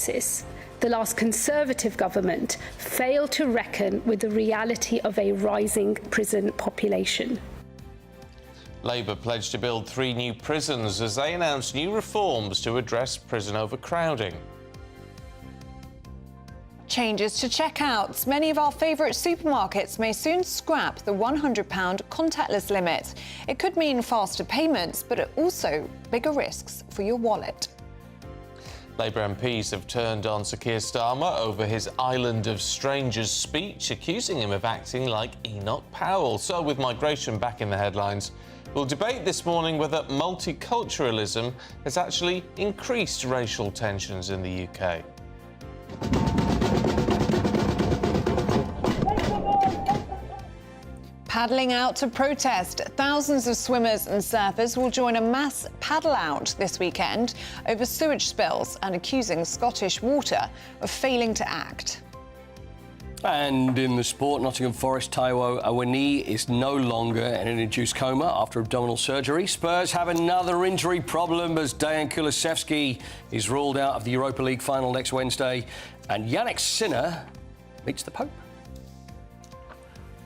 crisis, the last Conservative government failed to reckon with the reality of a rising prison population. Labour pledged to build 3 new prisons as they announced new reforms to address prison overcrowding. Changes to checkouts. Many of our favourite supermarkets may soon scrap the £100 contactless limit. It could mean faster payments, but also bigger risks for your wallet. Labour MPs have turned on Sir Keir Starmer over his Island of Strangers speech, accusing him of acting like Enoch Powell. So, with migration back in the headlines, we'll debate this morning whether multiculturalism has actually increased racial tensions in the UK. Paddling out to protest. Thousands of swimmers and surfers will join a mass paddle out this weekend over sewage spills and accusing Scottish Water of failing to act. And in the sport, Nottingham Forest Taiwo Awoniyi is no longer in an induced coma after abdominal surgery. Spurs have another injury problem as Dejan Kulusevski is ruled out of the Europa League final next Wednesday. And Yannick Sinner meets the Pope.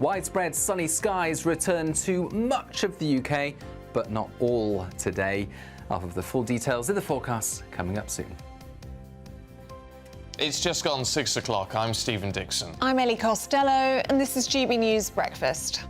Widespread sunny skies return to much of the UK, but not all today. Half of the full details in the forecast coming up soon. It's just gone 6 o'clock. I'm Stephen Dixon. I'm Ellie Costello, and this is GB News Breakfast.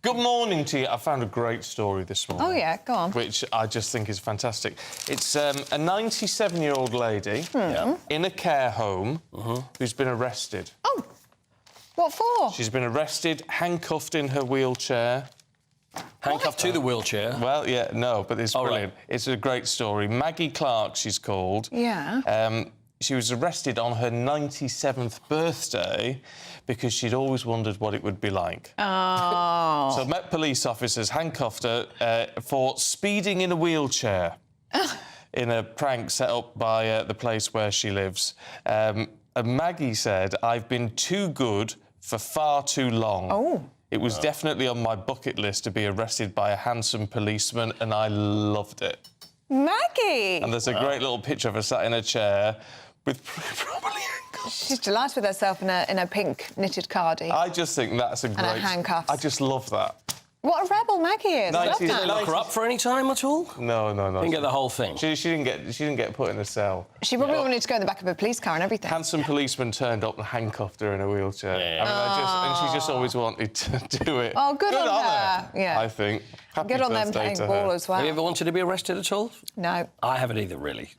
Good morning to you. I found a great story this morning. Oh, yeah, go on. Which I just think is fantastic. It's a 97-year-old lady in a care home who's been arrested. Oh, what for? She's been arrested, handcuffed in her wheelchair. Handcuffed to the wheelchair? Well, yeah, no, but it's brilliant. Right. It's a great story. Maggie Clark, she's called. Yeah. She was arrested on her 97th birthday because she'd always wondered what it would be like. Oh. So Met police officers handcuffed her for speeding in a wheelchair in a prank set up by the place where she lives. And Maggie said, "I've been too good for far too long. Oh. It was definitely on my bucket list to be arrested by a handsome policeman, and I loved it." Maggie! And there's a great little picture of her sat in a chair with properly handcuffs. She's delighted with herself in a pink knitted cardi. I just think that's a great... And her handcuffs. I just love that. What a rebel Maggie is. I love Did they that. lock her up for any time at all? No. Didn't get the whole thing. She didn't get put in a cell. She probably wanted to go in the back of a police car and everything. Handsome policeman turned up and handcuffed her in a wheelchair. Yeah. I mean, and she just always wanted to do it. Oh, good on her. her. Yeah. I think. Happy Good on them birthday playing to ball her. as well. Have you ever wanted to be arrested at all? No. I haven't either, really.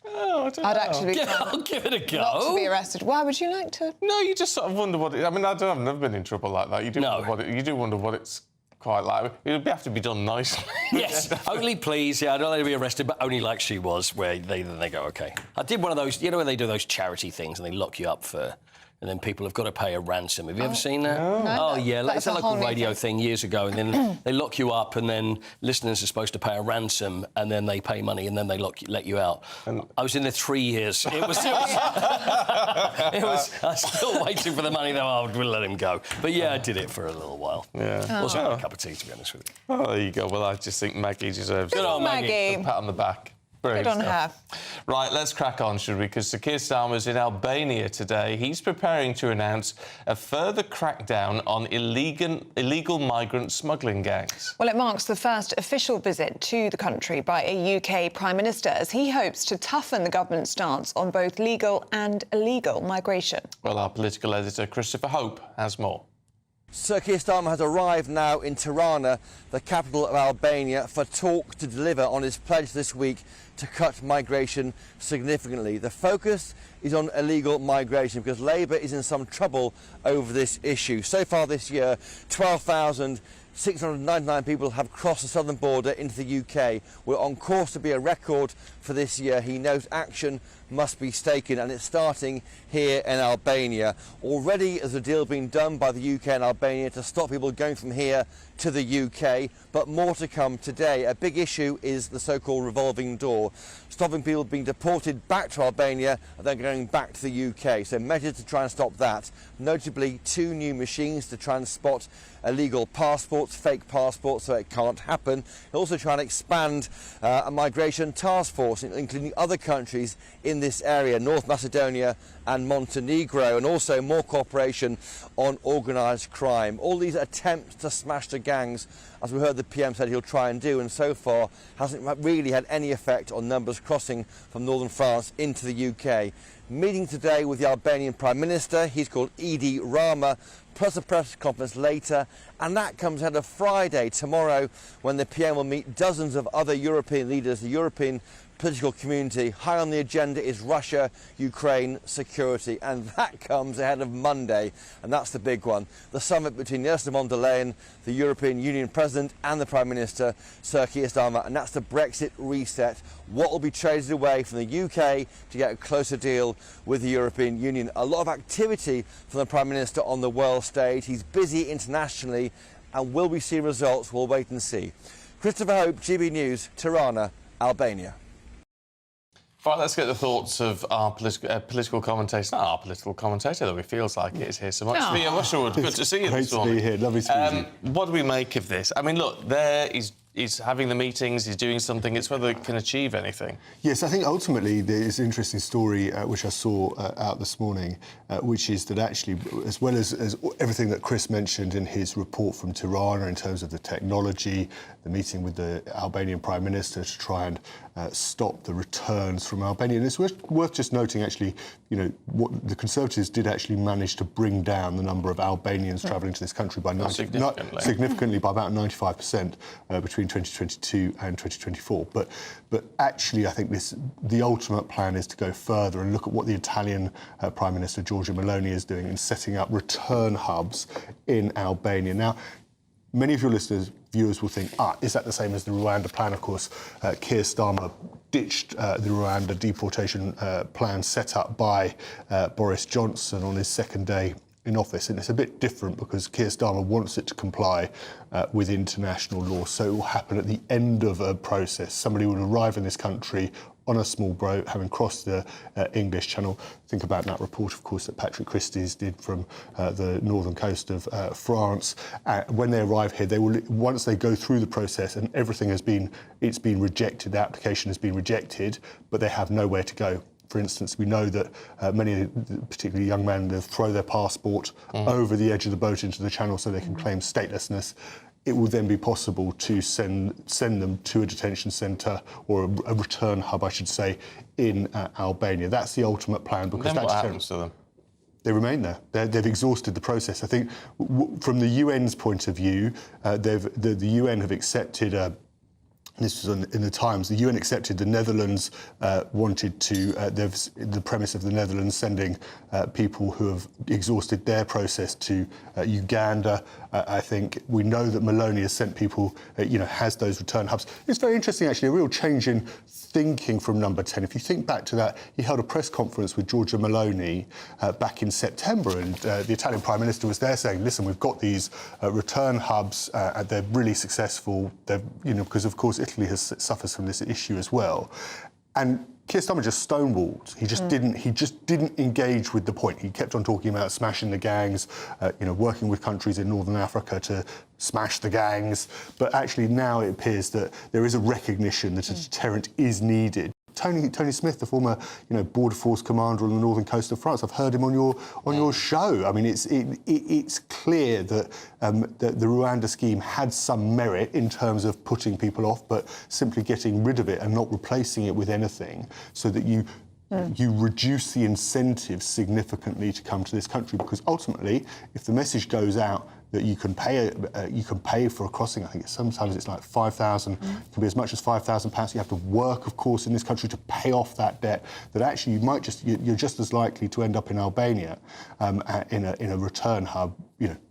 Oh, I don't I'd know. actually be I'll give it a go. not to be arrested. Why would you like to? No, you just sort of wonder what it... I mean, I've never been in trouble like that. You do wonder what it's quite like. It would have to be done nicely. Yes, only please. Yeah, I don't like to be arrested, but only like she was, where they go, OK. I did one of those, you know, when they do those charity things and they lock you up for... And then people have got to pay a ransom. Have you ever seen that? No. Oh, yeah. That's It's a a local whole new radio thing years ago, and then they lock you up, and then listeners are supposed to pay a ransom, and then they pay money, and then they let you out. I was in there 3 years. It was... I was still waiting for the money, though. I would let him go. But, yeah, I did it for a little while. Yeah. Wasn't a cup of tea, to be honest with you. Oh, there you go. Well, I just think Maggie deserves Good on Maggie. a pat on the back. Good on her. Right, let's crack on, should we? Because Sir Keir Starmer's in Albania today. He's preparing to announce a further crackdown on illegal migrant smuggling gangs. Well, it marks the first official visit to the country by a UK Prime Minister as he hopes to toughen the government's stance on both legal and illegal migration. Well, our political editor, Christopher Hope, has more. Sir Keir Starmer has arrived now in Tirana, the capital of Albania, for talk to deliver on his pledge this week to cut migration significantly. The focus is on illegal migration because Labour is in some trouble over this issue. So far this year, 12,000 699 people have crossed the southern border into the UK. We're on course to be a record for this year. He knows action must be taken, and it's starting here in Albania. Already there's a deal being done by the UK and Albania to stop people going from here to the UK, but more to come today. A big issue is the so-called revolving door, stopping people being deported back to Albania and then going back to the UK. So measures to try and stop that, notably 2 new machines to try and spot illegal passports, fake passports, so it can't happen. Also trying to expand a migration task force, including other countries in this area, North Macedonia and Montenegro, and also more cooperation on organised crime. All these attempts to smash the gangs, as we heard the PM said he'll try and do, and so far hasn't really had any effect on numbers crossing from northern France into the UK. Meeting today with the Albanian Prime Minister, he's called Edi Rama, plus a press conference later, and that comes out of Friday, tomorrow, when the PM will meet dozens of other European leaders, the European political community. High on the agenda is Russia, Ukraine, security, and that comes ahead of Monday, and that's the big one. The summit between Ursula von der Leyen, the European Union President, and the Prime Minister, Sir Keir Starmer, and that's the Brexit reset. What will be traded away from the UK to get a closer deal with the European Union? A lot of activity from the Prime Minister on the world stage. He's busy internationally, and will we see results? We'll wait and see. Christopher Hope, GB News, Tirana, Albania. Right, let's get the thoughts of our political commentator. Not our political commentator, though he feels like it is here so much. Thea Rushwood, good to see you this morning. Great to be here, lovely to meet you. What do we make of this? I mean, look, there he's having the meetings, he's doing something. It's whether it can achieve anything. Yes, I think ultimately there's an interesting story which I saw out this morning, which is that actually, as well as everything that Chris mentioned in his report from Tirana in terms of the technology, the meeting with the Albanian Prime Minister to try and stop the returns from Albania. And it's worth just noting, actually, you know, what the Conservatives did actually manage to bring down the number of Albanians travelling to this country by significantly by about 95% between 2022 and 2024. But actually, I think the ultimate plan is to go further and look at what the Italian Prime Minister Giorgia Meloni is doing in setting up return hubs in Albania. Now, many of your viewers will think, is that the same as the Rwanda plan? Of course, Keir Starmer ditched the Rwanda deportation plan set up by Boris Johnson on his second day in office. And it's a bit different because Keir Starmer wants it to comply with international law. So it will happen at the end of a process. Somebody will arrive in this country on a small boat, having crossed the English Channel. Think about that report, of course, that Patrick Christys did from the northern coast of France. When they arrive here, they will, once they go through the process and everything it's been rejected, the application has been rejected, but they have nowhere to go. For instance, we know that many, particularly young men, they'll throw their passport over the edge of the boat into the channel so they can claim statelessness. It will then be possible to send them to a detention centre or a return hub, I should say, in Albania. That's the ultimate plan. Because then what happens to them? They remain there. They've exhausted the process. I think from the UN's point of view, the UN have accepted. This was in the Times. The UN accepted the Netherlands wanted to. The premise of the Netherlands sending people who have exhausted their process to Uganda. I think we know that Meloni has sent people. Has those return hubs. It's very interesting, actually. A real change in thinking from Number 10. If you think back to that, he held a press conference with Giorgia Meloni back in September, and the Italian Prime Minister was there saying, "Listen, we've got these return hubs. They're really successful. Because of course Italy suffers from this issue as well." And Keir Starmer just stonewalled. He just didn't engage with the point. He kept on talking about smashing the gangs, working with countries in Northern Africa to smash the gangs. But actually now it appears that there is a recognition that a deterrent is needed. Tony Smith, the former, border force commander on the northern coast of France. I've heard him on your show. I mean, it's clear that the Rwanda scheme had some merit in terms of putting people off, but simply getting rid of it and not replacing it with anything, so that you reduce the incentive significantly to come to this country. Because ultimately, if the message goes out that you can pay for a crossing, I think sometimes it's like 5,000, it can be as much as £5,000. You have to work, of course, in this country to pay off that debt. That actually you're just as likely to end up in Albania in a return hub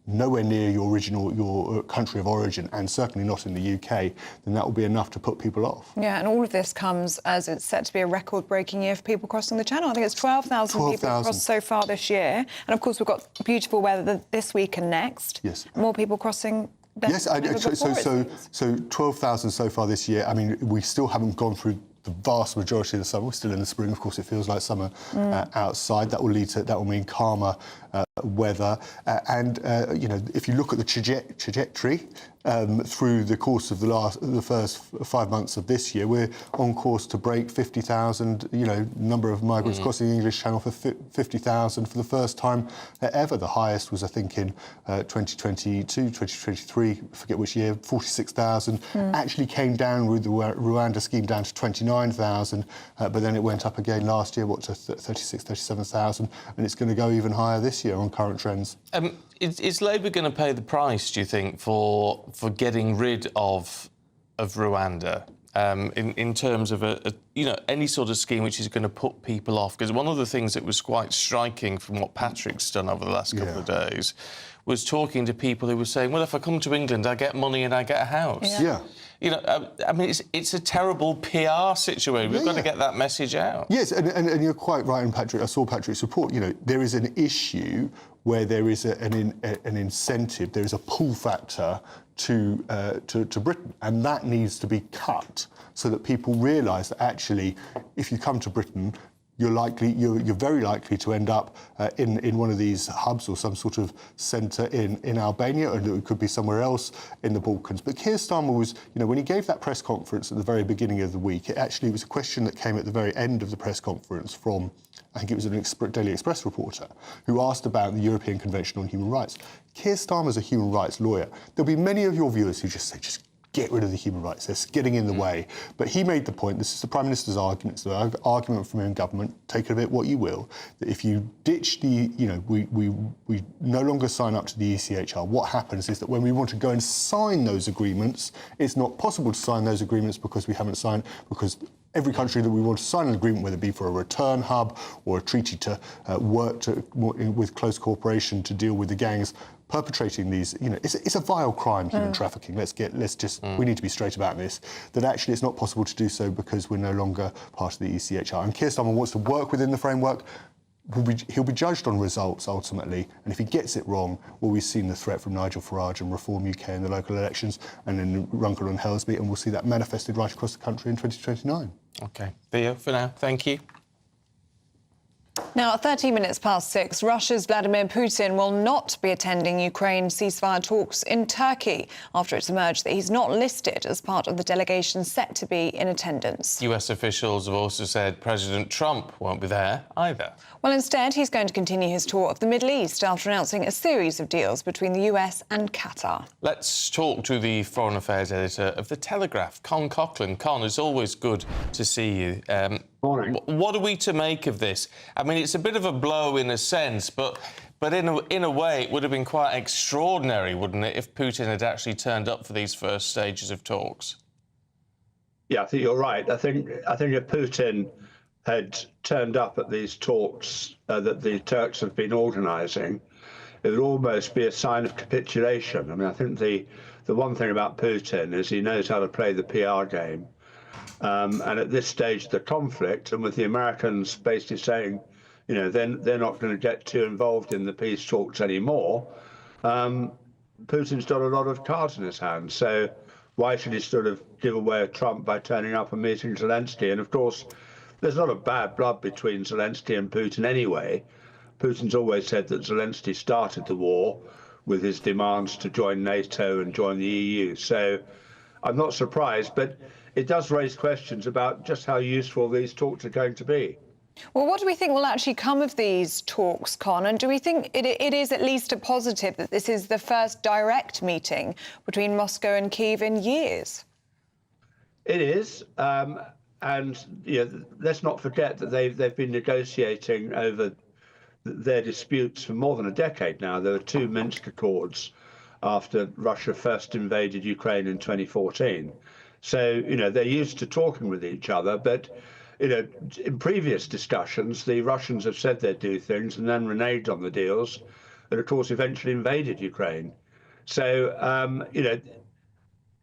nowhere near your country of origin, and certainly not in the UK, then that will be enough to put people off. Yeah, and all of this comes as it's set to be a record-breaking year for people crossing the Channel. I think it's 12,000 people crossed so far this year. And, of course, we've got beautiful weather this week and next. Yes. More people crossing than yes, ever before, so 12,000 so far this year. I mean, we still haven't gone through the vast majority of the summer. We're still in the spring. Of course, it feels like summer outside. That will mean calmer weather. If you look at the trajectory through the course of the first 5 months of this year, we're on course to break 50,000. Number of migrants crossing the English Channel for 50,000 for the first time ever. The highest was, I think, in 2022, 2023. I forget which year. 46,000. Actually came down with the Rwanda scheme down to 29,000, but then it went up again last year, to 36, 37,000, and it's going to go even higher this year on current trends. Is Labour going to pay the price, do you think, for getting rid of Rwanda in terms of any sort of scheme which is going to put people off? Because one of the things that was quite striking from what Patrick's done over the last couple of days was talking to people who were saying, well, if I come to England, I get money and I get a house. Yeah. I mean, it's a terrible PR situation. We've got to get that message out. Yes, and you're quite right, and Patrick, I saw Patrick's report. There is an issue where there is an incentive, there is a pull factor to Britain, and that needs to be cut so that people realise that actually, if you come to Britain, you're very likely to end up in one of these hubs or some sort of centre in Albania, or it could be somewhere else in the Balkans. But Keir Starmer was, when he gave that press conference at the very beginning of the week, it actually was a question that came at the very end of the press conference from, I think it was an Daily Express reporter, who asked about the European Convention on Human Rights. Keir Starmer's a human rights lawyer. There'll be many of your viewers who just say, get rid of the human rights. They're getting in the way. But he made the point, this is the Prime Minister's argument, it's the argument from him in government, take it of it what you will, that if you ditch we no longer sign up to the ECHR, what happens is that when we want to go and sign those agreements, it's not possible to sign those agreements because we haven't signed, because every country that we want to sign an agreement, whether it be for a return hub or a treaty to work with close cooperation to deal with the gangs perpetrating these, it's a vile crime, human trafficking. We need to be straight about this, that actually it's not possible to do so because we're no longer part of the ECHR. And Keir Starmer wants to work within the framework. He'll be judged on results ultimately, and if he gets it wrong, well, we've seen the threat from Nigel Farage and Reform UK in the local elections, and in Runcorn and Helsby, and we'll see that manifested right across the country in 2029. OK. Theo, for now, thank you. Now, at 13 minutes past 6, Russia's Vladimir Putin will not be attending Ukraine ceasefire talks in Turkey after it's emerged that he's not listed as part of the delegation set to be in attendance. US officials have also said President Trump won't be there either. Well, instead, he's going to continue his tour of the Middle East after announcing a series of deals between the US and Qatar. Let's talk to the Foreign Affairs editor of The Telegraph, Con Coughlin. Con, it's always good to see you. Morning. What are we to make of this? I mean, it's a bit of a blow in a sense, but in a way it would have been quite extraordinary, wouldn't it, if Putin had actually turned up for these first stages of talks? Yeah, I think you're right. I think if Putin had turned up at these talks that the Turks have been organising, it would almost be a sign of capitulation. I mean, I think the one thing about Putin is he knows how to play the PR game. And at this stage of the conflict, and with the Americans basically saying, they're not going to get too involved in the peace talks anymore, Putin's got a lot of cards in his hand. So why should he sort of give away Trump by turning up and meeting Zelensky? And of course, there's a lot of bad blood between Zelensky and Putin anyway. Putin's always said that Zelensky started the war with his demands to join NATO and join the EU. So I'm not surprised, but it does raise questions about just how useful these talks are going to be. Well, what do we think will actually come of these talks, Con? And do we think it is at least a positive that this is the first direct meeting between Moscow and Kyiv in years? It is. And let's not forget that they've been negotiating over their disputes for more than a decade now. There were two Minsk Accords after Russia first invaded Ukraine in 2014. So, they're used to talking with each other. But, in previous discussions, the Russians have said they'd do things and then reneged on the deals. and of course eventually invaded Ukraine. So, you know,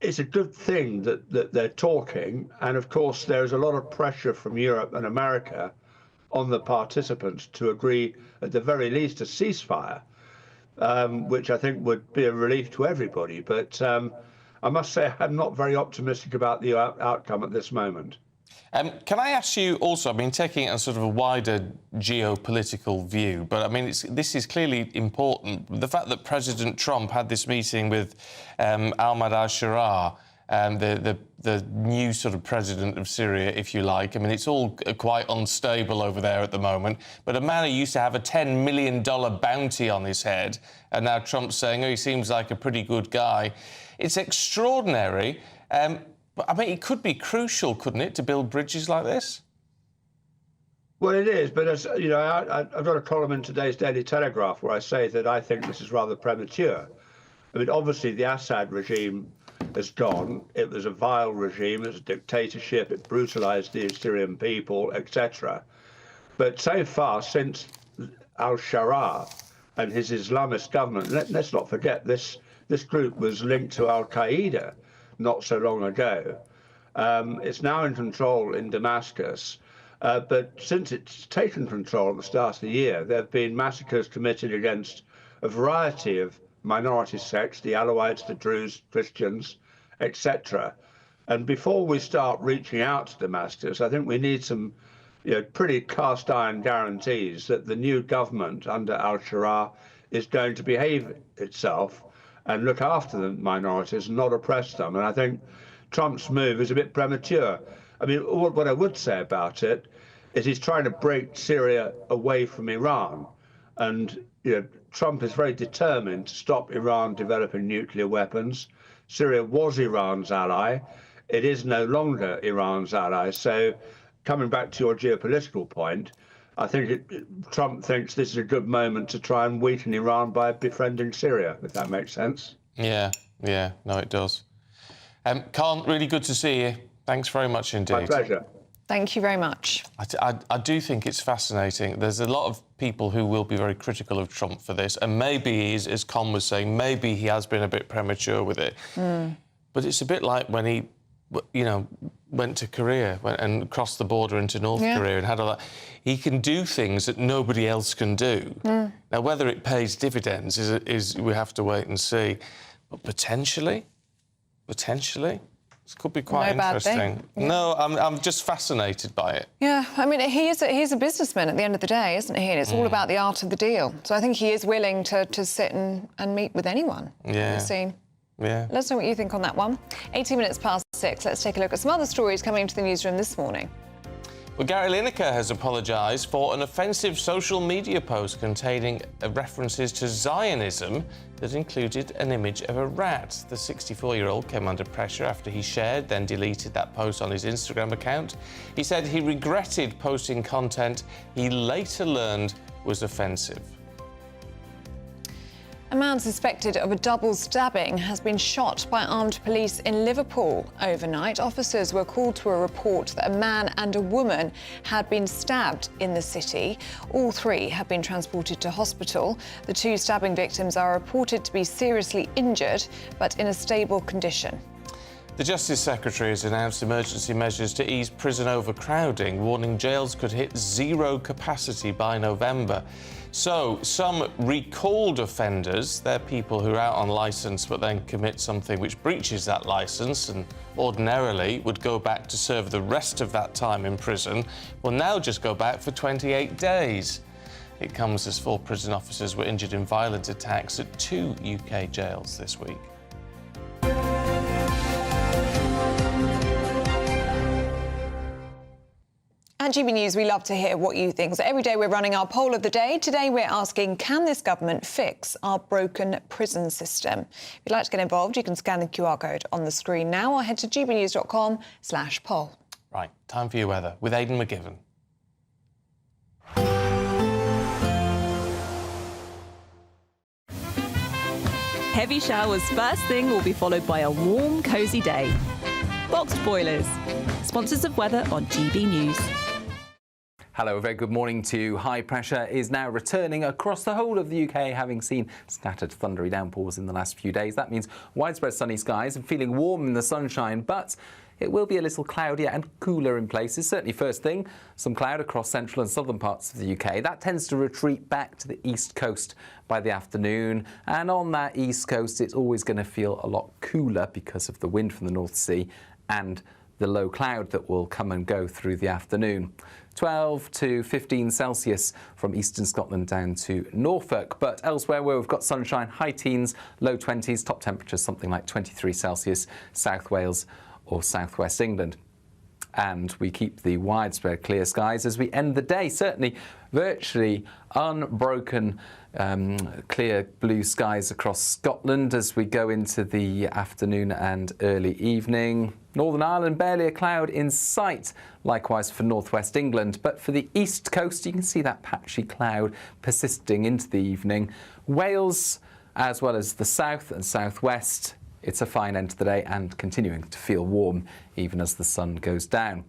it's a good thing that they're talking, and of course there's a lot of pressure from Europe and America on the participants to agree at the very least a ceasefire, which I think would be a relief to everybody. But I must say I'm not very optimistic about the outcome at this moment. Can I ask you also, I mean, taking a sort of a wider geopolitical view, but I mean, this is clearly important. The fact that President Trump had this meeting with Ahmad al-Sharaa, the new sort of president of Syria, if you like. I mean, it's all quite unstable over there at the moment. But a man who used to have a $10 million bounty on his head, and now Trump's saying, oh, he seems like a pretty good guy. It's extraordinary. But, I mean, it could be crucial, couldn't it, to build bridges like this? Well, it is, but as you know, I've got a column in today's Daily Telegraph where I say that I think this is rather premature. I mean, obviously, the Assad regime has gone. It was a vile regime. It was a dictatorship. It brutalized the Syrian people, etc. But so far, since al-Sharaa and his Islamist government, let's not forget this group was linked to al-Qaeda not so long ago. It's now in control in Damascus, but since it's taken control at the start of the year, there have been massacres committed against a variety of minority sects, the Alawites, the Druze, Christians, etc. And before we start reaching out to Damascus, I think we need some pretty cast iron guarantees that the new government under al-Sharaa is going to behave itself and look after the minorities and not oppress them. And I think Trump's move is a bit premature. I mean, what I would say about it is he's trying to break Syria away from Iran. And Trump is very determined to stop Iran developing nuclear weapons. Syria was Iran's ally. It is no longer Iran's ally. So coming back to your geopolitical point, I think Trump thinks this is a good moment to try and weaken Iran by befriending Syria, if that makes sense. Yeah, no, it does. Khan, really good to see you. Thanks very much indeed. My pleasure. Thank you very much. I do think it's fascinating. There's a lot of people who will be very critical of Trump for this, and maybe he's, as Con was saying, maybe he has been a bit premature with it. But it's a bit like when he, went to Korea and crossed the border into North Korea and had all that. He can do things that nobody else can do. Now, whether it pays dividends is we have to wait and see. But potentially, this could be quite interesting. No, I'm just fascinated by it. Yeah, I mean, he's a businessman at the end of the day, isn't he? And it's all about the art of the deal. So I think he is willing to sit and meet with anyone. Yeah. We've seen. Yeah. Let us know what you think on that one. 18 minutes past 6. Let's take a look at some other stories coming into the newsroom this morning. Well, Gary Lineker has apologised for an offensive social media post containing references to Zionism that included an image of a rat. The 64-year-old came under pressure after he shared, then deleted that post on his Instagram account. He said he regretted posting content he later learned was offensive. A man suspected of a double stabbing has been shot by armed police in Liverpool. Overnight, officers were called to a report that a man and a woman had been stabbed in the city. All three have been transported to hospital. The two stabbing victims are reported to be seriously injured, but in a stable condition. The Justice Secretary has announced emergency measures to ease prison overcrowding, warning jails could hit zero capacity by November. So, some recalled offenders, they're people who are out on licence but then commit something which breaches that licence and ordinarily would go back to serve the rest of that time in prison, will now just go back for 28 days. It comes as 4 prison officers were injured in violent attacks at 2 UK jails this week. At GB News, we love to hear what you think. So every day we're running our poll of the day. Today we're asking, can this government fix our broken prison system? If you'd like to get involved, you can scan the QR code on the screen now or head to gbnews.com/poll. Right, time for your weather with Aidan McGivern. Heavy showers first thing will be followed by a warm, cosy day. Boxed Boilers, sponsors of weather on GB News. Hello, a very good morning to you. High pressure is now returning across the whole of the UK, having seen scattered thundery downpours in the last few days. That means widespread sunny skies and feeling warm in the sunshine, but it will be a little cloudier and cooler in places. Certainly first thing, some cloud across central and southern parts of the UK. That tends to retreat back to the east coast by the afternoon. And on that east coast, it's always going to feel a lot cooler because of the wind from the North Sea and the low cloud that will come and go through the afternoon. 12 to 15 Celsius from eastern Scotland down to Norfolk. But elsewhere where we've got sunshine, high teens, low 20s, top temperatures something like 23 Celsius, South Wales or southwest England. And we keep the widespread clear skies as we end the day. Certainly virtually unbroken clear blue skies across Scotland as we go into the afternoon and early evening. Northern Ireland, barely a cloud in sight, likewise for northwest England. But for the east coast, you can see that patchy cloud persisting into the evening. Wales, as well as the south and southwest, it's a fine end to the day and continuing to feel warm even as the sun goes down.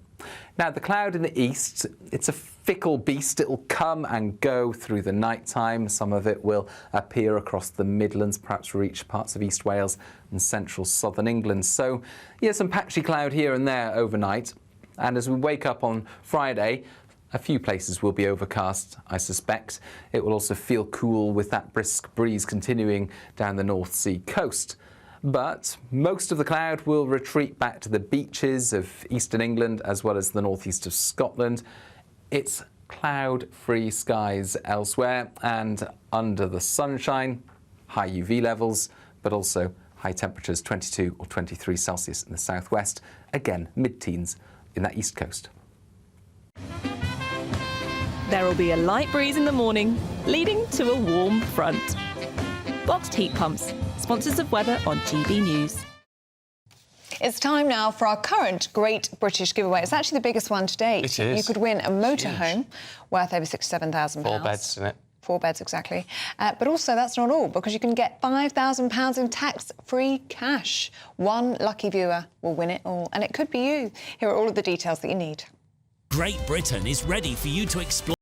Now, the cloud in the east, it's a fickle beast. It'll come and go through the night time. Some of it will appear across the Midlands, perhaps reach parts of East Wales and central southern England. So, yeah, some patchy cloud here and there overnight. And as we wake up on Friday, a few places will be overcast, I suspect. It will also feel cool with that brisk breeze continuing down the North Sea coast. But most of the cloud will retreat back to the beaches of eastern England as well as the northeast of Scotland. It's cloud-free skies elsewhere and under the sunshine, high UV levels, but also high temperatures 22 or 23 Celsius in the southwest. Again, mid-teens in that east coast. There will be a light breeze in the morning, leading to a warm front. Boxed heat pumps, sponsors of weather on GB News. It's time now for our current Great British giveaway. It's actually the biggest one to date. It is. You could win a motorhome worth over £67,000. 4 beds in it. 4 beds, exactly. But also, that's not all, because you can get £5,000 in tax-free cash. One lucky viewer will win it all, and it could be you. Here are all of the details that you need. Great Britain is ready for you to explore.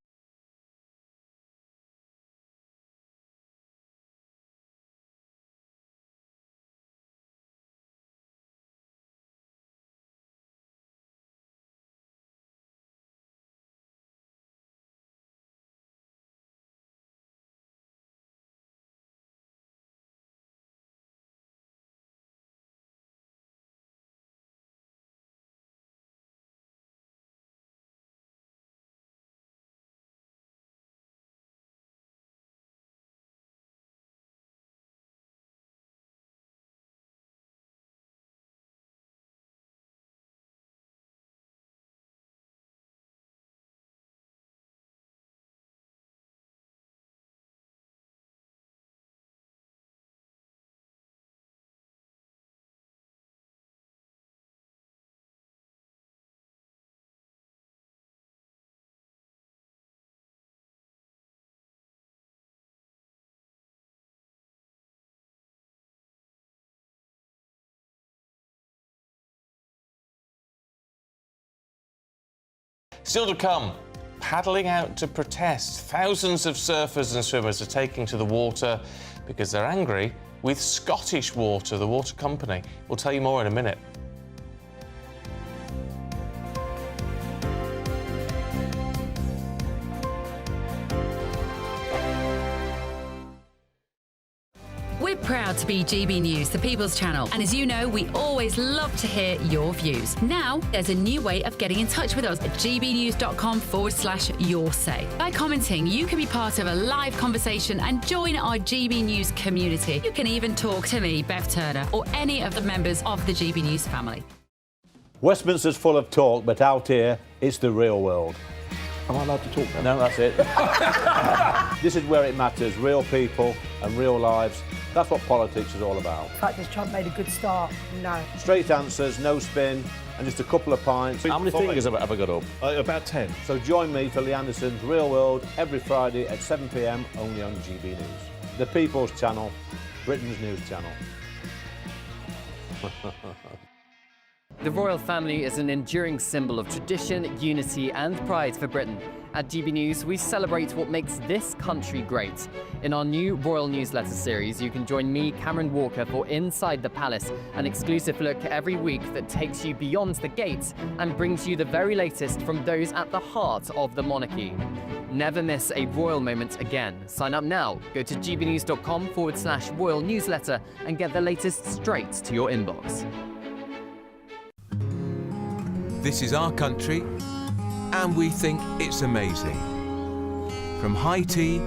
Still to come, paddling out to protest. Thousands of surfers and swimmers are taking to the water because they're angry with Scottish Water, the water company. We'll tell you more in a minute. We're proud to be GB News, the People's Channel. And as you know, we always love to hear your views. Now, there's a new way of getting in touch with us at gbnews.com/yoursay. By commenting, you can be part of a live conversation and join our GB News community. You can even talk to me, Bev Turner, or any of the members of the GB News family. Westminster's full of talk, but out here, it's the real world. Am I allowed to talk now? No, that's it. This is where it matters, real people and real lives. That's what politics is all about. The fact is Trump made a good start, no. Straight answers, no spin, and just a couple of pints. How many fingers have I got up? About 10. So join me for Lee Anderson's Real World every Friday at 7 p.m, only on GB News. The People's Channel, Britain's news channel. The royal family is an enduring symbol of tradition, unity and pride for Britain. At GB News, we celebrate what makes this country great. In our new royal newsletter series, you can join me, Cameron Walker, for Inside the Palace, an exclusive look every week that takes you beyond the gates and brings you the very latest from those at the heart of the monarchy. Never miss a royal moment again. Sign up now. Go to gbnews.com/royal newsletter and get the latest straight to your inbox. This is our country, and we think it's amazing. From high tea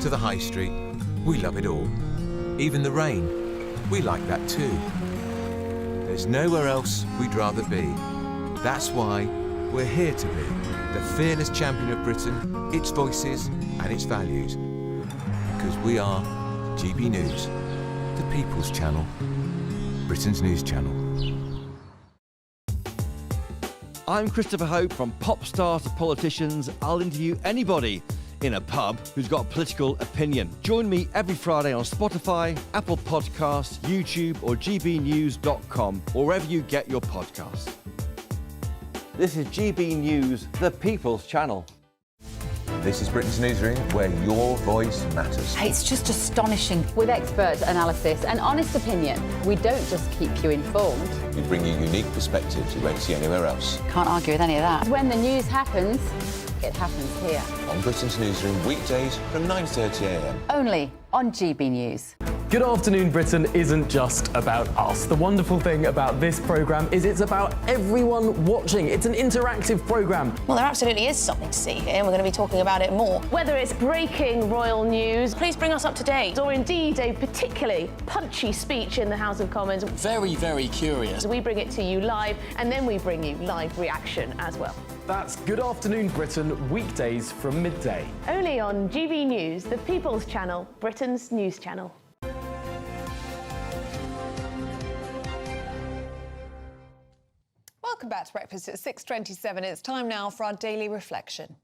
to the high street, we love it all. Even the rain, we like that too. There's nowhere else we'd rather be. That's why we're here to be the fearless champion of Britain, its voices and its values. Because we are GB News, the People's Channel, Britain's news channel. I'm Christopher Hope. From pop stars to politicians, I'll interview anybody in a pub who's got a political opinion. Join me every Friday on Spotify, Apple Podcasts, YouTube or gbnews.com, or wherever you get your podcasts. This is GB News, the People's Channel. This is Britain's Newsroom, where your voice matters. It's just astonishing. With expert analysis and honest opinion, we don't just keep you informed. We bring you unique perspectives you won't see anywhere else. Can't argue with any of that. When the news happens, it happens here. On Britain's Newsroom, weekdays from 9:30 a.m. Only on GB News. Good Afternoon Britain isn't just about us. The wonderful thing about this programme is it's about everyone watching. It's an interactive programme. Well, there absolutely is something to see here, and we're going to be talking about it more. Whether it's breaking royal news, please bring us up to date. Or indeed a particularly punchy speech in the House of Commons. Very, very curious. We bring it to you live, and then we bring you live reaction as well. That's Good Afternoon Britain, weekdays from midday. Only on GB News, the People's Channel, Britain's news channel. Welcome back to Breakfast at 6:27. It's time now for our daily reflection.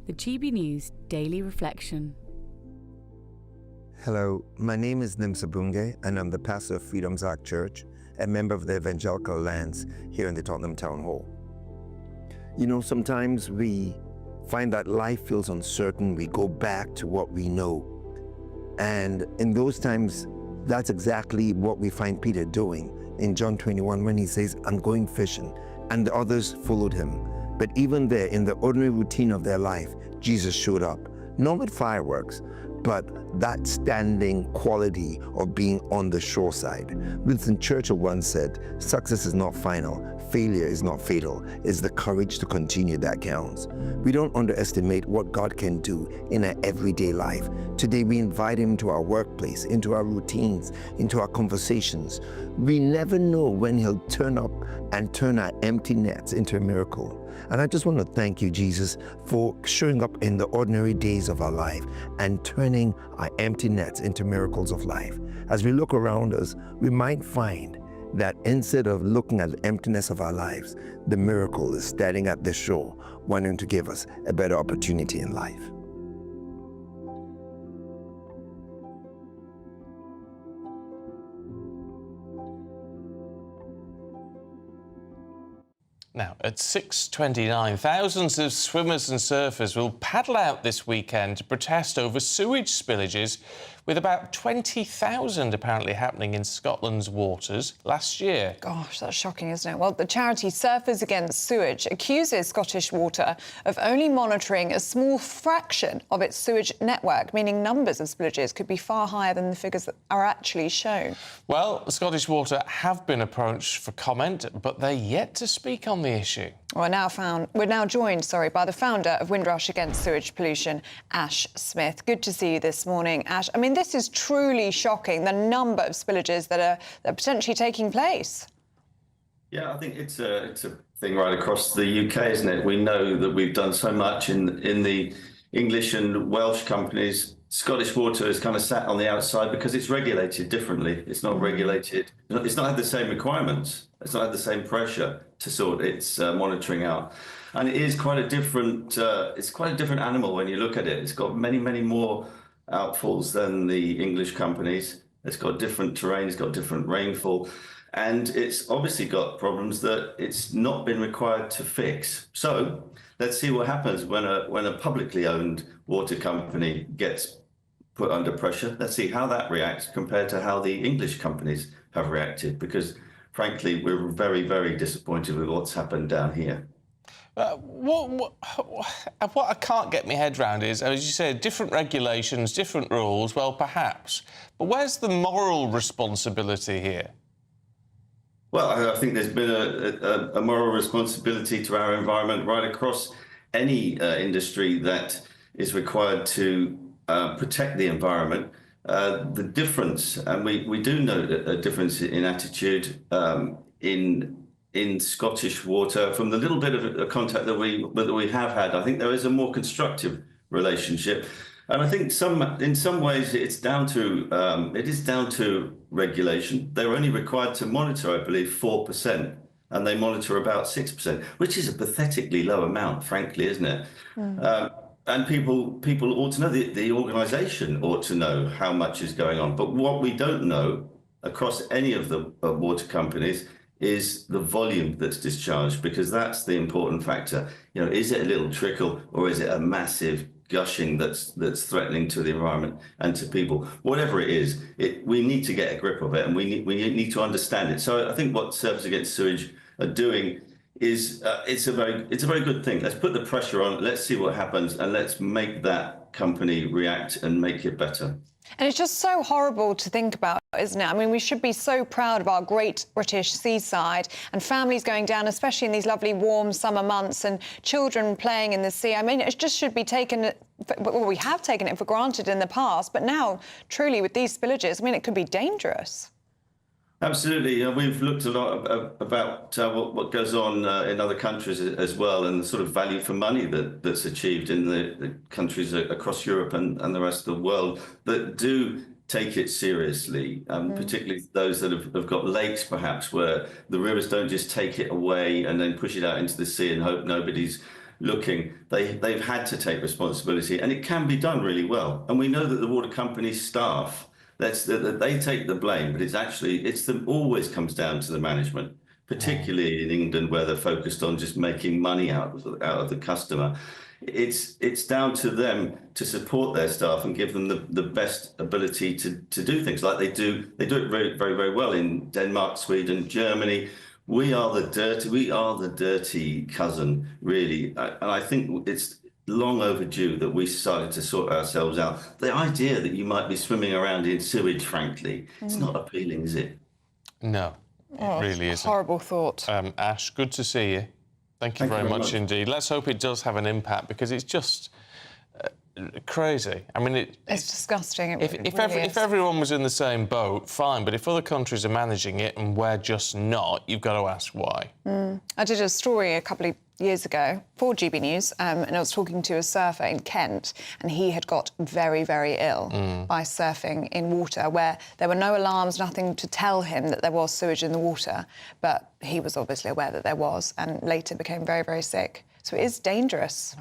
The GB News Daily Reflection. Hello, my name is Nimsa Bunge, and I'm the pastor of Freedom's Ark Church, a member of the Evangelical Alliance here in the Tottenham Town Hall. You know, sometimes we find that life feels uncertain. We go back to what we know. And in those times, that's exactly what we find Peter doing in John 21 when he says, I'm going fishing, and the others followed him. But even there, in the ordinary routine of their life, Jesus showed up, not with fireworks, but that standing quality of being on the shore side. Winston Churchill once said, success is not final, failure is not fatal, it's the courage to continue that counts. We don't underestimate what God can do in our everyday life. Today we invite him to our workplace, into our routines, into our conversations. We never know when he'll turn up and turn our empty nets into a miracle. And I just want to thank you, Jesus, for showing up in the ordinary days of our life and turning our empty nets into miracles of life. As we look around us, we might find that instead of looking at the emptiness of our lives, the miracle is standing at the shore, wanting to give us a better opportunity in life. Now, at 6:29, thousands of swimmers and surfers will paddle out this weekend to protest over sewage spillages, with about 20,000 apparently happening in Scotland's waters last year. Gosh, that's shocking, isn't it? Well, the charity Surfers Against Sewage accuses Scottish Water of only monitoring a small fraction of its sewage network, meaning numbers of spillages could be far higher than the figures that are actually shown. Well, Scottish Water have been approached for comment, but they're yet to speak on the issue. We're now joined by the founder of Windrush Against Sewage Pollution, Ash Smith. Good to see you this morning, Ash. I mean, this is truly shocking, the number of spillages that are potentially taking place. Yeah, I think it's a thing right across the UK, isn't it? We know that we've done so much in the English and Welsh companies. Scottish Water is kind of sat on the outside because it's regulated differently. It's not regulated. It's not had the same requirements. It's not had the same pressure to sort its monitoring out. And it is quite a different. It's quite a different animal when you look at it. It's got many, many more outfalls than the English companies. It's got different terrain, it's got different rainfall, and it's obviously got problems that it's not been required to fix. So let's see what happens when a publicly owned water company gets put under pressure. Let's see how that reacts compared to how the English companies have reacted, because frankly, we're very, very disappointed with what's happened down here. What I can't get my head round is, as you said, different regulations, different rules, well, perhaps. But where's the moral responsibility here? Well, I think there's been a moral responsibility to our environment right across any industry that is required to protect the environment. The difference, and we do note a difference in attitude in Scottish water from the little bit of contact that we have had. I think there is a more constructive relationship, and I think in some ways it is down to regulation. They're only required to monitor, I believe, 4%, and they monitor about 6%, which is a pathetically low amount, frankly, isn't it? And people ought to know, the organisation ought to know how much is going on. But what we don't know across any of the water companies is the volume that's discharged, because that's the important factor. You know, is it a little trickle or is it a massive gushing that's threatening to the environment and to people? Whatever it is, we need to get a grip of it, and we need to understand it. So I think what Surfers Against Sewage are doing is it's a very good thing. Let's put the pressure on. Let's see what happens, and let's make that company react and make it better. And it's just so horrible to think about, isn't it? I mean, we should be so proud of our great British seaside and families going down, especially in these lovely warm summer months, and children playing in the sea. I mean, it just should be taken, well, we have taken it for granted in the past, but now, truly, with these spillages, I mean, it could be dangerous. Absolutely. We've looked a lot about what goes on in other countries as well, and the sort of value for money that's achieved in the countries across Europe and the rest of the world that do take it seriously, particularly those that have got lakes, perhaps, where the rivers don't just take it away and then push it out into the sea and hope nobody's looking. They've had to take responsibility, and it can be done really well. And we know that the water company's staff, they take the blame, but it always comes down to the management, particularly in England, where they're focused on just making money out of the customer. It's down to them to support their staff and give them the best ability to do things like they do. They do it very, very, very well in Denmark, Sweden, Germany. We are the dirty cousin, really, and I think it's long overdue that we started to sort ourselves out. The idea that you might be swimming around in sewage, frankly, it's not appealing, is it? No, it really isn't. Horrible thought. Ash, good to see you. Thank you very much indeed. Let's hope it does have an impact, because it's just crazy. I mean, it's disgusting. If everyone was in the same boat, fine, but if other countries are managing it and we're just not, you've got to ask why. I did a story a couple of years ago for GB News, and I was talking to a surfer in Kent, and he had got very, very ill by surfing in water where there were no alarms, nothing to tell him that there was sewage in the water, but he was obviously aware that there was, and later became very, very sick. So it is dangerous.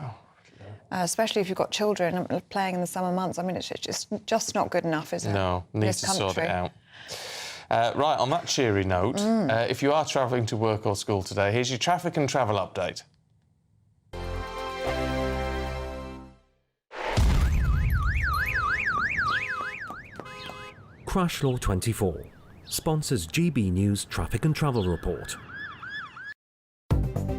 Especially if you've got children playing in the summer months. I mean, it's just not good enough, is it? No, need to sort it out. Right, on that cheery note, if you are travelling to work or school today, here's your traffic and travel update. Crash Law 24 sponsors GB News Traffic and Travel Report.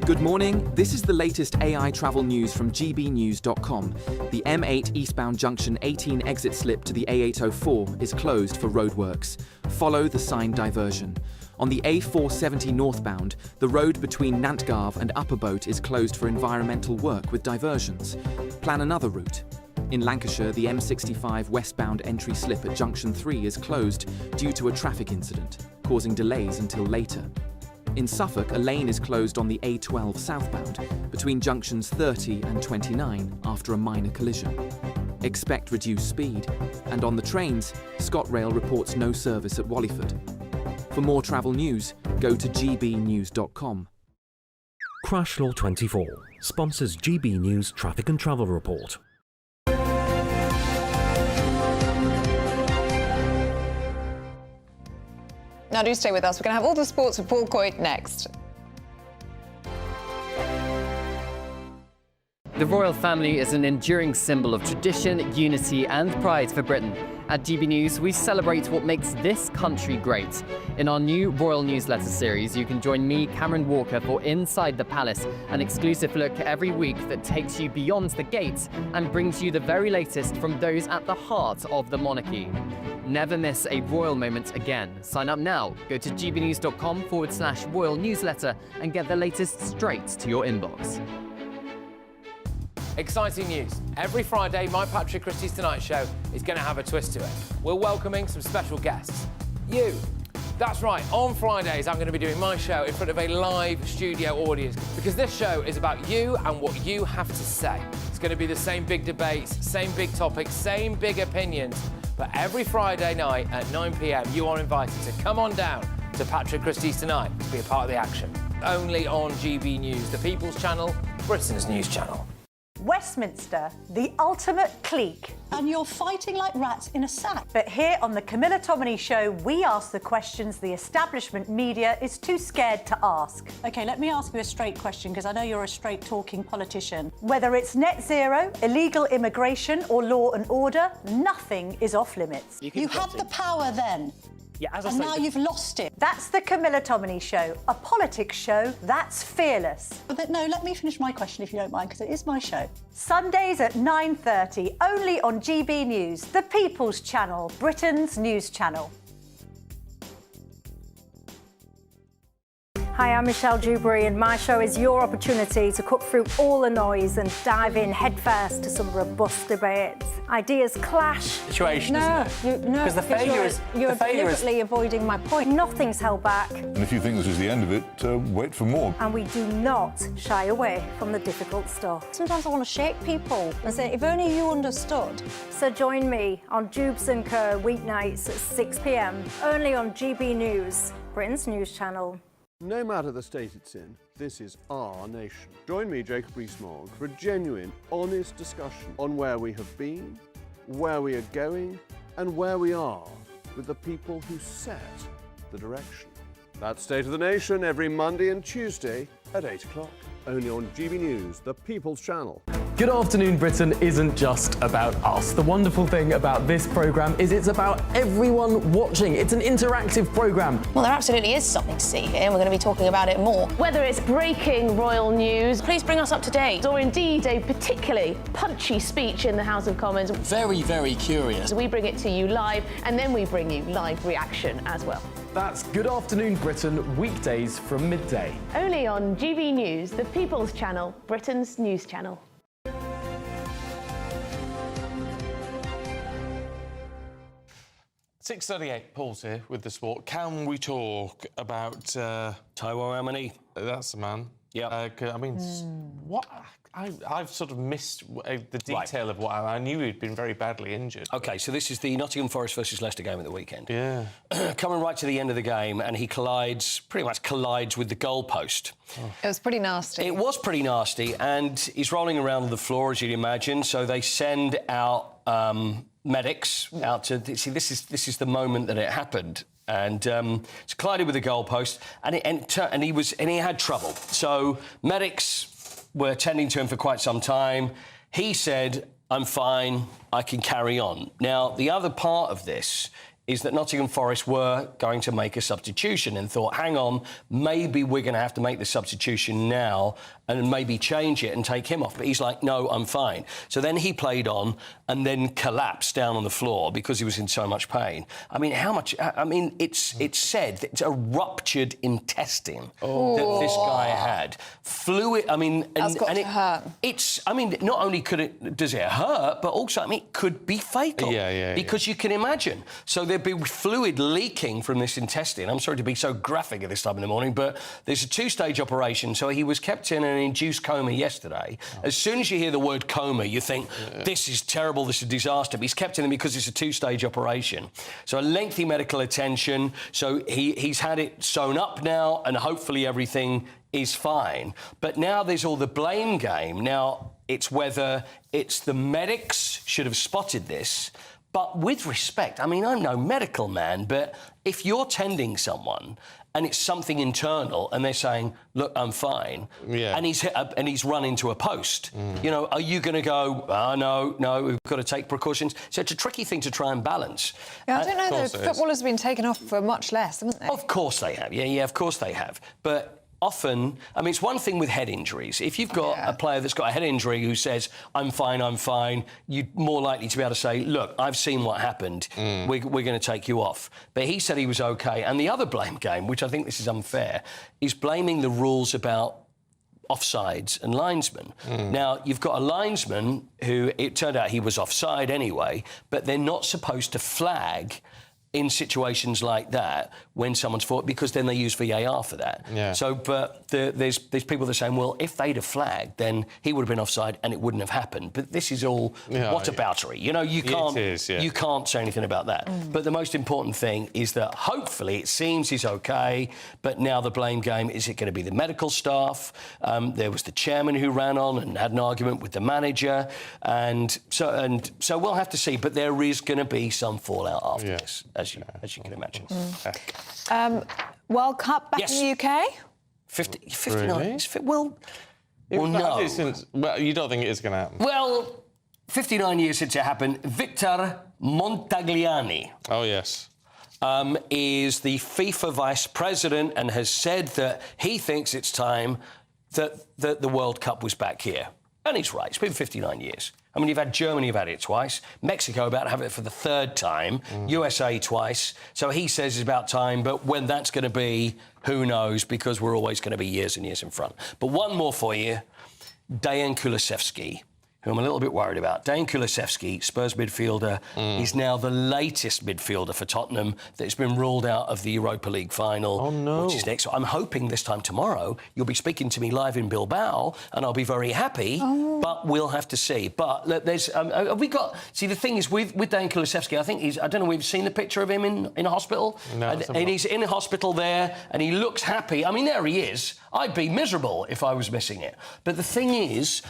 Good morning, this is the latest AI travel news from gbnews.com. The M8 eastbound junction 18 exit slip to the A804 is closed for roadworks. Follow the signed diversion. On the A470 northbound, the road between Nantgarv and Upperboat is closed for environmental work with diversions. Plan another route. In Lancashire, the M65 westbound entry slip at junction 3 is closed due to a traffic incident, causing delays until later. In Suffolk, a lane is closed on the A12 southbound between junctions 30 and 29 after a minor collision. Expect reduced speed. And on the trains, ScotRail reports no service at Wallyford. For more travel news, go to gbnews.com. Crash Law 24 sponsors GB News Traffic and Travel Report. Now do stay with us. We're going to have all the sports with Paul Coyte next. The royal family is an enduring symbol of tradition, unity and pride for Britain. At GB News, we celebrate what makes this country great. In our new royal newsletter series, you can join me, Cameron Walker, for Inside the Palace, an exclusive look every week that takes you beyond the gates and brings you the very latest from those at the heart of the monarchy. Never miss a royal moment again. Sign up now. Go to gbnews.com/royal newsletter and get the latest straight to your inbox. Exciting news. Every Friday, my Patrick Christie's Tonight Show is going to have a twist to it. We're welcoming some special guests. You. That's right, on Fridays I'm going to be doing my show in front of a live studio audience because this show is about you and what you have to say. It's going to be the same big debates, same big topics, same big opinions, but every Friday night at 9 p.m. you are invited to come on down to Patrick Christie's Tonight to be a part of the action. Only on GB News, the People's Channel, Britain's news channel. Westminster, the ultimate clique. And you're fighting like rats in a sack. But here on the Camilla Tominey Show, we ask the questions the establishment media is too scared to ask. OK, let me ask you a straight question, because I know you're a straight-talking politician. Whether it's net zero, illegal immigration or law and order, nothing is off limits. You had the power then. Yeah, and now you've lost it. That's the Camilla Tominey Show, a politics show that's fearless. But no, let me finish my question if you don't mind, because it is my show. Sundays at 9:30, only on GB News, the People's Channel, Britain's news channel. Hi, I'm Michelle Dewberry, and my show is your opportunity to cut through all the noise and dive in headfirst to some robust debates. Ideas clash. Situation, isn't it? No, because the failure is you're deliberately avoiding my point. Nothing's held back. And if you think this is the end of it, wait for more. And we do not shy away from the difficult stuff. Sometimes I want to shake people and say, if only you understood. So join me on Jubes and Kerr weeknights at 6 p.m, only on GB News, Britain's news channel. No matter the state it's in, this is our nation. Join me, Jacob Rees-Mogg, for a genuine, honest discussion on where we have been, where we are going, and where we are with the people who set the direction. That's State of the Nation every Monday and Tuesday at 8 o'clock, only on GB News, the People's Channel. Good Afternoon Britain isn't just about us. The wonderful thing about this programme is it's about everyone watching. It's an interactive programme. Well, there absolutely is something to see here, and we're going to be talking about it more. Whether it's breaking royal news, please bring us up to date, or indeed a particularly punchy speech in the House of Commons. Very, very curious. We bring it to you live, and then we bring you live reaction as well. That's Good Afternoon Britain, weekdays from midday. Only on GB News, the People's Channel, Britain's news channel. 6:38, Paul's here with the sport. Can we talk about Taiwo Amani? That's the man. Yeah. I mean, what? I've sort of missed the detail of what I knew he'd been very badly injured. OK, so this is the Nottingham Forest versus Leicester game at the weekend. Yeah. Coming right to the end of the game, and he pretty much collides with the goalpost. Oh. It was pretty nasty. It was pretty nasty, and he's rolling around on the floor, as you'd imagine, so they send out medics out to see. This is the moment that it happened, and it's collided with the goalpost, and he had trouble. So medics were tending to him for quite some time. He said, "I'm fine, I can carry on." Now, the other part of this is that Nottingham Forest were going to make a substitution and thought, hang on, maybe we're going to have to make the substitution now and maybe change it and take him off. But he's like, no, I'm fine. So then he played on and then collapsed down on the floor because he was in so much pain. I mean, it's said that it's a ruptured intestine that this guy had. Fluid, That's got to hurt. Not only does it hurt, but also, it could be fatal. Yeah. Because you can imagine. So there'd be fluid leaking from this intestine. I'm sorry to be so graphic at this time in the morning, but there's a two-stage operation. So he was kept in an induced coma yesterday. As soon as you hear the word coma, you think, this is terrible, this is a disaster. But he's kept in because it's a two-stage operation. So a lengthy medical attention. So he's had it sewn up now, and hopefully everything is fine. But now there's all the blame game. Now, it's whether it's the medics should have spotted this, But with respect, I mean, I'm no medical man, but if you're tending someone and it's something internal and they're saying, look, I'm fine, and he's run into a post, you know, are you going to go, no, we've got to take precautions? So it's a tricky thing to try and balance. Yeah, I don't know, the footballers have been taken off for much less, haven't they? Of course they have, yeah, of course they have. But often, I mean, it's one thing with head injuries. If you've got a player that's got a head injury who says, I'm fine, you're more likely to be able to say, look, I've seen what happened, we're going to take you off. But he said he was OK. And the other blame game, which I think this is unfair, is blaming the rules about offsides and linesmen. Now, you've got a linesman who, it turned out he was offside anyway, but they're not supposed to flag in situations like that when someone's fought, because then they use VAR for that. Yeah. So, but there's people that are saying, well, if they'd have flagged, then he would have been offside and it wouldn't have happened. But this is all whataboutery. You know, you can't say anything about that. But the most important thing is that hopefully it seems he's OK, but now the blame game, is it going to be the medical staff? There was the chairman who ran on and had an argument with the manager. And so we'll have to see. But there is going to be some fallout after this, as you can imagine. World Cup back in the UK? 59. Really? Well, no. Well, you don't think it is going to happen? Well, 59 years since it happened. Victor Montagliani. Oh, yes. Is the FIFA vice president and has said that he thinks it's time that the World Cup was back here. And he's right. It's been 59 years. I mean, you've had Germany have had it twice, Mexico about to have it for the third time, USA twice. So he says it's about time, but when that's going to be, who knows, because we're always going to be years and years in front. But one more for you, Dejan Kulusevski, who I'm a little bit worried about. Dejan Kulusevski, Spurs midfielder, is now the latest midfielder for Tottenham that's been ruled out of the Europa League final. Oh, no. Which is next. I'm hoping this time tomorrow you'll be speaking to me live in Bilbao and I'll be very happy, but we'll have to see. But look, there's... have we got... See, the thing is, with Dejan Kulusevski, I think I don't know, we've seen the picture of him in a hospital? No, and he's in a hospital there and he looks happy. I mean, there he is. I'd be miserable if I was missing it. But the thing is...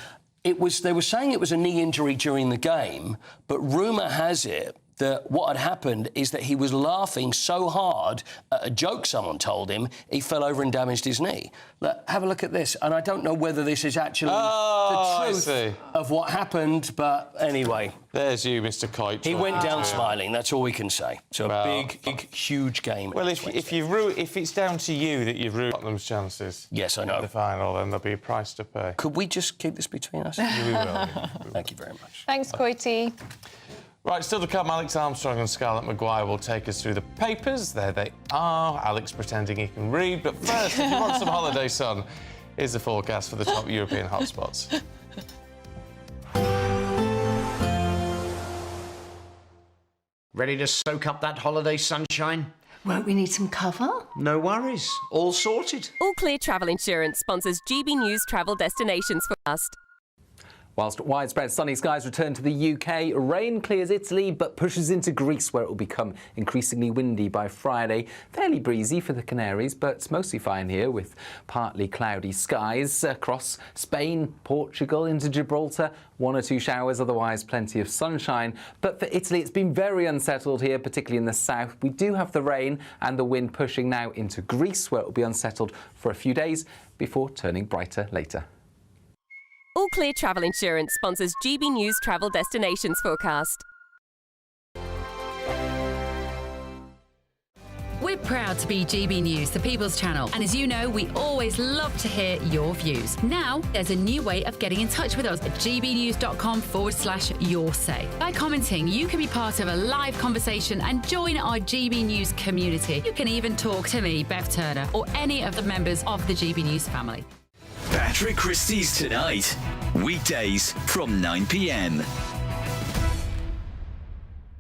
They were saying it was a knee injury during the game, but rumour has it that what had happened is that he was laughing so hard at a joke someone told him, he fell over and damaged his knee. Look, have a look at this, and I don't know whether this is actually the truth of what happened, but anyway. There's you, Mr. Coit. He went down smiling, that's all we can say. So a big, huge game. Well, if it's down to you that you've ruined Tottenham's chances... Yes, I know. ...in the final, then there'll be a price to pay. Could we just keep this between us? We will. Thank you very much. Thanks, Coity. Right, still to come, Alex Armstrong and Scarlett Maguire will take us through the papers. There they are, Alex pretending he can read. But first, if you want some holiday sun, here's the forecast for the top European hotspots. Ready to soak up that holiday sunshine? Won't we need some cover? No worries, all sorted. All Clear Travel Insurance sponsors GB News Travel Destinations Forecast. Whilst widespread sunny skies return to the UK, rain clears Italy but pushes into Greece, where it will become increasingly windy by Friday. Fairly breezy for the Canaries, but it's mostly fine here with partly cloudy skies across Spain, Portugal into Gibraltar. 1 or 2 showers, otherwise plenty of sunshine. But for Italy, it's been very unsettled here, particularly in the south. We do have the rain and the wind pushing now into Greece, where it will be unsettled for a few days before turning brighter later. All Clear Travel Insurance sponsors GB News Travel Destinations Forecast. We're proud to be GB News, the People's Channel, and as you know, we always love to hear your views. Now, there's a new way of getting in touch with us at gbnews.com/your-say. By commenting, you can be part of a live conversation and join our GB News community. You can even talk to me, Bev Turner, or any of the members of the GB News family. Patrick Christie's Tonight, weekdays from 9 p.m.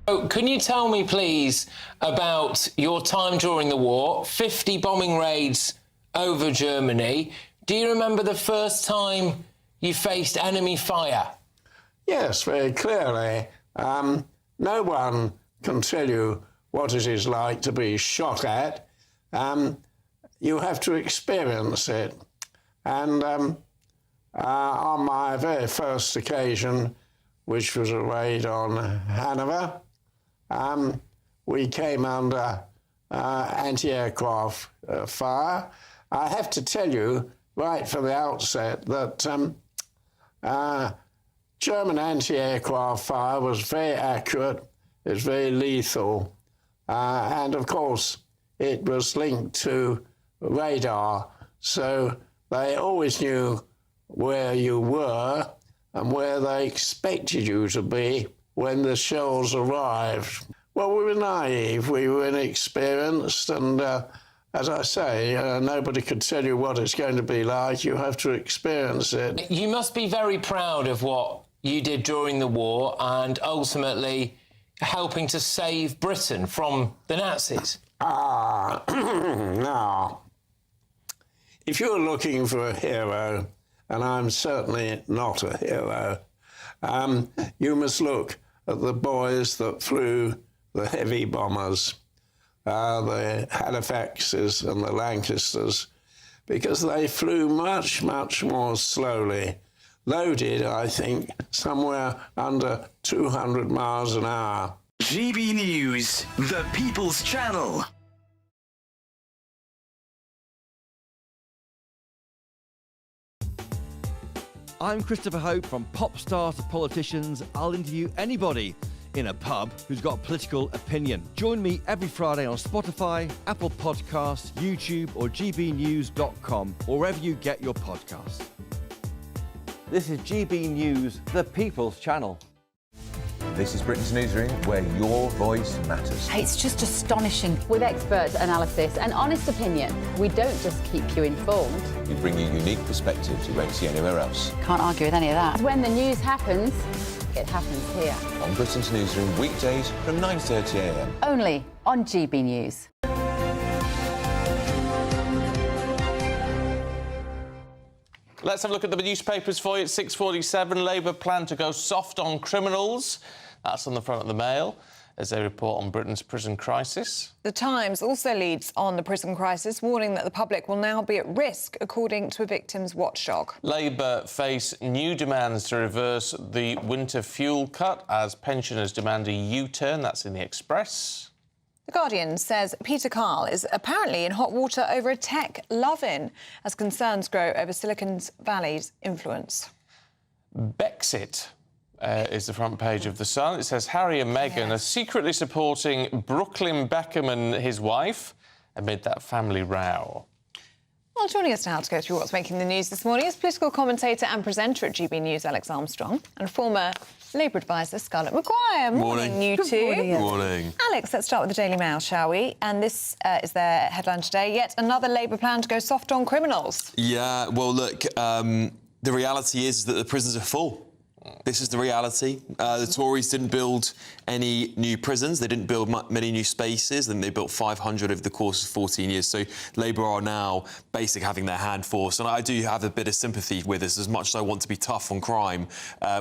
So, can you tell me, please, about your time during the war? 50 bombing raids over Germany. Do you remember the first time you faced enemy fire? Yes, very clearly. No one can tell you what it is like to be shot at. You have to experience it. And on my very first occasion, which was a raid on Hanover, we came under anti-aircraft fire. I have to tell you right from the outset that German anti-aircraft fire was very accurate, it was very lethal, and of course it was linked to radar, so they always knew where you were and where they expected you to be when the shells arrived. Well, we were naive, we were inexperienced, and as I say, nobody could tell you what it's going to be like. You have to experience it. You must be very proud of what you did during the war and ultimately helping to save Britain from the Nazis. Now, if you're looking for a hero, and I'm certainly not a hero, you must look at the boys that flew the heavy bombers, the Halifaxes and the Lancasters, because they flew much, much more slowly. Loaded, I think, somewhere under 200 miles an hour. GB News, the People's Channel. I'm Christopher Hope. From pop stars to politicians, I'll interview anybody in a pub who's got a political opinion. Join me every Friday on Spotify, Apple Podcasts, YouTube or gbnews.com, or wherever you get your podcasts. This is GB News, the People's Channel. This is Britain's Newsroom, where your voice matters. It's just astonishing. With expert analysis and honest opinion, we don't just keep you informed. We bring you unique perspectives you won't see anywhere else. Can't argue with any of that. When the news happens, it happens here. On Britain's Newsroom, weekdays from 9:30 a.m. Only on GB News. Let's have a look at the newspapers for you. At 6:47, Labour plan to go soft on criminals. That's on the front of the Mail as they report on Britain's prison crisis. The Times also leads on the prison crisis, warning that the public will now be at risk, according to a victims' watchdog. Labour face new demands to reverse the winter fuel cut as pensioners demand a U-turn. That's in the Express. The Guardian says Peter Carl is apparently in hot water over a tech love-in as concerns grow over Silicon Valley's influence. Brexit is the front page of The Sun. It says Harry and Meghan are secretly supporting Brooklyn Beckham and his wife amid that family row. Well, joining us now to go through what's making the news this morning is political commentator and presenter at GB News, Alex Armstrong, and former Labour advisor Scarlett Maguire. Morning, you two. Good morning. Alex, let's start with the Daily Mail, shall we? And this is their headline today. Yet another Labour plan to go soft on criminals. Yeah, well, look, the reality is that the prisons are full. This is the reality. The Tories didn't build any new prisons. They didn't build many new spaces. And they built 500 over the course of 14 years. So Labour are now basically having their hand forced. And I do have a bit of sympathy with this. As much as I want to be tough on crime,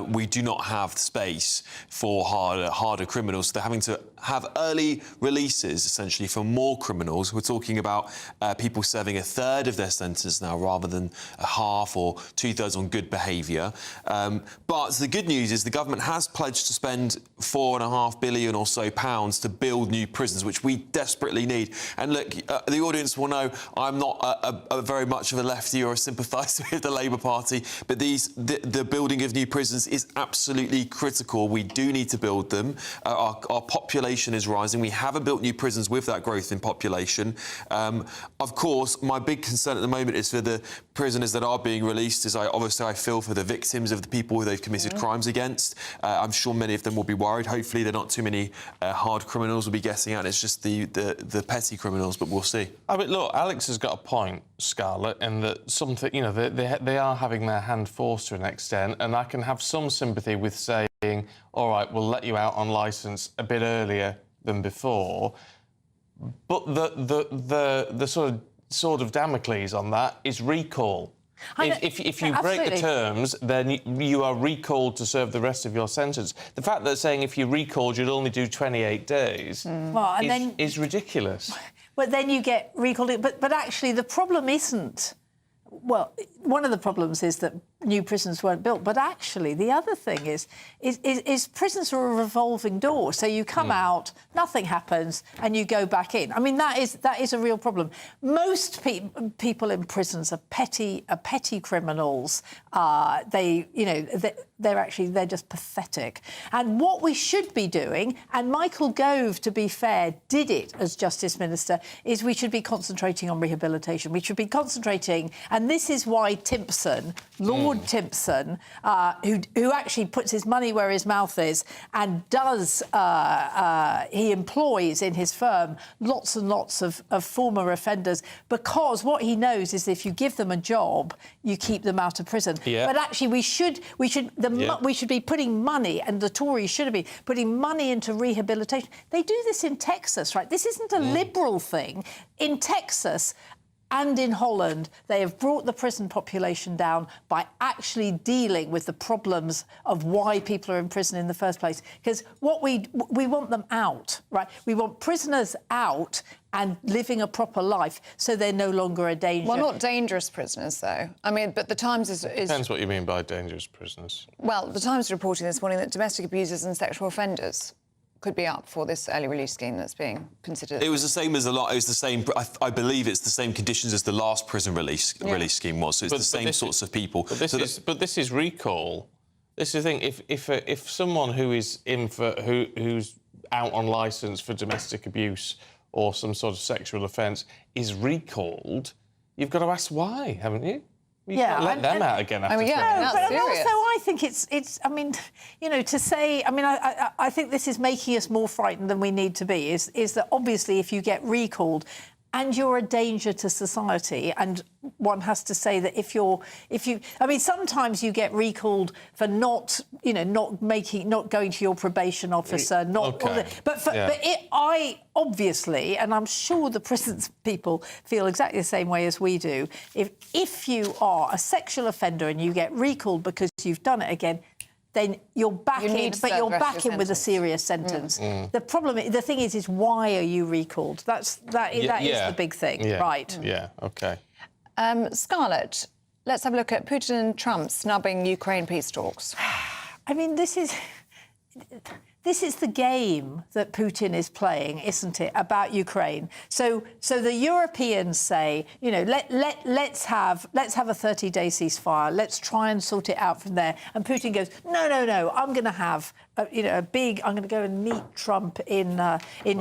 we do not have space for harder criminals. So they're having to have early releases, essentially, for more criminals. We're talking about people serving a third of their sentence now rather than a half or two-thirds on good behaviour. But the good news is the government has pledged to spend £4.5 billion or so to build new prisons, which we desperately need. And look, the audience will know I'm not a very much of a lefty or a sympathiser with the Labour Party, but the building of new prisons is absolutely critical. We do need to build them. Our population is rising. We haven't built new prisons with that growth in population. Of course, my big concern at the moment is for the prisoners that are being released, is I feel for the victims of the people who they've committed crimes against. I'm sure many of them will be worried. Hopefully there are not too many hard criminals will be getting out. It's just the petty criminals, but we'll see. I mean, look, Alex has got a point, Scarlett, in that something, you know, they are having their hand forced to an extent, and I can have some sympathy with saying, all right, we'll let you out on licence a bit earlier than before. But the sort of Damocles on that is recall. If you break the terms, then you are recalled to serve the rest of your sentence. The fact that saying if you're recalled, you'll only do 28 days is ridiculous. But then you get recalled. But actually, the problem isn't... Well, one of the problems is that new prisons weren't built. But actually, the other thing is prisons are a revolving door. So you come out, nothing happens, and you go back in. I mean, that is a real problem. Most people in prisons are petty criminals. They're just pathetic. And what we should be doing, and Michael Gove, to be fair, did it as Justice Minister, is we should be concentrating on rehabilitation. We should be concentrating, and this is why Timpson, Lord Timpson, who actually puts his money where his mouth is and does, he employs in his firm lots and lots of former offenders, because what he knows is if you give them a job, you keep them out of prison. Yeah. But actually, we should be putting money, and the Tories should be putting money into rehabilitation. They do this in Texas, right? This isn't a liberal thing. In Texas and in Holland, they have brought the prison population down by actually dealing with the problems of why people are in prison in the first place. Because what we want them out, right? We want prisoners out and living a proper life, so they're no longer a danger. Well, not dangerous prisoners, though. I mean, but the Times is... Depends what you mean by dangerous prisoners. Well, the Times is reporting this morning that domestic abusers and sexual offenders could be up for this early release scheme that's being considered. It was the same as a lot. It was the same. I believe it's the same conditions as the last prison release scheme was. So it's the same sorts of people. But this is recall. This is the thing. If someone who is who's out on licence for domestic abuse or some sort of sexual offence is recalled, you've got to ask why, haven't you? You can't let them out again after but also I think it's. I mean, to say. I mean, I think this is making us more frightened than we need to be. Is that obviously if you get recalled, and you're a danger to society, and one has to say that if you. I mean, sometimes you get recalled for not going to your probation officer, I obviously, and I'm sure the prisons people feel exactly the same way as we do. If you are a sexual offender and you get recalled because you've done it again, then you're back in, but you're back in with a serious sentence. The thing is why are you recalled? That is the big thing, right? Yeah. Okay. Scarlett, let's have a look at Putin and Trump snubbing Ukraine peace talks. I mean, this is the game that Putin is playing, isn't it, about Ukraine? So the Europeans say, let's have a 30-day ceasefire. Let's try and sort it out from there. And Putin goes, no. I'm going to have I'm going to go and meet Trump in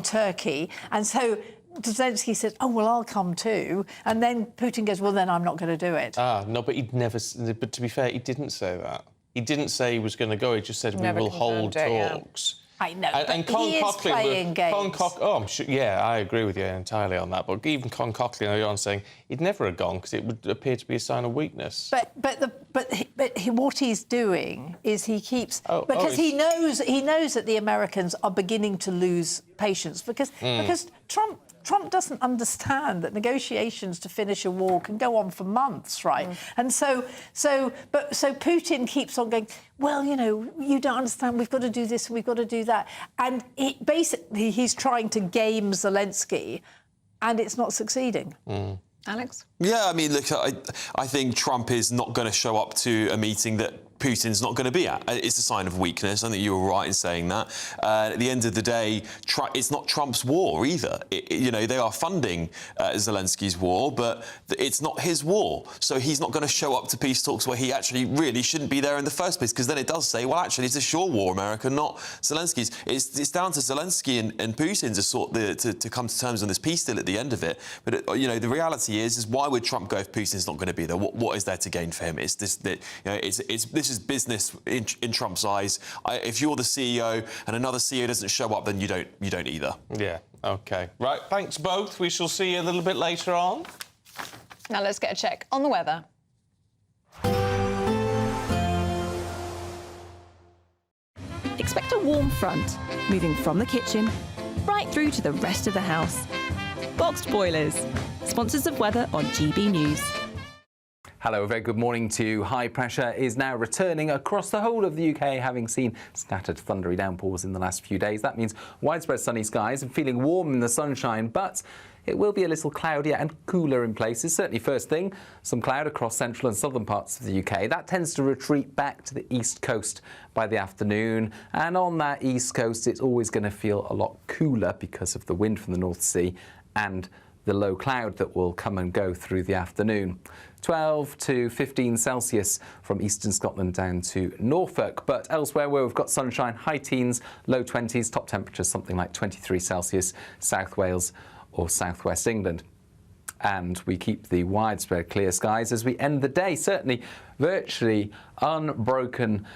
Turkey. And so Zelensky said, oh, well, I'll come too. And then Putin goes, well, then I'm not going to do it. No, but he'd never... But to be fair, he didn't say that. He didn't say he was going to go. He just said, we will hold talks. I know, and he is playing games. I'm sure, I agree with you entirely on that. But even Con Cochran earlier on saying he'd never have gone because it would appear to be a sign of weakness. But what he's doing is he keeps he knows that the Americans are beginning to lose patience because Trump doesn't understand that negotiations to finish a war can go on for months, right? And so Putin keeps on going, well, you don't understand, we've got to do this and we've got to do that. And basically he's trying to game Zelensky and it's not succeeding. Alex? Yeah, I mean, look, I think Trump is not going to show up to a meeting that Putin's not going to be at. It's a sign of weakness. I think you were right in saying that. At the end of the day, it's not Trump's war either. They are funding Zelensky's war, but it's not his war. So he's not going to show up to peace talks where he actually really shouldn't be there in the first place, because then it does say, well, actually, it's a your war, America, not Zelensky's. It's down to Zelensky and Putin to come to terms on this peace deal at the end of it. But the reality is why would Trump go if Putin's not going to be there? What is there to gain for him? It's this is business in Trump's eyes. If you're the CEO and another CEO doesn't show up, then you don't either. Yeah. Okay. Right. Thanks both. We shall see you a little bit later on. Now let's get a check on the weather. Expect a warm front, moving from the kitchen right through to the rest of the house. Boxed Boilers, sponsors of weather on GB News. Hello, a very good morning to you. High pressure is now returning across the whole of the UK, having seen scattered thundery downpours in the last few days. That means widespread sunny skies and feeling warm in the sunshine, but it will be a little cloudier and cooler in places. Certainly first thing, some cloud across central and southern parts of the UK. That tends to retreat back to the east coast by the afternoon. And on that east coast, it's always going to feel a lot cooler because of the wind from the North Sea and the low cloud that will come and go through the afternoon. 12 to 15 Celsius from eastern Scotland down to Norfolk. But elsewhere where we've got sunshine, high teens, low 20s, top temperatures something like 23 Celsius, South Wales or southwest England. And we keep the widespread clear skies as we end the day. Certainly virtually unbroken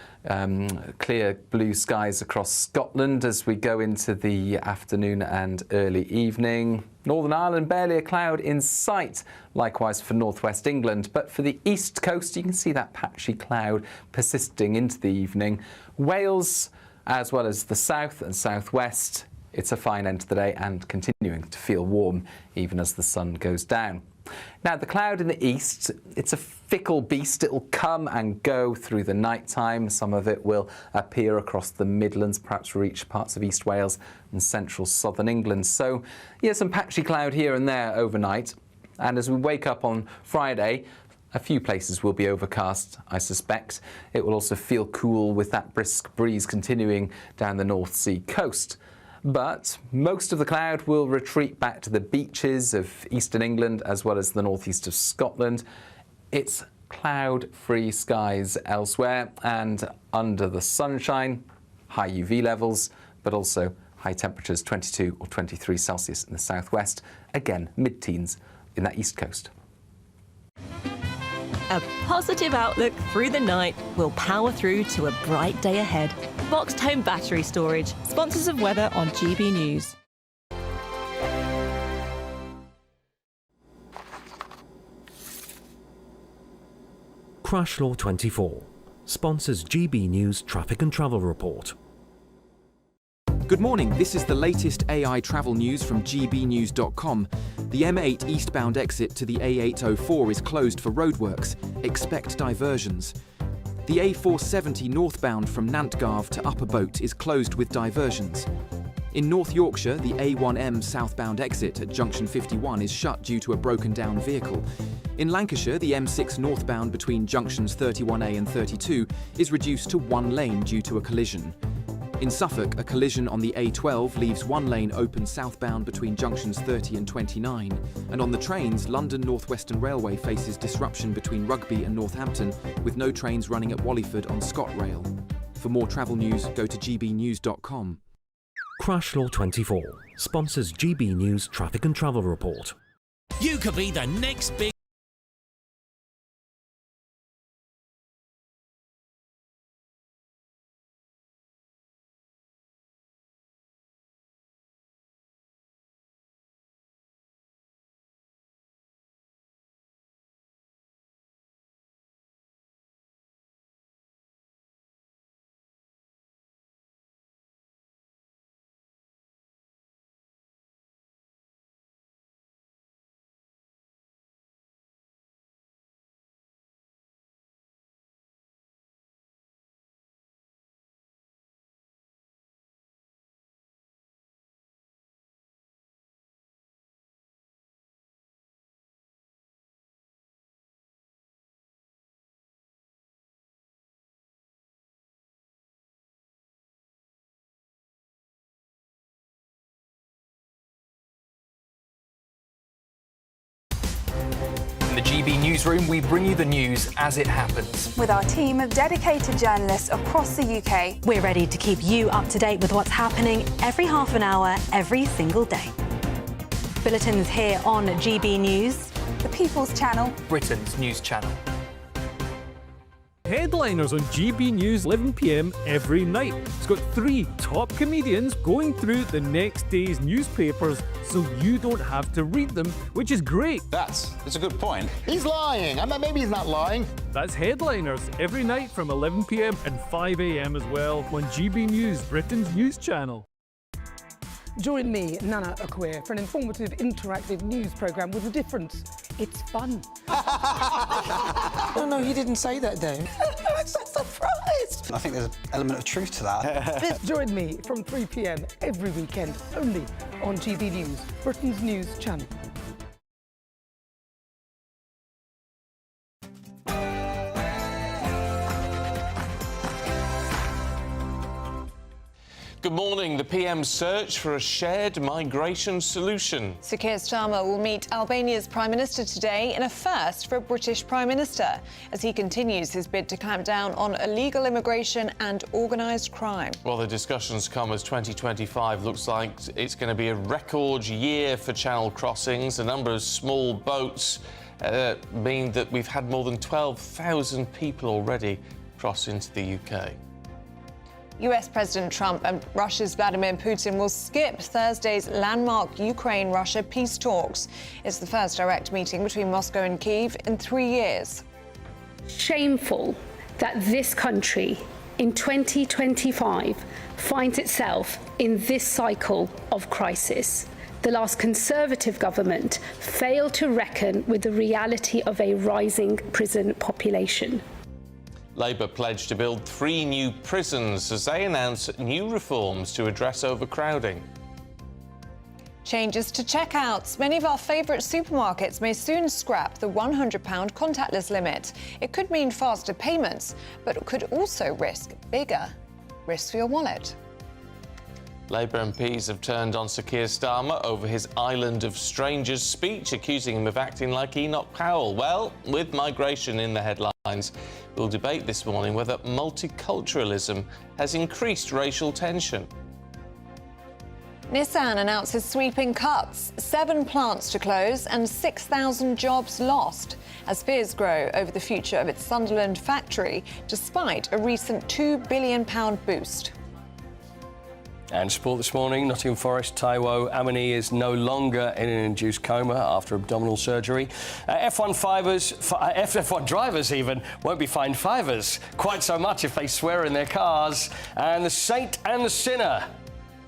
clear blue skies across Scotland as we go into the afternoon and early evening. Northern Ireland, barely a cloud in sight, likewise for northwest England. But for the east coast, you can see that patchy cloud persisting into the evening. Wales, as well as the south and southwest, it's a fine end to the day and continuing to feel warm even as the sun goes down. Now, the cloud in the east, it's a fickle beast. It'll come and go through the night time. Some of it will appear across the Midlands, perhaps reach parts of East Wales and central southern England. So, yeah, some patchy cloud here and there overnight. And as we wake up on Friday, a few places will be overcast, I suspect. It will also feel cool with that brisk breeze continuing down the North Sea coast. But most of the cloud will retreat back to the beaches of eastern England as well as the northeast of Scotland. It's cloud-free skies elsewhere and under the sunshine, high UV levels, but also high temperatures, 22 or 23 Celsius in the southwest. Again, mid-teens in that east coast. A positive outlook through the night will power through to a bright day ahead. Boxed Home Battery Storage, sponsors of weather on GB News. Crash Law 24 sponsors GB News Traffic and Travel Report. Good morning, this is the latest AI travel news from gbnews.com. The M8 eastbound exit to the A804 is closed for roadworks. Expect diversions. The A470 northbound from Nantgarv to Upper Boat is closed with diversions. In North Yorkshire, the A1M southbound exit at junction 51 is shut due to a broken down vehicle. In Lancashire, the M6 northbound between junctions 31A and 32 is reduced to one lane due to a collision. In Suffolk, a collision on the A12 leaves one lane open southbound between junctions 30 and 29. And on the trains, London North Western Railway faces disruption between Rugby and Northampton, with no trains running at Wallingford on ScotRail. For more travel news, go to gbnews.com. Crash Law 24 sponsors GB News Traffic and Travel Report. You could be the next big... In the GB Newsroom, we bring you the news as it happens. With our team of dedicated journalists across the UK, we're ready to keep you up to date with what's happening every half an hour, every single day. Bulletins here on GB News, the People's Channel, Britain's news channel. Headliners on GB News 11 p.m. every night. It's got 3 top comedians going through the next day's newspapers so you don't have to read them, which is great. That's a good point. He's lying. I mean, maybe he's not lying. That's Headliners every night from 11 p.m. and 5 a.m. as well on GB News, Britain's news channel. Join me, Nana Akwe, for an informative, interactive news programme with a difference. It's fun. No, he didn't say that, though. I'm so surprised. I think there's an element of truth to that. Join me from 3 p.m. every weekend, only on GB News, Britain's news channel. Good morning. The PM's search for a shared migration solution. Sir Keir Starmer will meet Albania's Prime Minister today in a first for a British Prime Minister as he continues his bid to clamp down on illegal immigration and organised crime. Well, the discussions come as 2025 looks like it's going to be a record year for channel crossings. A number of small boats mean that we've had more than 12,000 people already cross into the UK. US President Trump and Russia's Vladimir Putin will skip Thursday's landmark Ukraine-Russia peace talks. It's the first direct meeting between Moscow and Kyiv in 3 years. Shameful that this country in 2025 finds itself in this cycle of crisis. The last Conservative government failed to reckon with the reality of a rising prison population. Labour pledged to build 3 new prisons as they announce new reforms to address overcrowding. Changes to checkouts. Many of our favourite supermarkets may soon scrap the £100 contactless limit. It could mean faster payments, but it could also risk bigger risks for your wallet. Labour MPs have turned on Sir Keir Starmer over his Island of Strangers speech, accusing him of acting like Enoch Powell. Well, with migration in the headlines, we'll debate this morning whether multiculturalism has increased racial tension. Nissan announces sweeping cuts, 7 plants to close and 6,000 jobs lost as fears grow over the future of its Sunderland factory, despite a recent £2 billion boost. And sport this morning, Nottingham Forest, Taiwo Amini is no longer in an induced coma after abdominal surgery. F1 drivers even won't be fined fivers quite so much if they swear in their cars. And the saint and the sinner,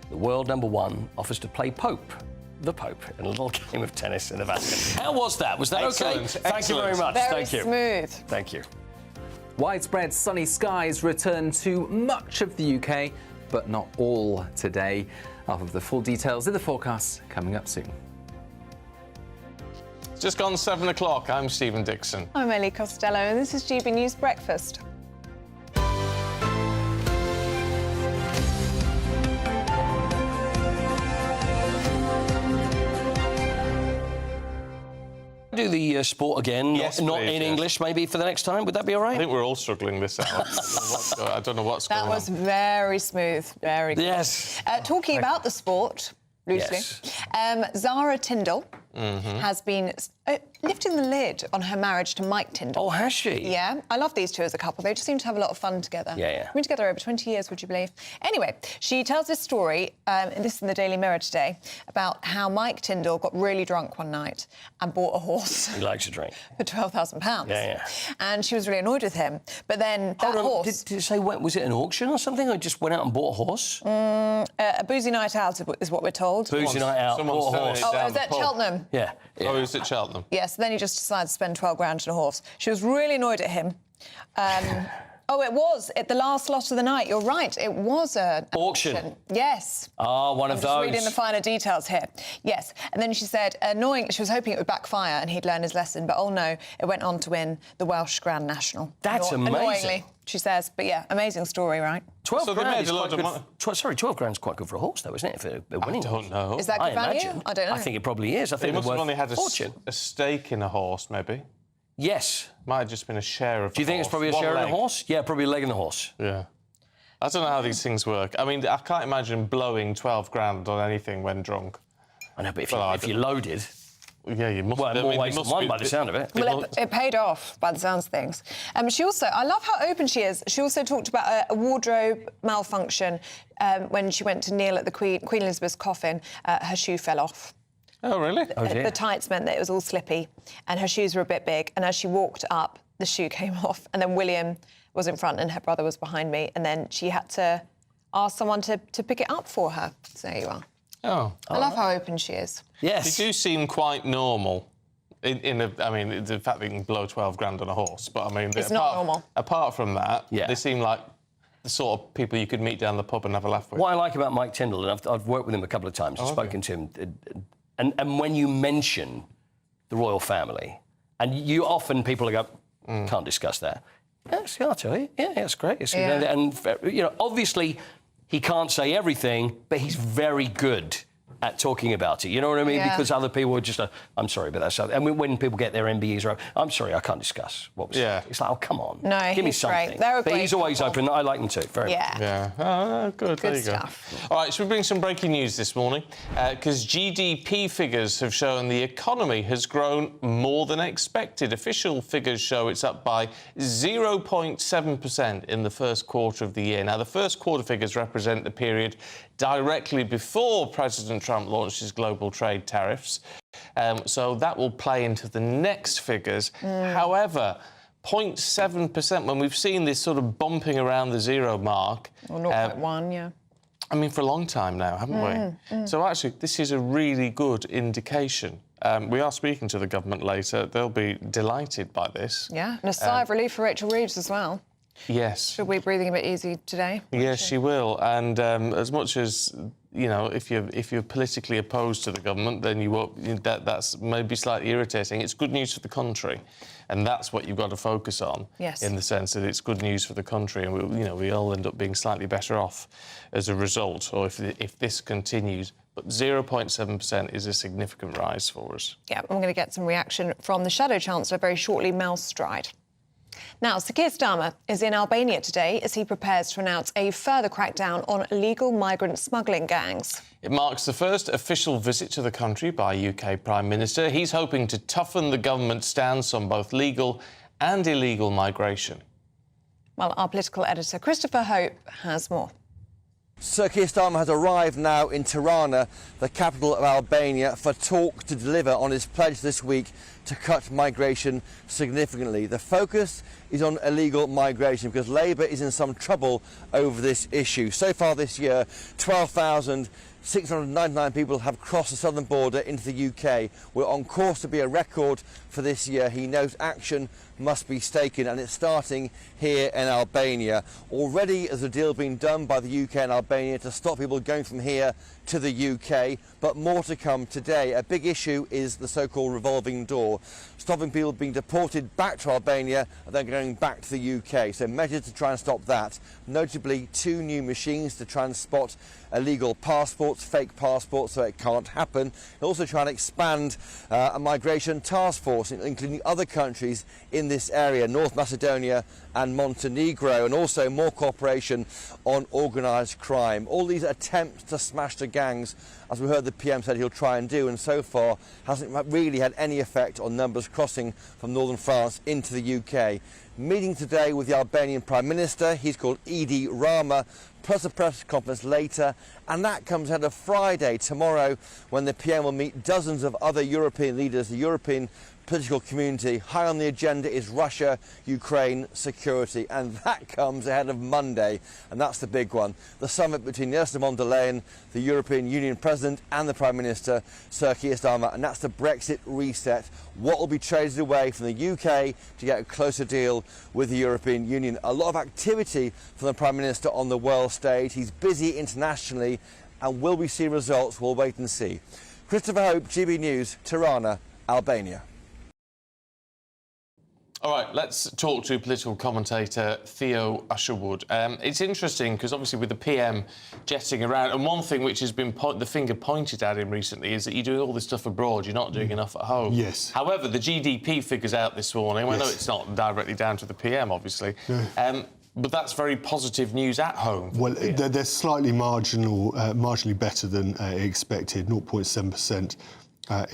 the world #1, offers to play the Pope, in a little game of tennis in the Vatican. How was that? Was that okay? Thank you very much. Very Thank you. Smooth. Thank you. Widespread sunny skies return to much of the UK, but not all today. Half of the full details in the forecast coming up soon. It's just gone 7 o'clock. I'm Stephen Dixon. I'm Ellie Costello and this is GB News Breakfast. Do the sport again, Yes, not please, in yes. English maybe for the next time. Would that be all right? I think we're all struggling this hour. I don't know what's going on. That was very smooth, very good. Yes. Talking about the sport, loosely, Zara Tindle has been lifting the lid on her marriage to Mike Tindall. Oh, has she? Yeah. I love these two as a couple. They just seem to have a lot of fun together. Yeah, yeah. They've been together over 20 years, would you believe? Anyway, she tells this story, this is in the Daily Mirror today, about how Mike Tindall got really drunk one night and bought a horse. He likes to drink. For £12,000. Yeah, yeah. And she was really annoyed with him. But then that horse... Did it say, was it an auction or something, or just went out and bought a horse? a boozy night out is what we're told. Boozy night out, bought a horse. Oh, is that Cheltenham? Yeah. Oh, is it Cheltenham? Yes, then he just decided to spend 12 grand on a horse. She was really annoyed at him. Oh, it was at the last lot of the night. You're right. It was an auction. Yes. Ah, one of I'm those. just reading the finer details here. Yes. And then she said, annoying. She was hoping it would backfire and he'd learn his lesson, but oh no, it went on to win the Welsh Grand National. That's amazing. Annoyingly, she says. But yeah, amazing story, right? 12 grand is quite good. Sorry, 12 grand's quite good for a horse, though, isn't it? If they're winning. I don't know. Is that good value? Imagine. I don't know. I think it probably is. I think He must they're have only worth had fortune. a stake in a horse, maybe. Yes. Might have just been a share of. Do you think it's probably a share in a horse? Yeah, probably a leg in the horse. Yeah. I don't know how these things work. I mean, I can't imagine blowing 12 grand on anything when drunk. I know, but if you're loaded... Yeah, you must... Well, more ways than one by the sound of it. Well, it paid off by the sounds of things. She also... I love how open she is. She also talked about a wardrobe malfunction when she went to kneel at the Queen Elizabeth's coffin. Her shoe fell off. Oh, really? The tights meant that it was all slippy and her shoes were a bit big. And as she walked up, the shoe came off. And then William was in front and her brother was behind me. And then she had to ask someone to pick it up for her. So there you are. Oh. I love how open she is. Yes. They do seem quite normal. I mean, the fact that you can blow 12 grand on a horse, but I mean... It's not normal. Apart from that, they seem like the sort of people you could meet down the pub and have a laugh with. What I like about Mike Tindle, and I've worked with him a couple of times, I've spoken to him, and when you mention the royal family, and you often people go, can't discuss that. Yes, I'll tell you. Yeah, that's great. And obviously he can't say everything, but he's very good at talking about it. You know what I mean? Yeah. Because other people are just, I'm sorry, but that's... I mean, when people get their MBEs, I'm sorry, I can't discuss what was... Yeah. It's like, oh, come on. No, give me he's something. great. They're a but great he's always couple. open. I like them too. Very much. Yeah. Oh, good. There you stuff. Go. All right, should we bring some breaking news this morning? Because GDP figures have shown the economy has grown more than expected. Official figures show it's up by 0.7% in the first quarter of the year. Now, the first quarter figures represent the period directly before President Trump launched his global trade tariffs. So that will play into the next figures. However, 0.7%, when we've seen this sort of bumping around the zero mark... Or 0.1, yeah. I mean, for a long time now, haven't we? So actually, this is a really good indication. We are speaking to the government later. They'll be delighted by this. Yeah, and a sigh of relief for Rachel Reeves as well. Yes. She'll be breathing a bit easy today. Yes, she will. And as much as, you know, if you're politically opposed to the government, then you won't, that's maybe slightly irritating. It's good news for the country, and that's what you've got to focus on. Yes. In the sense that it's good news for the country, and we all end up being slightly better off as a result, or if this continues. But 0.7% is a significant rise for us. Yeah, I'm going to get some reaction from the Shadow Chancellor very shortly, Mel Stride. Now, Sir Keir Starmer is in Albania today as he prepares to announce a further crackdown on illegal migrant smuggling gangs. It marks the first official visit to the country by UK Prime Minister. He's hoping to toughen the government's stance on both legal and illegal migration. Well, our political editor, Christopher Hope, has more. Sir Keir Starmer has arrived now in Tirana, the capital of Albania, for talk to deliver on his pledge this week to cut migration significantly. The focus is on illegal migration because Labour is in some trouble over this issue. So far this year, 12,699 people have crossed the southern border into the UK. We're on course to be a record for this year. He knows action must be taken, and it's starting here in Albania. Already there's a deal being done by the UK and Albania to stop people going from here to the UK, but more to come today. A big issue is the so-called revolving door, stopping people being deported back to Albania and then going back to the UK. So measures to try and stop that, notably 2 new machines to try and spot illegal passports, fake passports, so it can't happen. They're also trying to expand a migration task force, including other countries in this area, North Macedonia and Montenegro, and also more cooperation on organised crime. All these attempts to smash the gangs, as we heard the PM said he'll try and do, and so far hasn't really had any effect on numbers crossing from northern France into the UK. Meeting today with the Albanian Prime Minister, he's called Edi Rama, plus a press conference later, and that comes out of Friday, tomorrow, when the PM will meet dozens of other European leaders, the European political community. High on the agenda is Russia, Ukraine, security, and that comes ahead of Monday, and that's the big one. The summit between Ursula von der Leyen, the European Union President, and the Prime Minister, Sir Keir Starmer, and that's the Brexit reset. What will be traded away from the UK to get a closer deal with the European Union? A lot of activity from the Prime Minister on the world stage. He's busy internationally, and will we see results? We'll wait and see. Christopher Hope, GB News, Tirana, Albania. All right, let's talk to political commentator Theo Usherwood. It's interesting because obviously with the PM jetting around, and one thing which has been the finger pointed at him recently is that you're doing all this stuff abroad, you're not doing enough at home. Yes. However, the GDP figures out this morning. I know it's not directly down to the PM, obviously, but that's very positive news at home. Well, they're slightly marginally better than expected, 0.7%.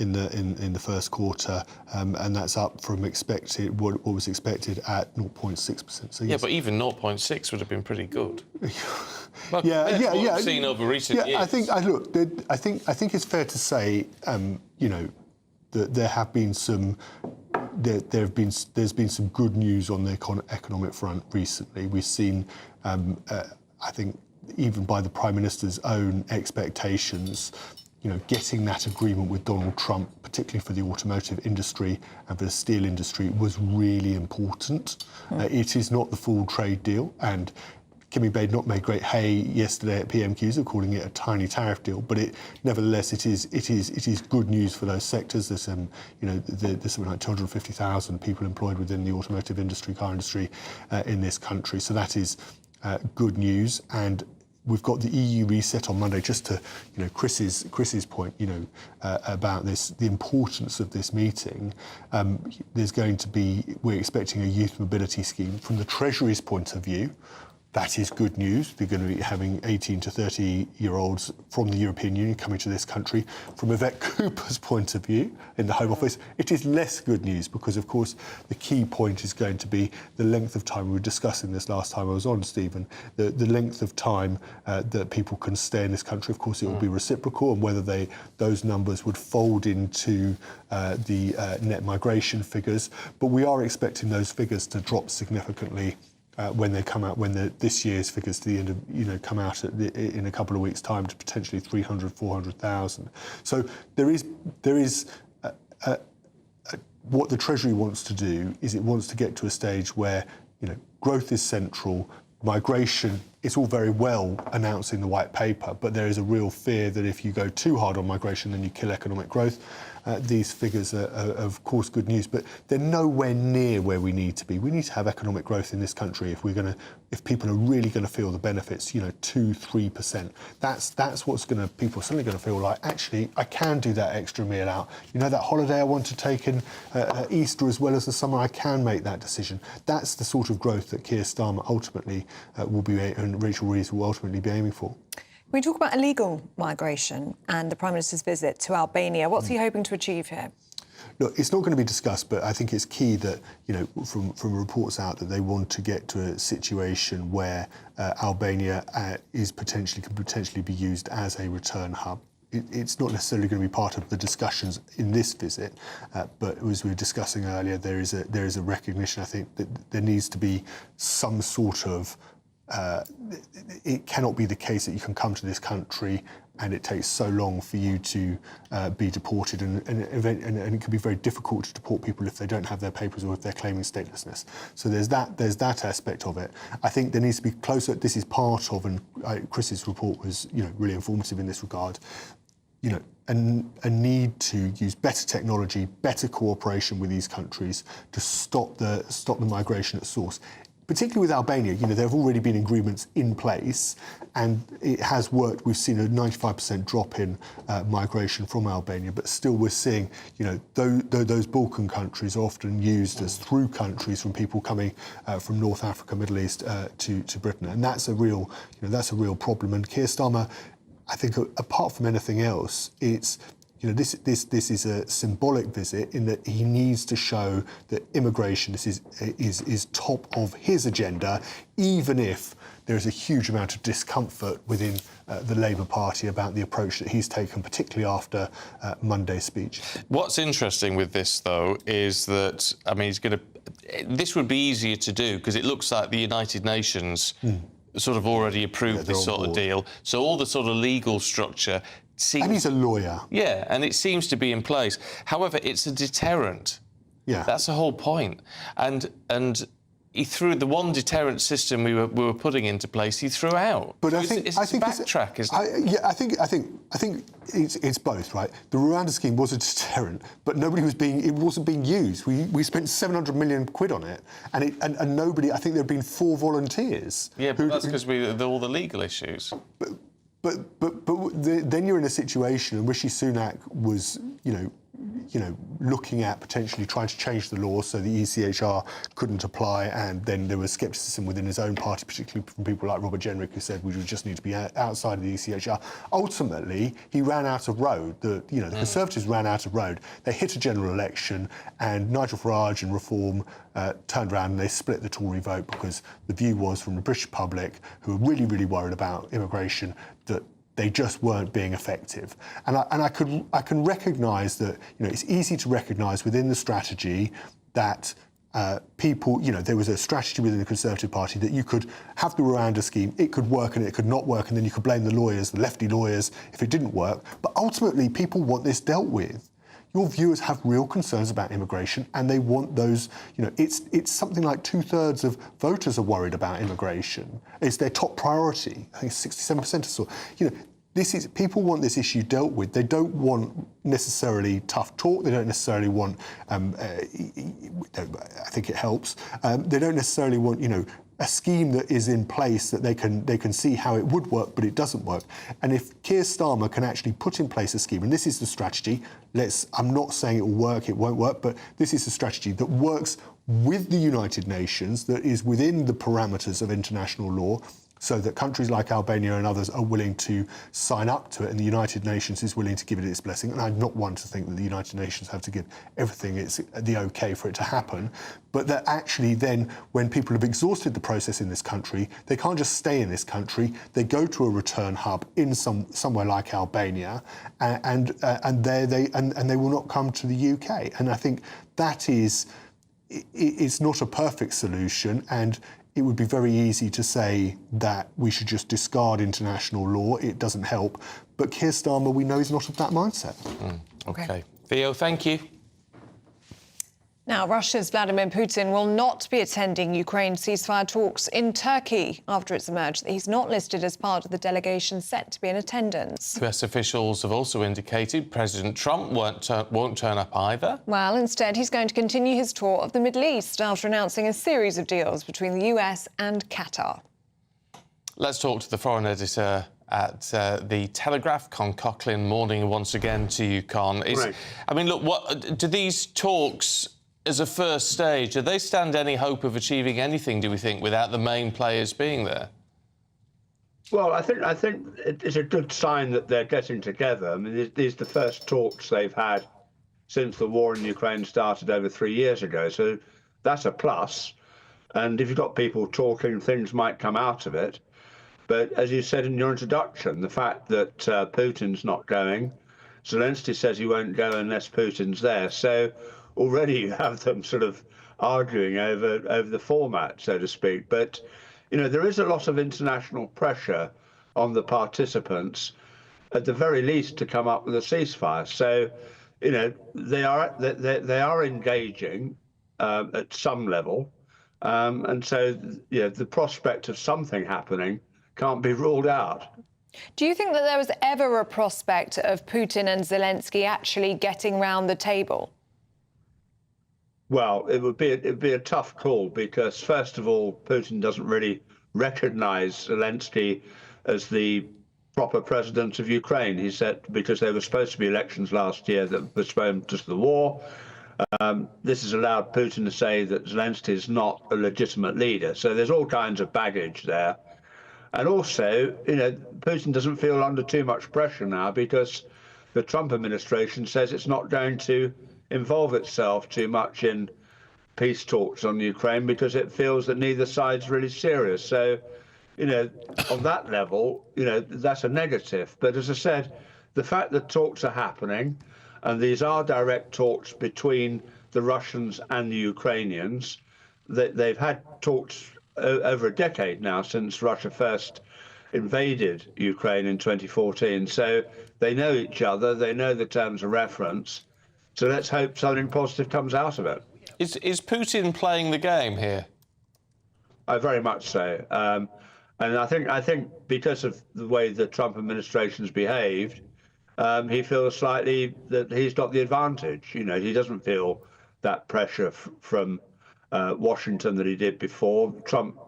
In the first quarter, and that's up from what was expected at 0.6%. So yes. Yeah, but even 0.6 would have been pretty good. Well, yeah. We've seen over recent years. I think it's fair to say, that there have been some. There's been some good news on the economic front recently. We've seen, I think, even by the Prime Minister's own expectations, getting that agreement with Donald Trump, particularly for the automotive industry and for the steel industry, was really important. It is not the full trade deal, and Kimmy Bay not made great hay yesterday at PMQs of calling it a tiny tariff deal, but nevertheless it is good news for those sectors. There's there's something like 250,000 people employed within the automotive industry, car industry in this country. So that is good news. And we've got the EU reset on Monday. Just to Chris's point, about the importance of this meeting. We're expecting a youth mobility scheme from the Treasury's point of view. That is good news. They're going to be having 18 to 30-year-olds from the European Union coming to this country. From Yvette Cooper's point of view in the Home Office, it is less good news because, of course, the key point is going to be the length of time. We were discussing this last time I was on, Stephen, the length of time that people can stay in this country. Of course, it will be reciprocal, and whether those numbers would fold into the net migration figures. But we are expecting those figures to drop significantly when they come out, this year's figures to the end of, come out in a couple of weeks' time to potentially 300, 400,000. So there is what the Treasury wants to do is it wants to get to a stage where, growth is central, migration, it's all very well announced in the white paper, but there is a real fear that if you go too hard on migration, then you kill economic growth. These figures are, of course, good news, but they're nowhere near where we need to be. We need to have economic growth in this country if people are really going to feel the benefits, 2-3%. That's what's people are suddenly going to feel like, actually, I can do that extra meal out. That holiday I want to take in Easter as well as the summer, I can make that decision. That's the sort of growth that Keir Starmer ultimately will be, and Rachel Reeves will ultimately be aiming for. We talk about illegal migration and the Prime Minister's visit to Albania. What's he hoping to achieve here? Look, it's not going to be discussed, but I think it's key that, from reports out that they want to get to a situation where Albania can potentially be used as a return hub. It's not necessarily going to be part of the discussions in this visit, but as we were discussing earlier, there is a recognition, I think, that there needs to be some sort of it cannot be the case that you can come to this country and it takes so long for you to be deported, and it can be very difficult to deport people if they don't have their papers or if they're claiming statelessness. So there's that aspect of it. I think there needs to be closer. This is part of, and Chris's report was really informative in this regard. A need to use better technology, better cooperation with these countries to stop the migration at source. Particularly with Albania, there have already been agreements in place, and it has worked. We've seen a 95% drop in migration from Albania, but still we're seeing, those Balkan countries are often used as through countries from people coming from North Africa, Middle East to Britain, and that's a real problem. And Keir Starmer, I think, apart from anything else, it's this is a symbolic visit in that he needs to show that immigration is top of his agenda, even if there is a huge amount of discomfort within the Labour Party about the approach that he's taken, particularly after Monday's speech. What's interesting with this, though, is that, this would be easier to do because it looks like the United Nations sort of already approved this sort of deal. So all the sort of legal structure seems... And he's a lawyer. Yeah, and it seems to be in place. However, it's a deterrent. Yeah. That's the whole point. And he threw the one deterrent system we were putting into place. He threw out. But I think backtrack, isn't it? I think it's both, right? The Rwanda scheme was a deterrent, but it wasn't being used. We spent 700 million quid on it, and nobody. I think there have been 4 volunteers. Yeah, but that's because all the legal issues. But then you're in a situation, and Rishi Sunak was, looking at potentially trying to change the law so the ECHR couldn't apply, and then there was scepticism within his own party, particularly from people like Robert Jenrick, who said we would just need to be outside of the ECHR. Ultimately, he ran out of road. The Conservatives ran out of road. They hit a general election, and Nigel Farage and Reform turned around and they split the Tory vote because the view was from the British public, who were really, really worried about immigration, that they just weren't being effective. And I can recognise that, it's easy to recognise within the strategy that people, there was a strategy within the Conservative Party that you could have the Rwanda scheme, it could work and it could not work, and then you could blame the lawyers, the lefty lawyers, if it didn't work. But ultimately, people want this dealt with. your viewers have real concerns about immigration, and they want those. You know, it's something like 2/3 of voters are worried about immigration. It's their top priority. I think 67% or so. You know. People want this issue dealt with. They don't want necessarily tough talk. They don't necessarily want. I think it helps. They don't necessarily want, you know, a scheme that is in place that they can see how it would work, but it doesn't work. And if Keir Starmer can actually put in place a scheme, and this is the strategy. I'm not saying it will work. It won't work, but this is the strategy that works with the United Nations, that is within the parameters of international law, so that countries like Albania and others are willing to sign up to it, and the United Nations is willing to give it its blessing. And I'm not one to think that the United Nations have to give everything it's the okay for it to happen, but that actually then, when people have exhausted the process in this country, they can't just stay in this country. They go to a return hub in somewhere like Albania, and they will not come to the UK. And I think that it's not a perfect solution, and it would be very easy to say that we should just discard international law. It doesn't help. But Keir Starmer, we know, is not of that mindset. OK. Theo, thank you. Now, Russia's Vladimir Putin will not be attending Ukraine ceasefire talks in Turkey after it's emerged that he's not listed as part of the delegation set to be in attendance. US officials have also indicated President Trump won't turn up either. Well, instead, he's going to continue his tour of the Middle East after announcing a series of deals between the US and Qatar. Let's talk to the foreign editor at The Telegraph, Con Coughlin. Morning once again to you, Con. Right. I mean, look, what do these talks, as a first stage, do they stand any hope of achieving anything, do we think, without the main players being there? Well, I think it's a good sign that they're getting together. I mean, these are the first talks they've had since the war in Ukraine started over 3 years ago. So that's a plus. And if you've got people talking, things might come out of it. But as you said in your introduction, the fact that Putin's not going, Zelensky says he won't go unless Putin's there. So already you have them sort of arguing over the format, so to speak. But, you know, there is a lot of international pressure on the participants, at the very least, to come up with a ceasefire. So, you know, they are engaging at some level. And so, you know, the prospect of something happening can't be ruled out. Do you think that there was ever a prospect of Putin and Zelensky actually getting round the table? Well, it would be a tough call because, first of all, Putin doesn't really recognise Zelensky as the proper president of Ukraine. He said because there were supposed to be elections last year that postponed just the war. This has allowed Putin to say that Zelensky is not a legitimate leader. So there's all kinds of baggage there. And also, you know, Putin doesn't feel under too much pressure now because the Trump administration says it's not going to involve itself too much in peace talks on Ukraine because it feels that neither side's really serious. So, you know, on that level, you know, that's a negative. But as I said, the fact that talks are happening, and these are direct talks between the Russians and the Ukrainians, they've had talks over a decade now since Russia first invaded Ukraine in 2014. So they know each other, they know the terms of reference. So let's hope something positive comes out of it. Is Putin playing the game here? Very much so. And I think because of the way the Trump administration's behaved, he feels slightly that he's got the advantage. You know, he doesn't feel that pressure from Washington that he did before. Trump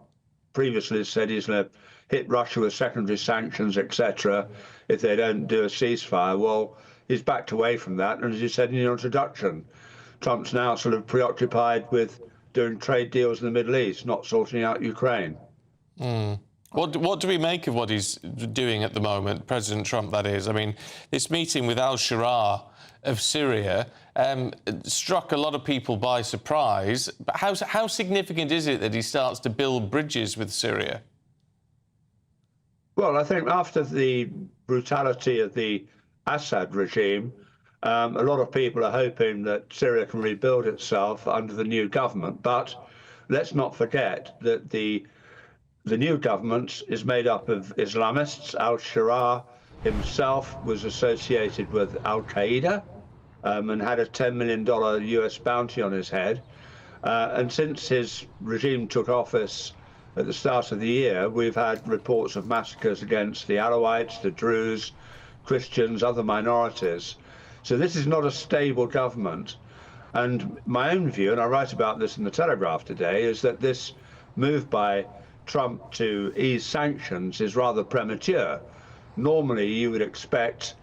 previously said he's going to hit Russia with secondary sanctions, etc., if they don't do a ceasefire. Well, he's backed away from that. And as you said in your introduction, Trump's now sort of preoccupied with doing trade deals in the Middle East, not sorting out Ukraine. What do we make of what he's doing at the moment, President Trump, that is? I mean, this meeting with al-Sharaa of Syria struck a lot of people by surprise. But how significant is it that he starts to build bridges with Syria? Well, I think after the brutality of the Assad regime, a lot of people are hoping that Syria can rebuild itself under the new government. But let's not forget that the new government is made up of Islamists. Al-Sharaa himself was associated with Al-Qaeda. and had a $10 million US bounty on his head. And since his regime took office at the start of the year, we've had reports of massacres against the Alawites, the Druze, Christians, other minorities. So this is not a stable government. And my own view, and I write about this in the Telegraph today, is that this move by Trump to ease sanctions is rather premature. Normally, you would expect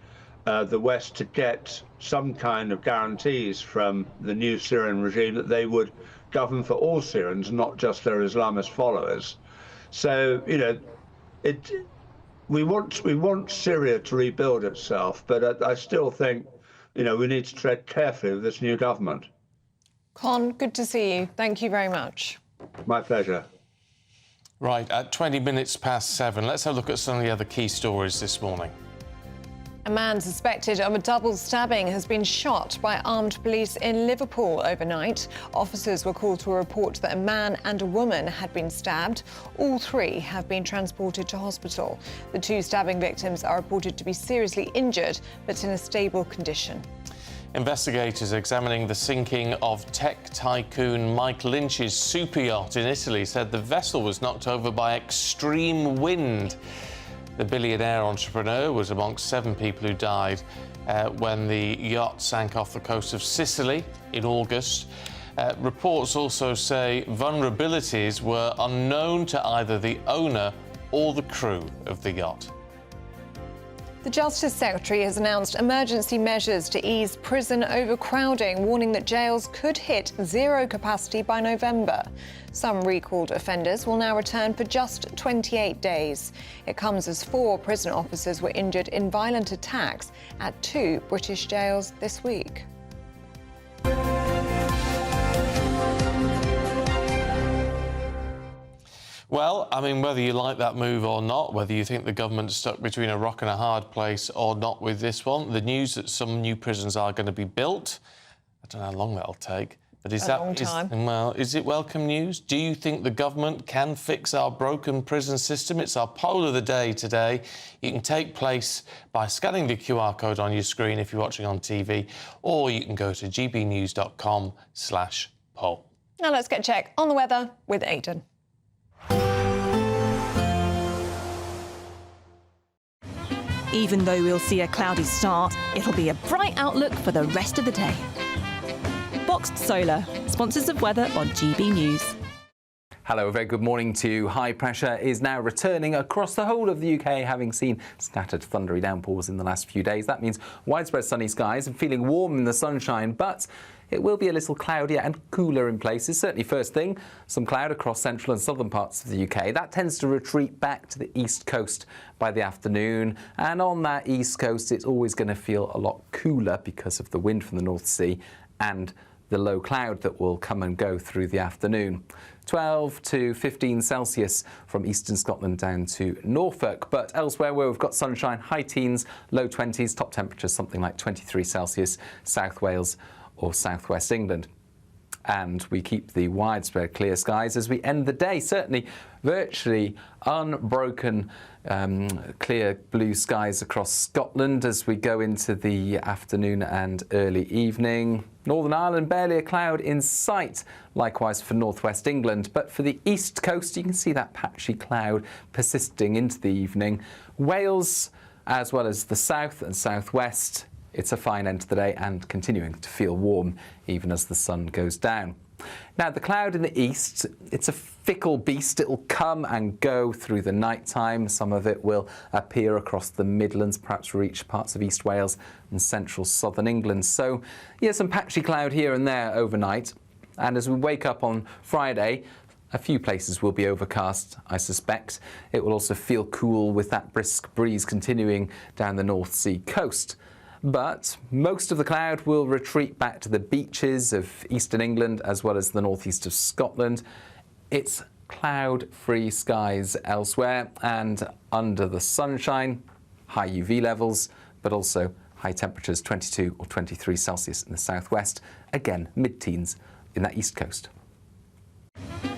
the West to get some kind of guarantees from the new Syrian regime that they would govern for all Syrians, not just their Islamist followers. So, you know, we want Syria to rebuild itself, but I still think, you know, we need to tread carefully with this new government. Con, good to see you. Thank you very much. My pleasure. Right, at 20 minutes past 7, let's have a look at some of the other key stories this morning. A man suspected of a double stabbing has been shot by armed police in Liverpool overnight. Officers were called to a report that a man and a woman had been stabbed. All three have been transported to hospital. The two stabbing victims are reported to be seriously injured, but in a stable condition. Investigators examining the sinking of tech tycoon Mike Lynch's super yacht in Italy said the vessel was knocked over by extreme wind. The billionaire entrepreneur was amongst 7 people who died when the yacht sank off the coast of Sicily in August. Reports also say vulnerabilities were unknown to either the owner or the crew of the yacht. The Justice Secretary has announced emergency measures to ease prison overcrowding, warning that jails could hit zero capacity by November. Some recalled offenders will now return for just 28 days. It comes as 4 prison officers were injured in violent attacks at 2 British jails this week. Well, I mean, whether you like that move or not, whether you think the government's stuck between a rock and a hard place or not with this one, the news that some new prisons are going to be built, I don't know how long that'll take. But is a long time. Well, is it welcome news? Do you think the government can fix our broken prison system? It's our poll of the day today. You can take place by scanning the QR code on your screen if you're watching on TV, or you can go to gbnews.com/poll. Now let's get a check on the weather with Aidan. Even though we'll see a cloudy start, it'll be a bright outlook for the rest of the day. Boxed Solar, sponsors of weather on GB News. Hello, a very good morning to you. High pressure is now returning across the whole of the UK, having seen scattered thundery downpours in the last few days. That means widespread sunny skies and feeling warm in the sunshine, but it will be a little cloudier and cooler in places. Certainly first thing, some cloud across central and southern parts of the UK. That tends to retreat back to the east coast by the afternoon. And on that east coast, it's always going to feel a lot cooler because of the wind from the North Sea and the low cloud that will come and go through the afternoon. 12 to 15 Celsius from eastern Scotland down to Norfolk. But elsewhere where we've got sunshine, high teens, low 20s, top temperatures something like 23 Celsius, South Wales or southwest England. And we keep the widespread clear skies as we end the day. Certainly virtually unbroken clear blue skies across Scotland as we go into the afternoon and early evening. Northern Ireland, barely a cloud in sight, likewise for northwest England. But for the east coast, you can see that patchy cloud persisting into the evening. Wales, as well as the south and southwest, it's a fine end to the day and continuing to feel warm even as the sun goes down. Now, the cloud in the east, it's a fickle beast. It'll come and go through the night time. Some of it will appear across the Midlands, perhaps reach parts of East Wales and central southern England. So, yeah, some patchy cloud here and there overnight. And as we wake up on Friday, a few places will be overcast, I suspect. It will also feel cool with that brisk breeze continuing down the North Sea coast. But most of the cloud will retreat back to the beaches of eastern England as well as the northeast of Scotland. It's cloud-free skies elsewhere and under the sunshine, high UV levels, but also high temperatures, 22 or 23 Celsius in the southwest. Again, mid-teens in that east coast.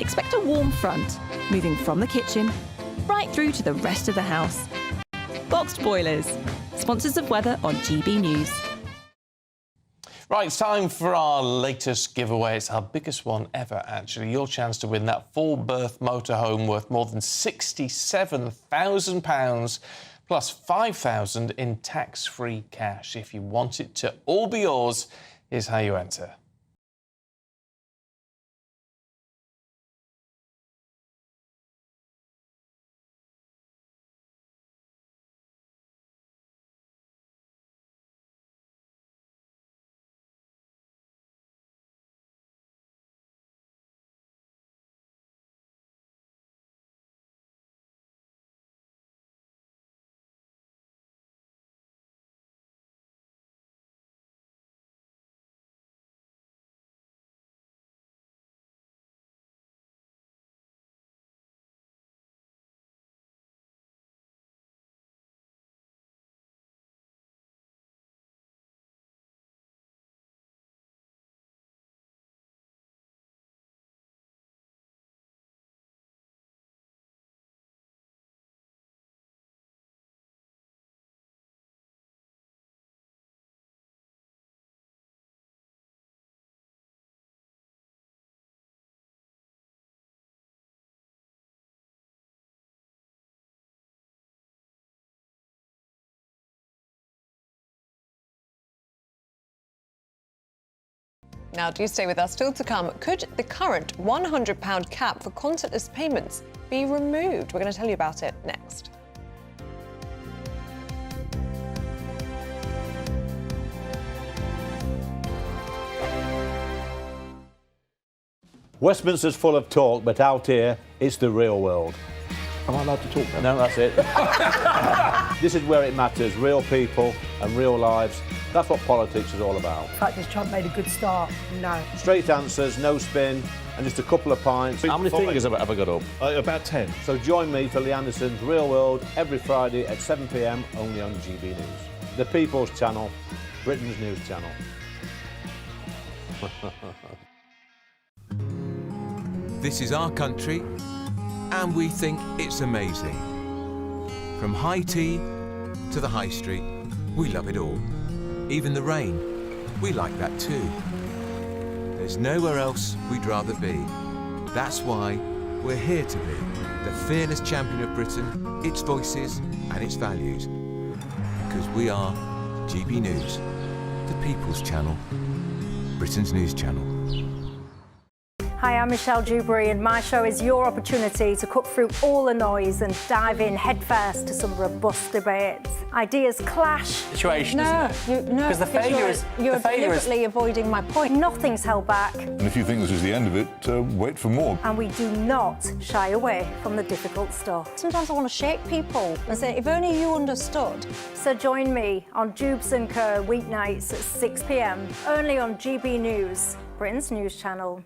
Expect a warm front, moving from the kitchen right through to the rest of the house. Boxed Boilers, sponsors of weather on GB News. Right, it's time for our latest giveaway. It's our biggest one ever, actually. Your chance to win that full-berth motorhome worth more than £67,000 plus £5,000 in tax-free cash. If you want it to all be yours, here's how you enter. Now, do stay with us. Still to come, could the current £100 cap for contactless payments be removed? We're going to tell you about it next. Westminster's full of talk, but out here, it's the real world. Am I allowed to talk now? No, that's it. This is where it matters, real people and real lives. That's what politics is all about. The fact is Trump made a good start, no. Straight answers, no spin, and just a couple of pints. How many fingers have I got up? About 10. So join me for Lee Anderson's Real World every Friday at 7 p.m, only on GB News. The People's Channel, Britain's news channel. This is our country, and we think it's amazing. From high tea to the high street, we love it all. Even the rain, we like that too. There's nowhere else we'd rather be. That's why we're here to be the fearless champion of Britain, its voices and its values. Because we are GB News, the People's Channel, Britain's news channel. Hi, I'm Michelle Dewberry, and my show is your opportunity to cut through all the noise and dive in headfirst to some robust debates. Ideas clash. Situation, No, isn't it? Because the failure is... You're deliberately avoiding my point. Nothing's held back. And if you think this is the end of it, wait for more. And we do not shy away from the difficult stuff. Sometimes I want to shake people and say, if only you understood. So join me on Dubes and Co weeknights at 6 p.m, only on GB News, Britain's news channel.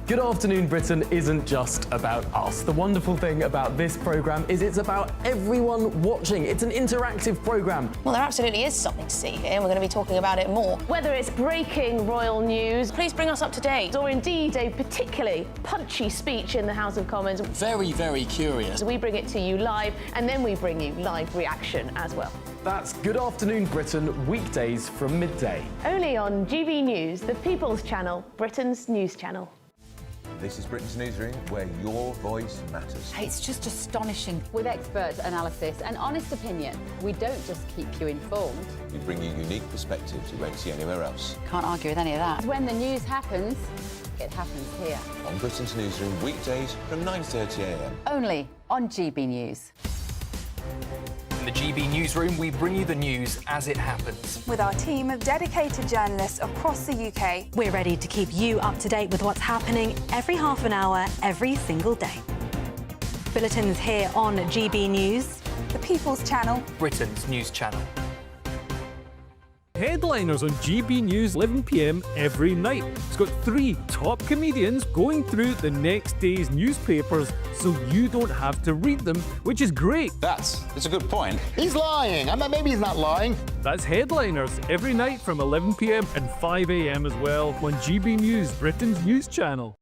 Good Afternoon Britain isn't just about us. The wonderful thing about this programme is it's about everyone watching. It's an interactive programme. Well, there absolutely is something to see here, and we're going to be talking about it more. Whether it's breaking royal news, please bring us up to date, or indeed a particularly punchy speech in the House of Commons. Very, very curious. We bring it to you live, and then we bring you live reaction as well. That's Good Afternoon Britain, weekdays from midday. Only on GB News, the People's Channel, Britain's news channel. This is Britain's Newsroom, where your voice matters. It's just astonishing. With expert analysis and honest opinion, we don't just keep you informed. We bring you unique perspectives you won't see anywhere else. Can't argue with any of that. When the news happens, it happens here. On Britain's Newsroom, weekdays from 9:30 a.m. Only on GB News. In the GB Newsroom, we bring you the news as it happens. With our team of dedicated journalists across the UK. We're ready to keep you up to date with what's happening every half an hour, every single day. Bulletins here on GB News. The People's Channel. Britain's news channel. Headliners on GB News 11 p.m. every night. It's got 3 top comedians going through the next day's newspapers so you don't have to read them, which is great. That's a good point. He's lying. Maybe he's not lying. That's Headliners every night from 11 p.m. and 5 a.m. as well on GB News, Britain's news channel.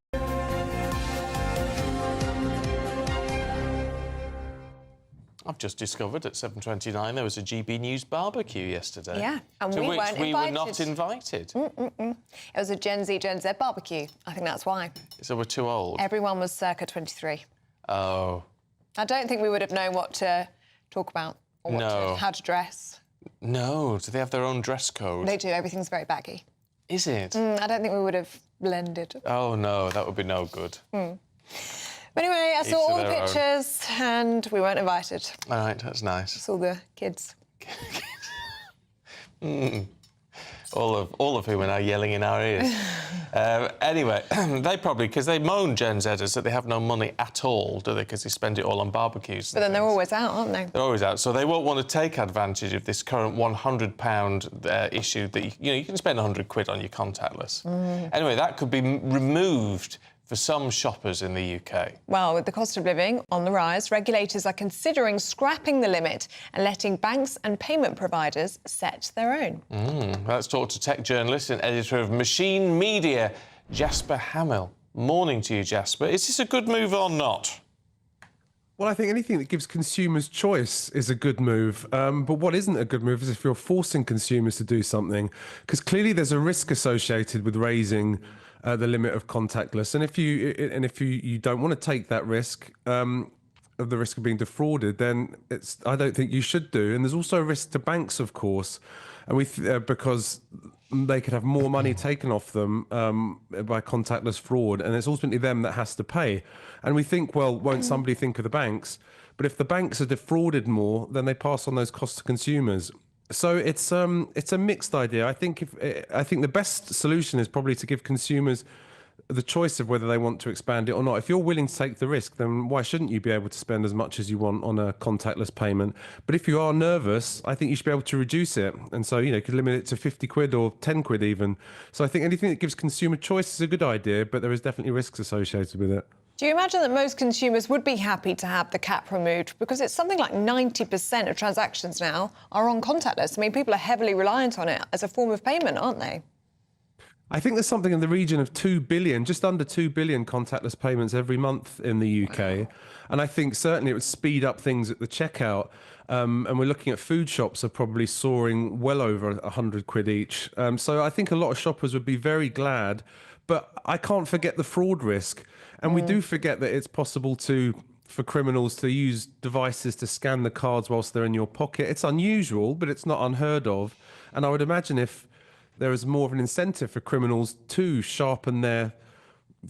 I've just discovered at 7:29 there was a GB News barbecue yesterday. Yeah, and to we which weren't we invited. were not invited. It was a Gen Z barbecue. I think that's why. So we're too old. Everyone was circa 23. Oh. I don't think we would have known what to talk about or how to dress. No. Do they have their own dress code? They do. Everything's very baggy. Is it? I don't think we would have blended. Oh, no, that would be no good. But anyway, I saw all the pictures and we weren't invited. All right, that's nice. I saw the kids. All of whom are now yelling in our ears. Anyway, they probably, because they moan Gen Zers that they have no money at all, do they? Because they spend it all on barbecues. But then they're always out, aren't they? They're always out, so they won't want to take advantage of this current £100 issue that you can spend £100 on your contactless. Anyway, that could be removed for some shoppers in the UK. Well, with the cost of living on the rise, regulators are considering scrapping the limit and letting banks and payment providers set their own. Let's talk to tech journalist and editor of Machine Media, Jasper Hamill. Morning to you, Jasper. Is this a good move or not? Well, I think anything that gives consumers choice is a good move. But what isn't a good move is if you're forcing consumers to do something, because clearly there's a risk associated with raising the limit of contactless, and if you don't want to take that risk of the risk of being defrauded, then I don't think you should do. And there's also a risk to banks, of course, and because they could have more money taken off them by contactless fraud, and it's ultimately them that has to pay. And we think, well, won't somebody think of the banks? But if the banks are defrauded more, then they pass on those costs to consumers. So it's a mixed idea. I think the best solution is probably to give consumers the choice of whether they want to expand it or not. If you're willing to take the risk, then why shouldn't you be able to spend as much as you want on a contactless payment? But if you are nervous, I think you should be able to reduce it. And so, you could limit it to £50 or £10 even. So I think anything that gives consumer choice is a good idea, but there is definitely risks associated with it. Do you imagine that most consumers would be happy to have the cap removed? Because it's something like 90% of transactions now are on contactless. I mean, people are heavily reliant on it as a form of payment, aren't they? I think there's something in the region of 2 billion, just under 2 billion contactless payments every month in the UK. Wow. And I think certainly it would speed up things at the checkout. And we're looking at food shops are probably soaring well over £100 each. So I think a lot of shoppers would be very glad. But I can't forget the fraud risk. And we do forget that it's possible for criminals to use devices to scan the cards whilst they're in your pocket. It's unusual, but it's not unheard of. And I would imagine if there is more of an incentive for criminals to sharpen their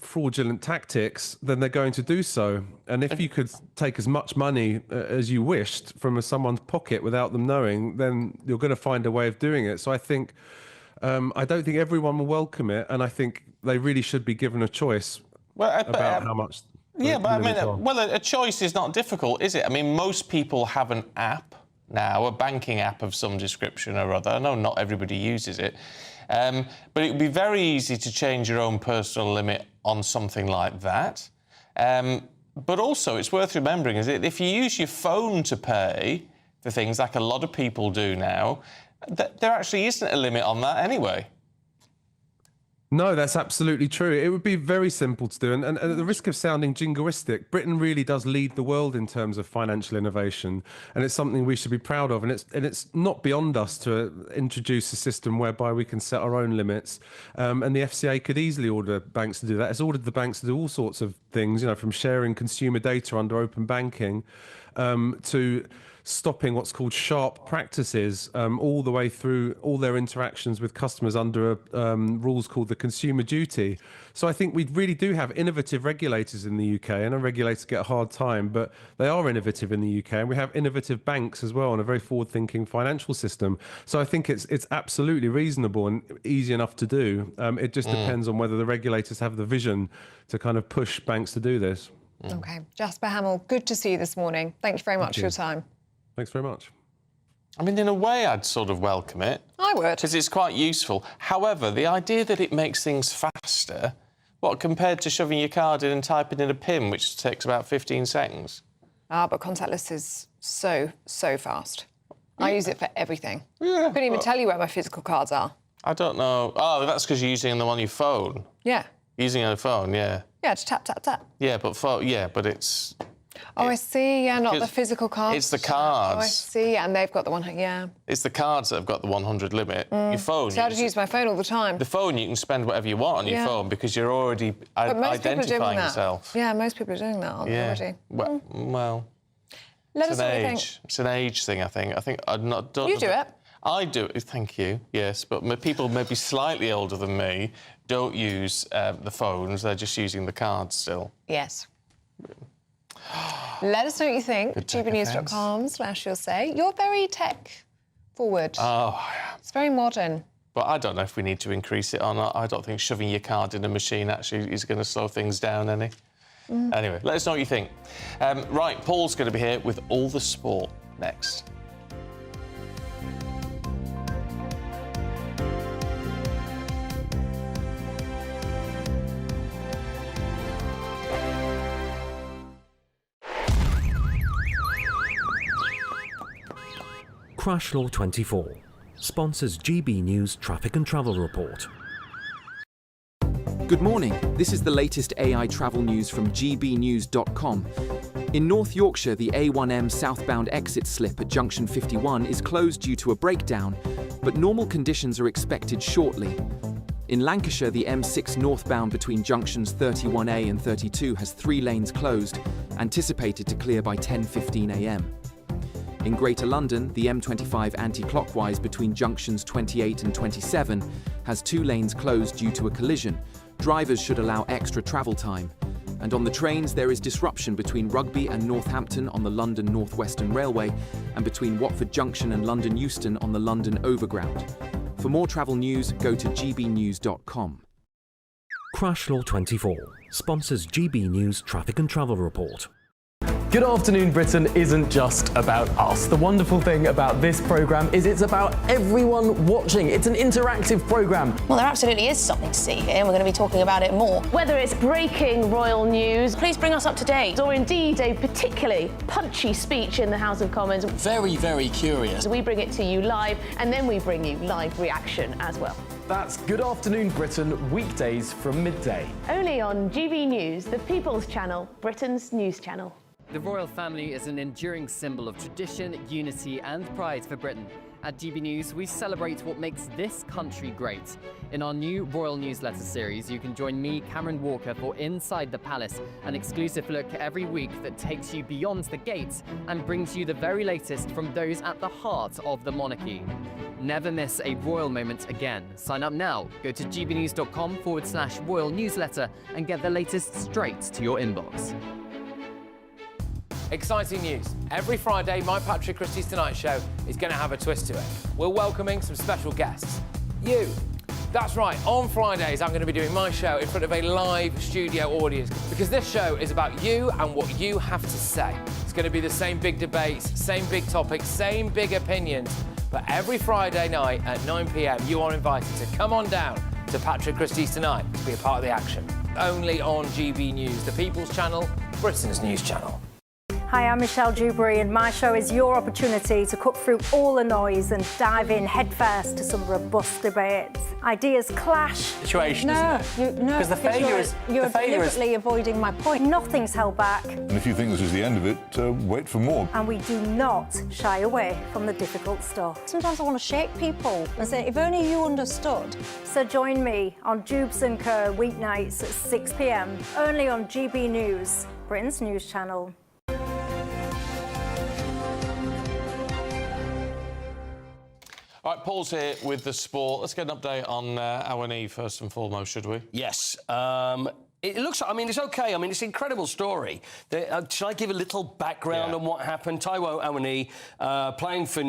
fraudulent tactics, then they're going to do so. And if you could take as much money as you wished from someone's pocket without them knowing, then you're going to find a way of doing it. So I think, I don't think everyone will welcome it. And I think they really should be given a choice about how much. Yeah, but I mean, a choice is not difficult, is it? I mean, most people have an app now, a banking app of some description or other. I know not everybody uses it, but it would be very easy to change your own personal limit on something like that. But also, it's worth remembering is that if you use your phone to pay for things like a lot of people do now, there actually isn't a limit on that anyway. No, that's absolutely true. It would be very simple to do. And at the risk of sounding jingoistic, Britain really does lead the world in terms of financial innovation. And it's something we should be proud of. And it's not beyond us to introduce a system whereby we can set our own limits. And the FCA could easily order banks to do that. It's ordered the banks to do all sorts of things, from sharing consumer data under open banking to stopping what's called sharp practices all the way through all their interactions with customers under rules called the Consumer Duty. So I think we really do have innovative regulators in the UK, and our regulators get a hard time, but they are innovative in the UK, and we have innovative banks as well and a very forward-thinking financial system. So I think it's absolutely reasonable and easy enough to do. It just depends on whether the regulators have the vision to kind of push banks to do this. OK. Jasper Hamill, good to see you this morning. Thank you very much for your time. Thanks very much. I mean, in a way, I'd sort of welcome it. I would. Because it's quite useful. However, the idea that it makes things faster, compared to shoving your card in and typing in a PIN, which takes about 15 seconds? But contactless is so fast. I use it for everything. Yeah. I couldn't even tell you where my physical cards are. I don't know. Oh, that's because you're using them on your phone. Yeah. Using it on a phone, yeah. Yeah, just tap, tap, tap. Yeah, but it's... Oh, I see. Yeah, not the physical cards. It's the cards. Oh, I see. And they've got the one. Yeah. It's the cards that have got the 100 limit. Your phone. So I just use my phone all the time. The phone, you can spend whatever you want on your phone because you're already identifying yourself. Yeah, most people are doing that already. Well, Let us know what you think. It's an age thing, I think. I'm not. You do it. I do it. Thank you. Yes, but people maybe slightly older than me don't use the phones. They're just using the cards still. Yes. Let us know what you think. gbnews.com/you'll say. You're very tech forward. Oh, it's very modern. But I don't know if we need to increase it or not. I don't think shoving your card in a machine actually is going to slow things down any. Anyway, let us know what you think. Right, Paul's going to be here with all the sport next. Crash Law 24 sponsors GB News Traffic and Travel Report. Good morning. This is the latest AI travel news from gbnews.com. In North Yorkshire, the A1M southbound exit slip at junction 51 is closed due to a breakdown, but normal conditions are expected shortly. In Lancashire, the M6 northbound between junctions 31A and 32 has 3 lanes closed, anticipated to clear by 10:15 a.m. In Greater London, the M25 anti-clockwise between junctions 28 and 27 has 2 lanes closed due to a collision. Drivers should allow extra travel time. And on the trains, there is disruption between Rugby and Northampton on the London North Western Railway and between Watford Junction and London Euston on the London Overground. For more travel news, go to gbnews.com. Crash Law 24 sponsors GB News Traffic and Travel Report. Good Afternoon Britain isn't just about us. The wonderful thing about this programme is it's about everyone watching. It's an interactive programme. Well, there absolutely is something to see here, and we're going to be talking about it more. Whether it's breaking royal news, please bring us up to date, or indeed a particularly punchy speech in the House of Commons. Very, very curious. We bring it to you live, and then we bring you live reaction as well. That's Good Afternoon Britain, weekdays from midday. Only on GB News, the People's Channel, Britain's news channel. The royal family is an enduring symbol of tradition, unity and pride for Britain. At GB News, we celebrate what makes this country great. In our new royal newsletter series, you can join me, Cameron Walker, for Inside the Palace, an exclusive look every week that takes you beyond the gates and brings you the very latest from those at the heart of the monarchy. Never miss a royal moment again. Sign up now. Go to gbnews.com/royal newsletter and get the latest straight to your inbox. Exciting news. Every Friday, my Patrick Christie's Tonight Show is going to have a twist to it. We're welcoming some special guests. You. That's right, on Fridays I'm going to be doing my show in front of a live studio audience because this show is about you and what you have to say. It's going to be the same big debates, same big topics, same big opinions. But every Friday night at 9 p.m, you are invited to come on down to Patrick Christie's Tonight to be a part of the action. Only on GB News, the People's Channel, Britain's news channel. Hi, I'm Michelle Dewberry, and my show is your opportunity to cut through all the noise and dive in headfirst to some robust debates. Ideas clash. Situation, Because you're deliberately avoiding my point. Nothing's held back. And if you think this is the end of it, wait for more. And we do not shy away from the difficult stuff. Sometimes I want to shake people and say, if only you understood. So join me on Jubes and Kerr weeknights at 6 p.m, only on GB News, Britain's news channel. All right, Paul's here with the sport. Let's get an update on Ellie first and foremost, should we? Yes. It looks, I mean, it's OK. I mean, it's an incredible story. Should I give a little background on what happened? Taiwo Awoniyi, playing for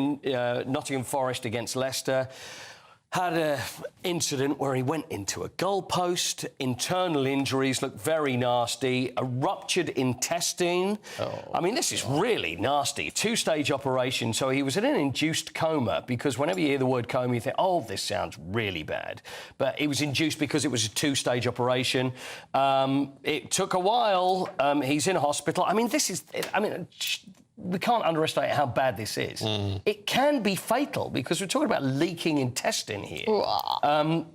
Nottingham Forest against Leicester, had an incident where he went into a goalpost, internal injuries, looked very nasty, a ruptured intestine. I mean, this is really nasty. 2-stage operation, so he was in an induced coma, because whenever you hear the word coma, you think, oh, this sounds really bad. But it was induced because it was a 2-stage operation. It took a while. He's in hospital. I mean, we can't underestimate how bad this is. It can be fatal because we're talking about leaking intestine here.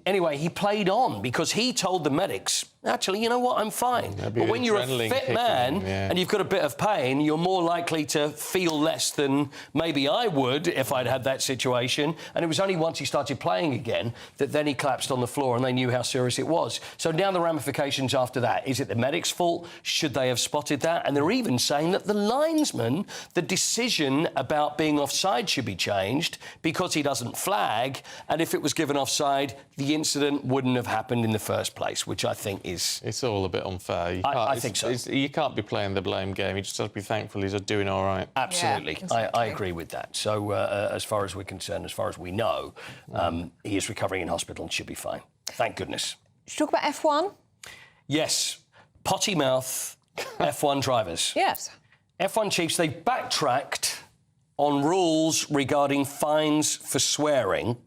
Anyway, he played on because he told the medics, actually, you know what, I'm fine. But when you're a fit man and you've got a bit of pain, you're more likely to feel less than maybe I would if I'd had that situation. And it was only once he started playing again that then he collapsed on the floor and they knew how serious it was. So now the ramifications after that. Is it the medics' fault? Should they have spotted that? And they're even saying that the linesman, the decision about being offside should be changed because he doesn't flag. And if it was given offside, the incident wouldn't have happened in the first place, which I think is... It's all a bit unfair. I think so. You can't be playing the blame game. You just have to be thankful he's doing all right. Absolutely. Yeah, I agree with that. So as far as we're concerned, as far as we know, he is recovering in hospital and should be fine. Thank goodness. Should we talk about F1? Yes. Potty mouth F1 drivers. Yes. F1 chiefs, they backtracked on rules regarding fines for swearing.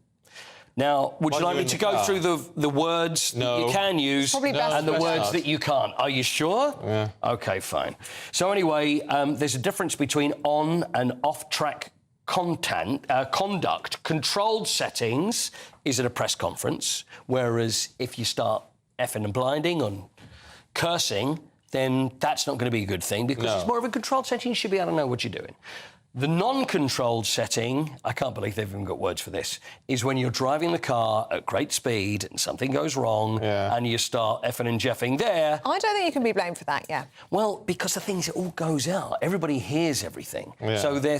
Now, would you like me to go through the words that you can use and the words that you can't? Are you sure? Yeah. OK, fine. So anyway, there's a difference between on- and off-track conduct. Controlled settings is at a press conference, whereas if you start effing and blinding on cursing, then that's not going to be a good thing because it's more of a controlled setting. You should be able to know what you're doing. The non-controlled setting, I can't believe they've even got words for this, is when you're driving the car at great speed and something goes wrong and you start effing and jeffing there. I don't think you can be blamed for that, Well, because the thing is, it all goes out. Everybody hears everything. So they're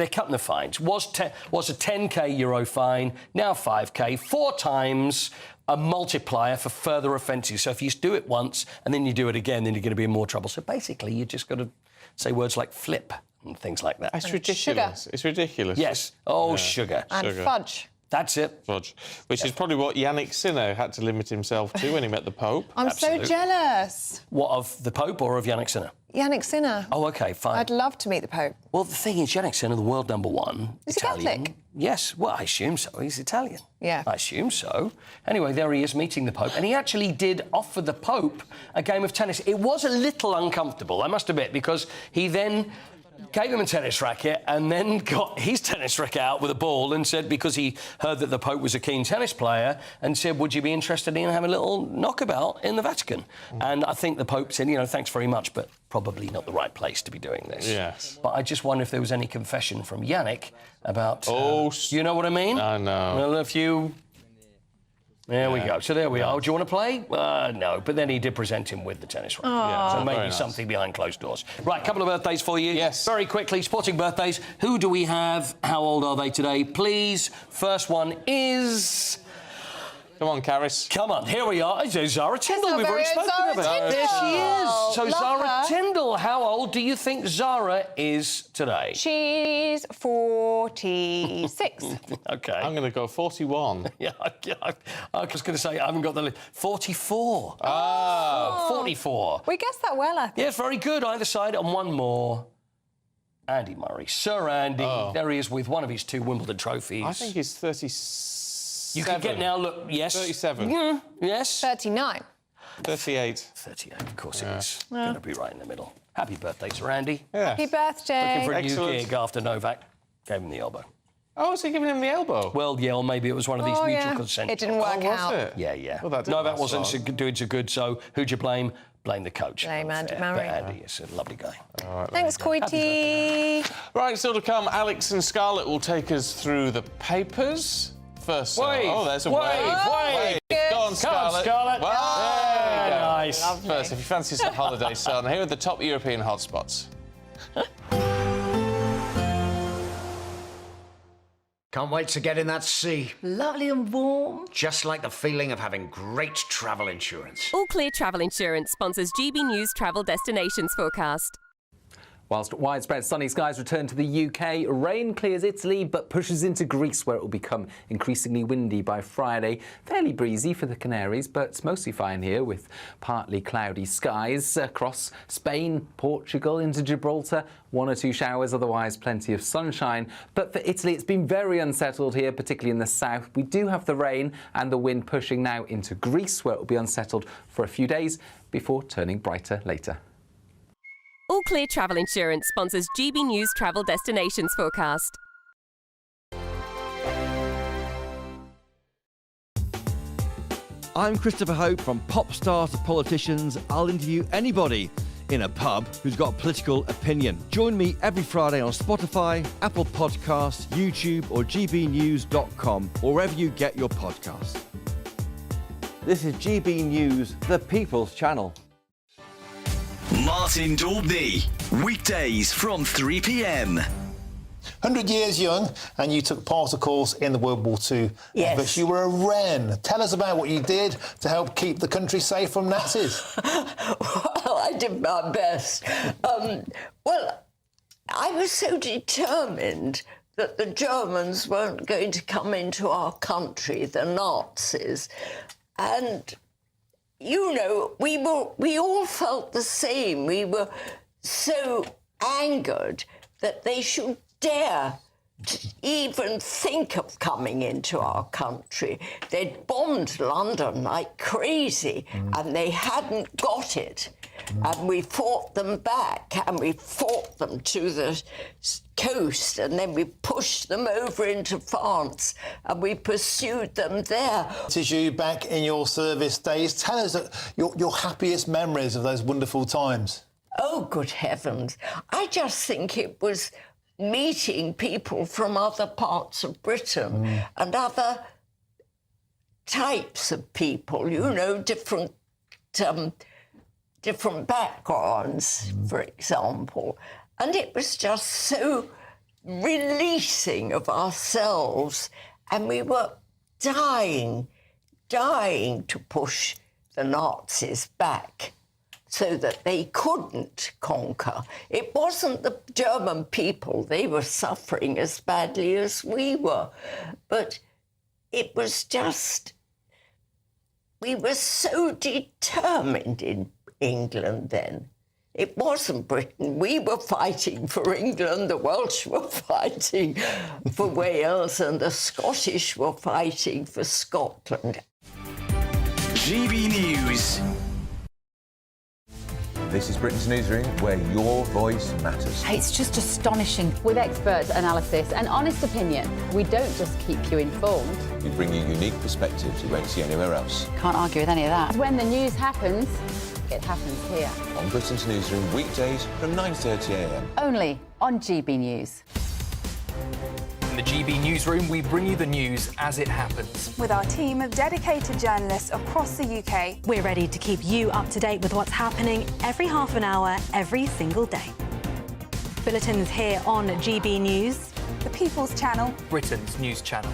cutting the fines. Was a 10k euro fine, now 5k, 4 times a multiplier for further offences. So if you do it once and then you do it again, then you're going to be in more trouble. So basically, you just got to say words like flip and things like that. It's ridiculous. It's ridiculous. Yes. Oh, sugar. And fudge. That's it. Fudge. Which is probably what Yannick Sinner had to limit himself to when he met the Pope. I'm so jealous. What, of the Pope or of Yannick Sinner? Yannick Sinner. Oh, OK, fine. I'd love to meet the Pope. Well, the thing is, Yannick Sinner, the world #1. Is he Catholic? Yes. Well, I assume so. He's Italian. Yeah. I assume so. Anyway, there he is meeting the Pope. And he actually did offer the Pope a game of tennis. It was a little uncomfortable, I must admit, because he then gave him a tennis racket and then got his tennis racket out with a ball and said, because he heard that the Pope was a keen tennis player, and said, would you be interested in having a little knockabout in the Vatican? And I think the Pope said, thanks very much, but probably not the right place to be doing this. Yes. But I just wonder if there was any confession from Yannick about... you know what I mean? I know. Well, if you... There we go. So there we are. Do you want to play? No. But then he did present him with the tennis racket. So maybe something behind closed doors. Right, a couple of birthdays for you. Yes. Very quickly, sporting birthdays. Who do we have? How old are they today? Please. First one is... Come on, Caris. Come on, here we are. It's Zara Tindle. We've already spoken about her. There she is. So, Zara Tindle, how old do you think Zara is today? She's 46. OK. I'm going to go 41. Yeah, I was going to say, I haven't got the list. 44. 44. We guessed that well, I think. Yes, very good. Either side, and one more. Andy Murray. Sir Andy. There he is with one of his 2 Wimbledon trophies. I think he's 37. You can get now, look, yes. 37. Yeah, yes. 39. 38. 38, of course it is. Going to be right in the middle. Happy birthday, Sir Andy. Yeah. Happy birthday. Looking for a new gig after Novak gave him the elbow. Oh, is he giving him the elbow? Well, yeah, or maybe it was one of these mutual consent. It didn't work out. Was it? Yeah. Well, that Novak wasn't doing so good, so who'd you blame? Blame the coach. Blame Andy But Murray. Andy is a lovely guy. All right, Thanks, Coity. Right, still to come, Alex and Scarlett will take us through the papers. First, Wave. there's a wave. wave. Go on, Scarlett. Come on, Scarlett. Well, there you go. Nice. First, if you fancy some holiday sun, here are the top European hotspots. Can't wait to get in that sea. Lovely and warm. Just like the feeling of having great travel insurance. All Clear Travel Insurance sponsors GB News Travel Destinations Forecast. Whilst widespread sunny skies return to the UK, rain clears Italy but pushes into Greece, where it will become increasingly windy by Friday. Fairly breezy for the Canaries, but mostly fine here with partly cloudy skies across Spain, Portugal into Gibraltar. 1 or 2 showers, otherwise plenty of sunshine. But for Italy, it's been very unsettled here, particularly in the south. We do have the rain and the wind pushing now into Greece, where it will be unsettled for a few days before turning brighter later. All All Clear Travel Insurance sponsors GB News Travel Destinations Forecast. I'm Christopher Hope. From pop stars to politicians, I'll interview anybody in a pub who's got a political opinion. Join me every Friday on Spotify, Apple Podcasts, YouTube or gbnews.com, or wherever you get your podcasts. This is GB News, the People's Channel. Martin Daubney, weekdays from 3 p.m. 100 years young, and you took part, of course, in the World War II. Yes. But you were a Wren. Tell us about what you did to help keep the country safe from Nazis. Well, I did my best. Well, I was so determined that the Germans weren't going to come into our country, the Nazis. And, you know, we all felt the same. We were so angered that they should dare to even think of coming into our country. They'd bombed London like crazy, and they hadn't got it. And we fought them back, and we fought them to the coast, and then we pushed them over into France, and we pursued them there. This is you back in your service days. Tell us your happiest memories of those wonderful times. Oh, good heavens. I just think it was meeting people from other parts of Britain and other types of people, you know, different backgrounds, for example. And it was just so releasing of ourselves, and we were dying to push the Nazis back so that they couldn't conquer. It wasn't the German people. They were suffering as badly as we were. But it was just, we were so determined in England then. It wasn't Britain. We were fighting for England, the Welsh were fighting for Wales, and the Scottish were fighting for Scotland. GB News. This is Britain's Newsroom, where your voice matters. It's just astonishing. With expert analysis and honest opinion, we don't just keep you informed. We bring you unique perspectives you won't see anywhere else. Can't argue with any of that. When the news happens, it happens here. On Britain's Newsroom, weekdays from 9:30 a.m. Only on GB News. In the GB Newsroom, we bring you the news as it happens. With our team of dedicated journalists across the UK, we're ready to keep you up to date with what's happening every half an hour, every single day. Bulletins here on GB News, the People's Channel, Britain's news channel.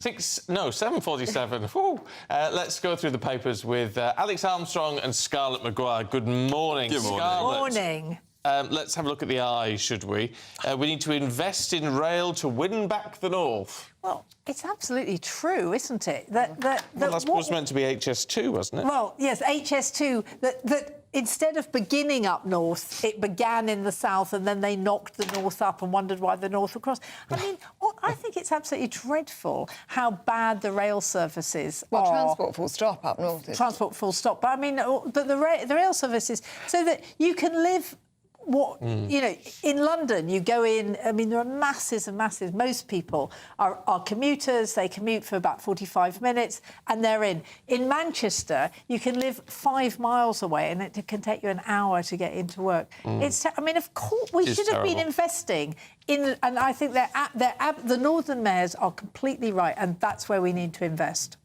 7:47. Whew. Let's go through the papers with Alex Armstrong and Scarlett Maguire. Good morning. Good morning. Scarlett. Morning. Let's have a look at the eye, should we? We need to invest in rail to win back the North. Well, it's absolutely true, isn't it? Well, that was meant to be HS2, wasn't it? Well, yes, HS2, that instead of beginning up north, it began in the south, and then they knocked the north up and wondered why the north would cross. I mean, I think it's absolutely dreadful how bad the rail services are. Well, transport full stop up north. Transport full stop. But I mean, the rail services, so that you can live... you know, in London, you go in, I mean, there are masses and masses. Most people are commuters. They commute for about 45 minutes and they're in. In Manchester, you can live 5 miles away and it can take you an hour to get into work. I mean, of course, we should have been investing in, and I think the northern mayors are completely right, and that's where we need to invest.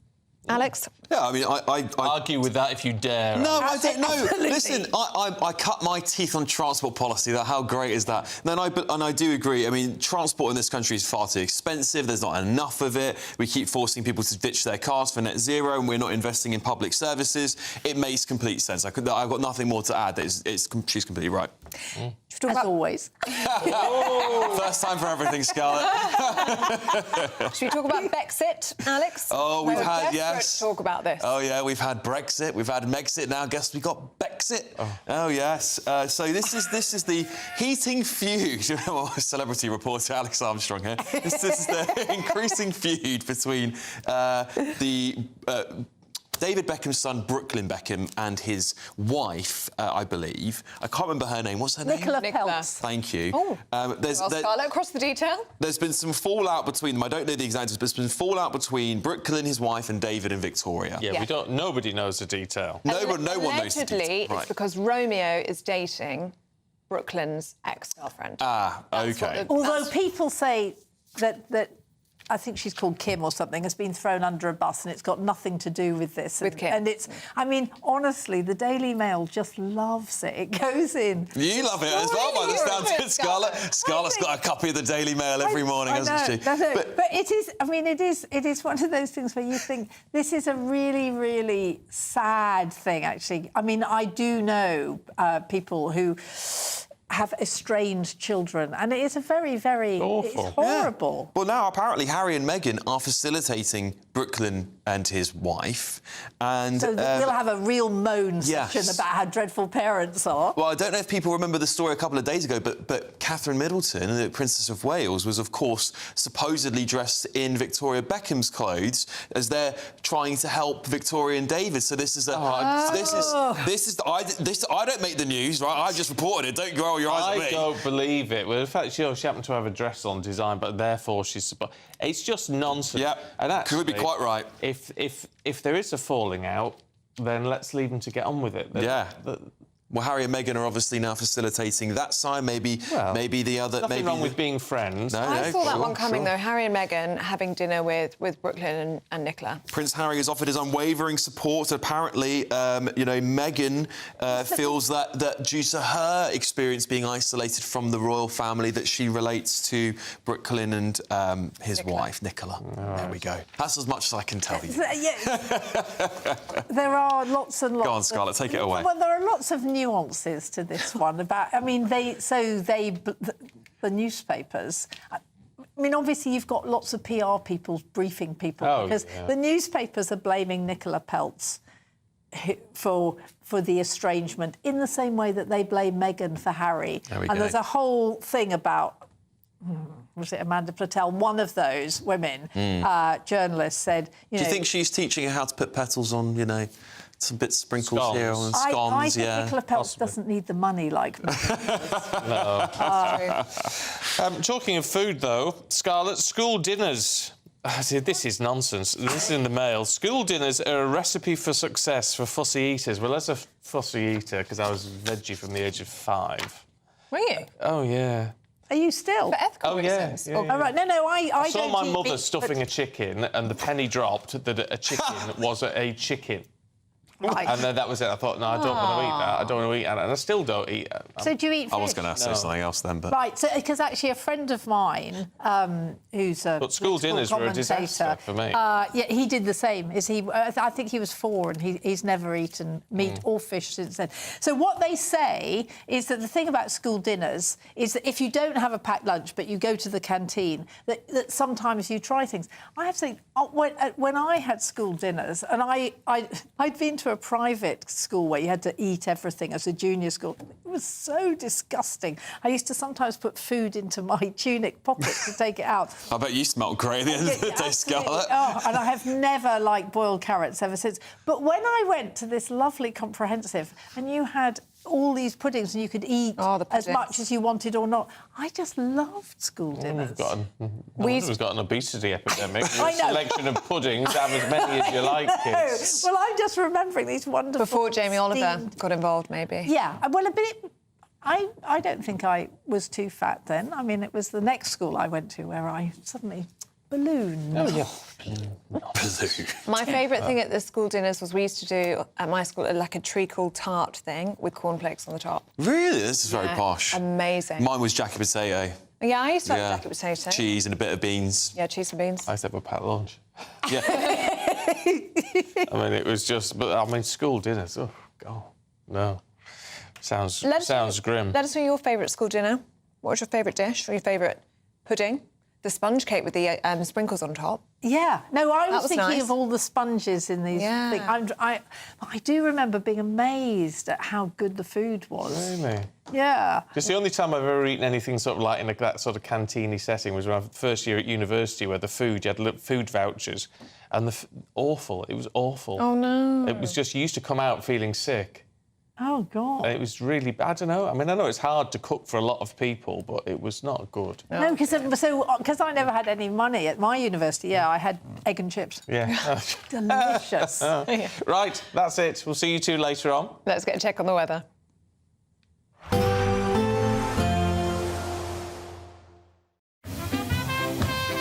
Alex? Yeah, I mean, I argue with that if you dare. No, I don't know. Absolutely. Listen, I cut my teeth on transport policy. How great is that? And I do agree. I mean, transport in this country is far too expensive. There's not enough of it. We keep forcing people to ditch their cars for net zero, and we're not investing in public services. It makes complete sense. I've got nothing more to add. She's completely right. As always. First time for everything, Scarlett. Should we talk about Brexit, Alex? Oh, we've had, yes. much talk about this. Oh, yeah, we've had Brexit, we've had Megxit, now guess we've got Bexit. Oh yes. So this is the heating feud. Celebrity reporter Alex Armstrong here. This is the increasing feud between David Beckham's son, Brooklyn Beckham, and his wife, I believe. I can't remember her name. What's her name? Nicola. Thank you. Oh. Scarlett, across the detail. There's been some fallout between them. I don't know the exact, but there's been fallout between Brooklyn, his wife, and David and Victoria. Yeah, nobody knows the detail. No one knows the detail. Allegedly, it's because Romeo is dating Brooklyn's ex-girlfriend. Ah, OK. Although people say that I think she's called Kim or something, has been thrown under a bus and it's got nothing to do with this. With Kim. And it's, I mean, honestly, the Daily Mail just loves it. It goes in. You love it as well, by the sounds of it, Scarlett. Scarlett's got a copy of the Daily Mail every morning, hasn't she? That's it. But it is, I mean, it is one of those things where you think this is a really, really sad thing, actually. I mean, I do know people who have estranged children, and it is a very, very awful. It's horrible. Yeah. Well, now apparently Harry and Meghan are facilitating Brooklyn and his wife, and so we'll have a real moan section about how dreadful parents are. Well, I don't know if people remember the story a couple of days ago, but Catherine Middleton, the Princess of Wales, was of course supposedly dressed in Victoria Beckham's clothes as they're trying to help Victoria and David. So this is I don't make the news, right? I just reported it. Don't roll your eyes at me. I don't believe it. Well, in fact, she happened to have a dress on design, but therefore she's supposed. It's just nonsense. Yeah, and actually, could be quite right. If there is a falling out, then let's leave them to get on with it. Well, Harry and Meghan are obviously now facilitating that side. Maybe the other. Nothing wrong with being friends. I saw that one coming, though. Harry and Meghan having dinner with Brooklyn and Nicola. Prince Harry has offered his unwavering support. Apparently, Meghan feels that due to her experience being isolated from the royal family, that she relates to Brooklyn and his wife, Nicola. There we go. That's as much as I can tell you. There are lots and lots. Go on, Scarlett, take it away. Well, there are lots of nuances to this one about. I mean, the newspapers. I mean, obviously, you've got lots of PR people briefing people because the newspapers are blaming Nicola Peltz for the estrangement in the same way that they blame Meghan for Harry. There's a whole thing about. Was it Amanda Platel? One of those women, journalists, said. Do you think she's teaching her how to put petals on? Some bits sprinkled here on scones, I think Nicola Peltz doesn't need the money like me. No. Talking of food, though, Scarlett, school dinners. This is nonsense. This is in the Mail. School dinners are a recipe for success for fussy eaters. Well, as a fussy eater, because I was veggie from the age of 5. Were you? Oh, yeah. Are you still? For ethical reasons? Oh, Yeah. Right. No, I saw don't my eat mother meat, stuffing a chicken and the penny dropped that a chicken was a chicken. Right. And then that was it. I thought, no, I don't want to eat that. I don't want to eat that. And I still don't eat it. So do you eat fish? I was going to say something else then, but... Right, so because actually a friend of mine who's a But school dinners were a disaster for me. Yeah, he did the same. I think he was 4 and he's never eaten meat or fish since then. So what they say is that the thing about school dinners is that if you don't have a packed lunch but you go to the canteen, that sometimes you try things. I have to say, when I had school dinners, and I'd been to a private school where you had to eat everything as a junior school. It was so disgusting. I used to sometimes put food into my tunic pocket to take it out. I bet you smelled great at the end of the day, Scarlett. Oh, and I have never liked boiled carrots ever since. But when I went to this lovely comprehensive and you had all these puddings and you could eat as much as you wanted or not, I just loved school dinners. We've got an obesity epidemic. I know. Selection of puddings, have as many as you like, kids. Well, I'm just remembering these wonderful... Before Jamie Oliver got involved, maybe. Yeah, well, a bit... I don't think I was too fat then. I mean, it was the next school I went to where I suddenly ballooned. Oh, yeah. My favourite thing at the school dinners was we used to do, at my school, like a treacle tart thing with cornflakes on the top. Really? This is very posh. Amazing. Mine was jacket potato. Yeah, I used to have jacket potato. Cheese and a bit of beans. Yeah, cheese and beans. I used to have a packed lunch. Yeah. I mean, it was just... But, I mean, school dinners, oh, God, no. Sounds grim. Let us know your favourite school dinner. What was your favourite dish or your favourite pudding? The sponge cake with the sprinkles on top. Yeah. No, I was thinking nice. of all the sponges in these things. I do remember being amazed at how good the food was. Really? Yeah. Because the only time I've ever eaten anything sort of like in that sort of canteeny setting was when first year at university, where you had food vouchers, and awful. It was awful. Oh no. It was just, you used to come out feeling sick. Oh God. It was really, I don't know. I mean, I know it's hard to cook for a lot of people, but it was not good. No, because I never had any money at my university. Yeah, I had egg and chips. Yeah. Delicious. Right, that's it. We'll see you two later on. Let's get a check on the weather.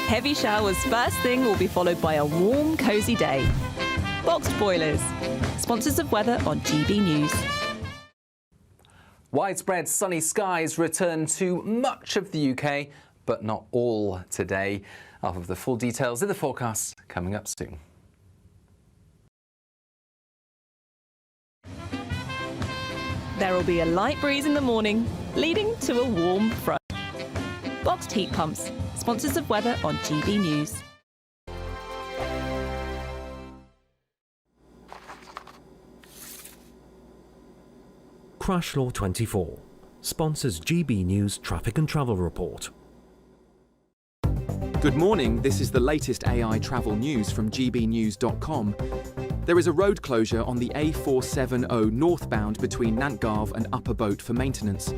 Heavy showers first thing will be followed by a warm, cosy day. Boxed boilers, sponsors of weather on GB News. Widespread sunny skies return to much of the UK, but not all today. I'll have the full details in the forecast coming up soon. There will be a light breeze in the morning, leading to a warm front. Boxed heat pumps, sponsors of weather on GB News. Crash Law 24 sponsors GB News Traffic and Travel Report. Good morning, this is the latest AI travel news from gbnews.com. There is a road closure on the A470 northbound between Nantgarv and Upper Boat for maintenance.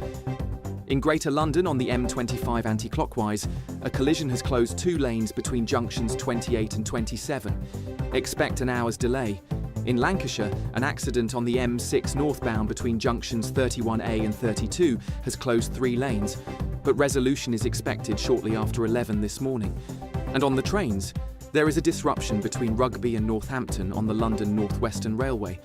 In Greater London on the M25 anti-clockwise, a collision has closed 2 lanes between junctions 28 and 27. Expect an hour's delay. In Lancashire, an accident on the M6 northbound between junctions 31A and 32 has closed 3 lanes, but resolution is expected shortly after 11 this morning. And on the trains, there is a disruption between Rugby and Northampton on the London North Western Railway,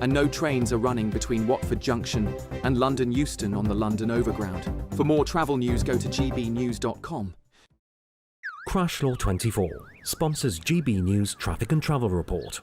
and no trains are running between Watford Junction and London Euston on the London Overground. For more travel news, go to gbnews.com. Crash Law 24 sponsors GB News Traffic and Travel Report.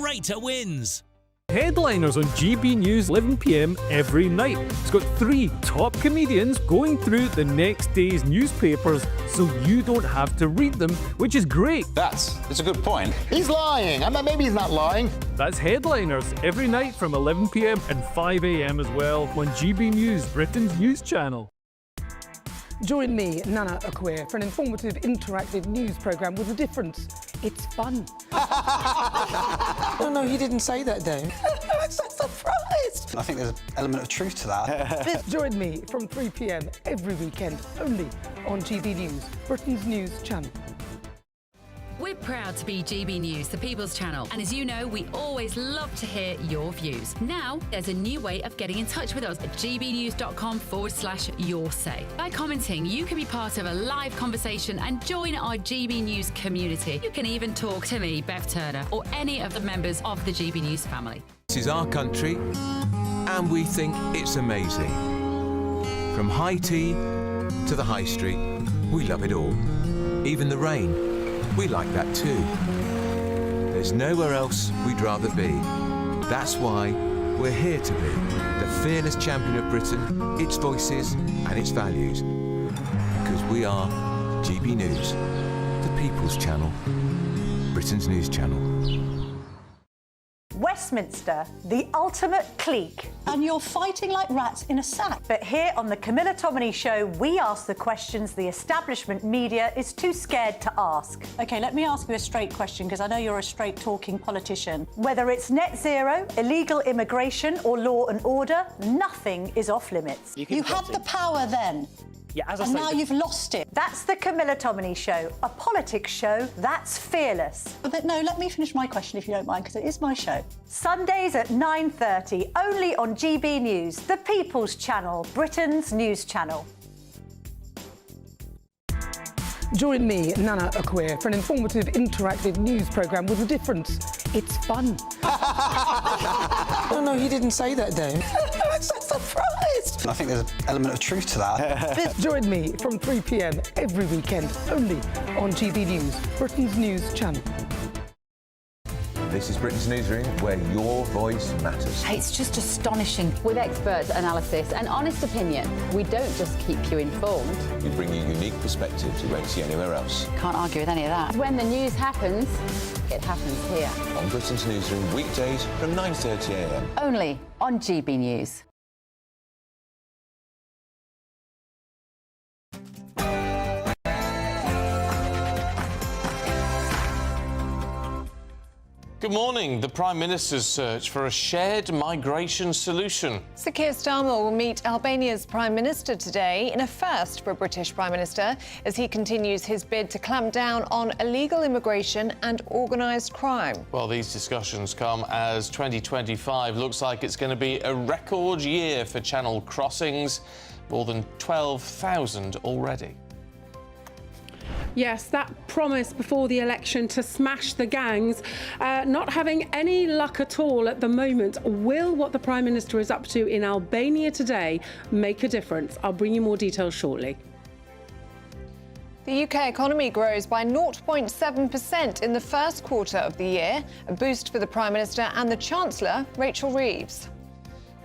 Greater wins. Headliners on GB News 11 PM every night. It's got 3 top comedians going through the next day's newspapers so you don't have to read them, which is great. That's a good point. He's lying. I mean, maybe he's not lying. That's Headliners every night from 11 PM and 5 AM as well on GB News, Britain's news channel. Join me, Nana Akwe, for an informative, interactive news programme with a difference. It's fun. No, he didn't say that, though. I'm so surprised. I think there's an element of truth to that. Join me from 3 PM every weekend, only on GB News, Britain's news channel. We're proud to be GB News, the People's Channel. And as you know, we always love to hear your views. Now, there's a new way of getting in touch with us at gbnews.com/yoursay. By commenting, you can be part of a live conversation and join our GB News community. You can even talk to me, Bev Turner, or any of the members of the GB News family. This is our country, and we think it's amazing. From high tea to the high street, we love it all. Even the rain. We like that too. There's nowhere else we'd rather be. That's why we're here to be the fearless champion of Britain, its voices and its values. Because we are GB News, the People's Channel, Britain's news channel. Westminster, the ultimate clique. And you're fighting like rats in a sack. But here on the Camilla Tominey Show, we ask the questions the establishment media is too scared to ask. OK, let me ask you a straight question, because I know you're a straight-talking politician. Whether it's net zero, illegal immigration or law and order, nothing is off limits. You had the power then. Yeah, as I and say, now you've lost it. That's the Camilla Tominey Show, a politics show that's fearless. But no, let me finish my question if you don't mind, because it is my show. Sundays at 9:30, only on GB News, the People's Channel, Britain's news channel. Join me, Nana Akwe, for an informative, interactive news programme with a difference. It's fun. No, he didn't say that, though. I'm so surprised. I think there's an element of truth to that. Join me from 3 p.m. every weekend, only on GB News, Britain's news channel. This is Britain's Newsroom, where your voice matters. It's just astonishing. With expert analysis and honest opinion, we don't just keep you informed. We bring you unique perspectives you won't see anywhere else. Can't argue with any of that. When the news happens, it happens here. On Britain's Newsroom, weekdays from 9:30 a.m. Only on GB News. Good morning. The Prime Minister's search for a shared migration solution. Sir Keir Starmer will meet Albania's Prime Minister today in a first for a British Prime Minister as he continues his bid to clamp down on illegal immigration and organised crime. Well, these discussions come as 2025 looks like it's going to be a record year for Channel crossings, more than 12,000 already. Yes, that promise before the election to smash the gangs, not having any luck at all at the moment. Will what the Prime Minister is up to in Albania today make a difference? I'll bring you more details shortly. The UK economy grows by 0.7% in the first quarter of the year, a boost for the Prime Minister and the Chancellor, Rachel Reeves.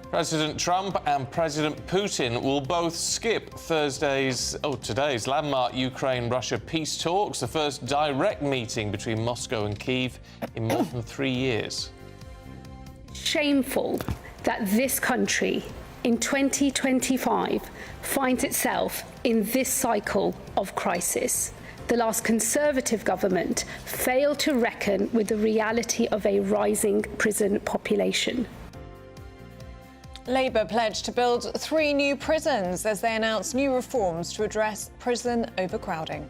President Trump and President Putin will both skip today's landmark Ukraine-Russia peace talks, the first direct meeting between Moscow and Kyiv in more than 3 years. Shameful that this country in 2025 finds itself in this cycle of crisis. The last Conservative government failed to reckon with the reality of a rising prison population. Labour pledged to build 3 new prisons as they announce new reforms to address prison overcrowding.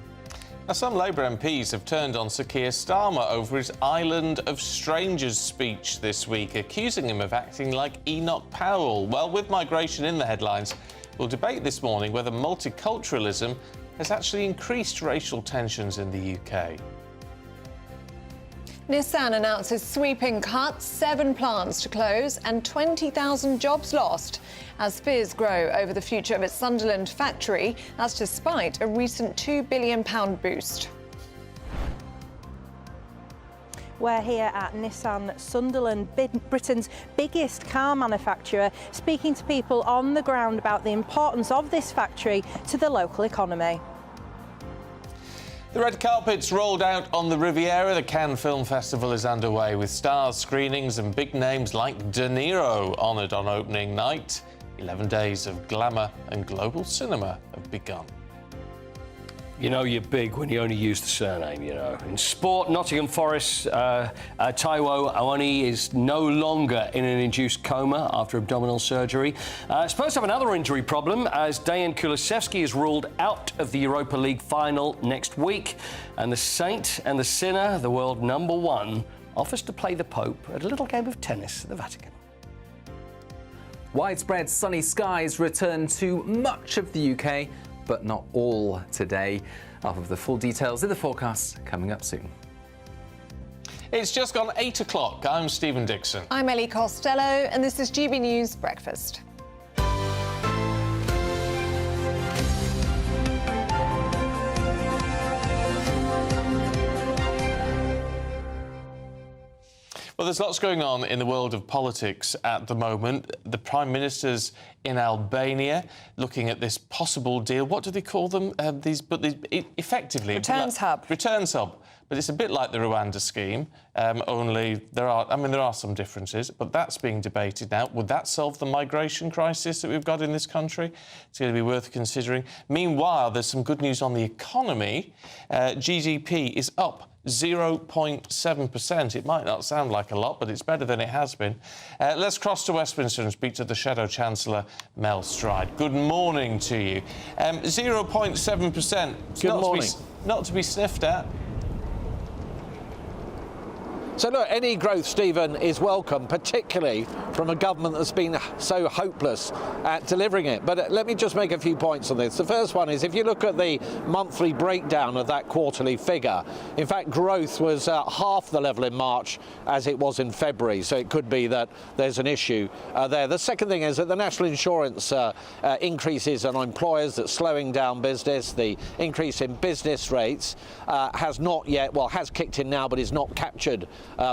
Now, some Labour MPs have turned on Sir Keir Starmer over his Island of Strangers speech this week, accusing him of acting like Enoch Powell. Well, with migration in the headlines, we'll debate this morning whether multiculturalism has actually increased racial tensions in the UK. Nissan announces sweeping cuts, 7 plants to close and 20,000 jobs lost as fears grow over the future of its Sunderland factory. That's despite a recent £2 billion boost. We're here at Nissan Sunderland, Britain's biggest car manufacturer, speaking to people on the ground about the importance of this factory to the local economy. The red carpet's rolled out on the Riviera. The Cannes Film Festival is underway with stars screenings and big names like De Niro honoured on opening night. 11 days of glamour and global cinema have begun. You know you're big when you only use the surname, you know. In sport, Nottingham Forest, Taiwo Awoniyi is no longer in an induced coma after abdominal surgery. Spurs have another injury problem as Dejan Kulusevski is ruled out of the Europa League final next week. And the saint and the sinner, the world #1, offers to play the Pope at a little game of tennis at the Vatican. Widespread sunny skies return to much of the UK, but not all today. I'll have the full details in the forecast coming up soon. It's just gone 8 o'clock. I'm Stephen Dixon. I'm Ellie Costello, and this is GB News Breakfast. Well, there's lots going on in the world of politics at the moment. The Prime Minister's in Albania looking at this possible deal. What do they call them? Effectively... Returns hub. Returns hub. But it's a bit like the Rwanda scheme, only there are some differences, but that's being debated now. Would that solve the migration crisis that we've got in this country? It's going to be worth considering. Meanwhile, there's some good news on the economy. GDP is up 0.7%. It might not sound like a lot, but it's better than it has been. Let's cross to Westminster and speak to the Shadow Chancellor, Mel Stride. Good morning to you. 0.7%. Good morning. Not to be sniffed at. So look, any growth, Stephen, is welcome, particularly from a government that's been so hopeless at delivering it. But let me just make a few points on this. The first one is, if you look at the monthly breakdown of that quarterly figure, in fact, growth was half the level in March as it was in February. So it could be that there's an issue there. The second thing is that the national insurance increases on employers that's slowing down business. The increase in business rates has not yet, well, has kicked in now, but is not captured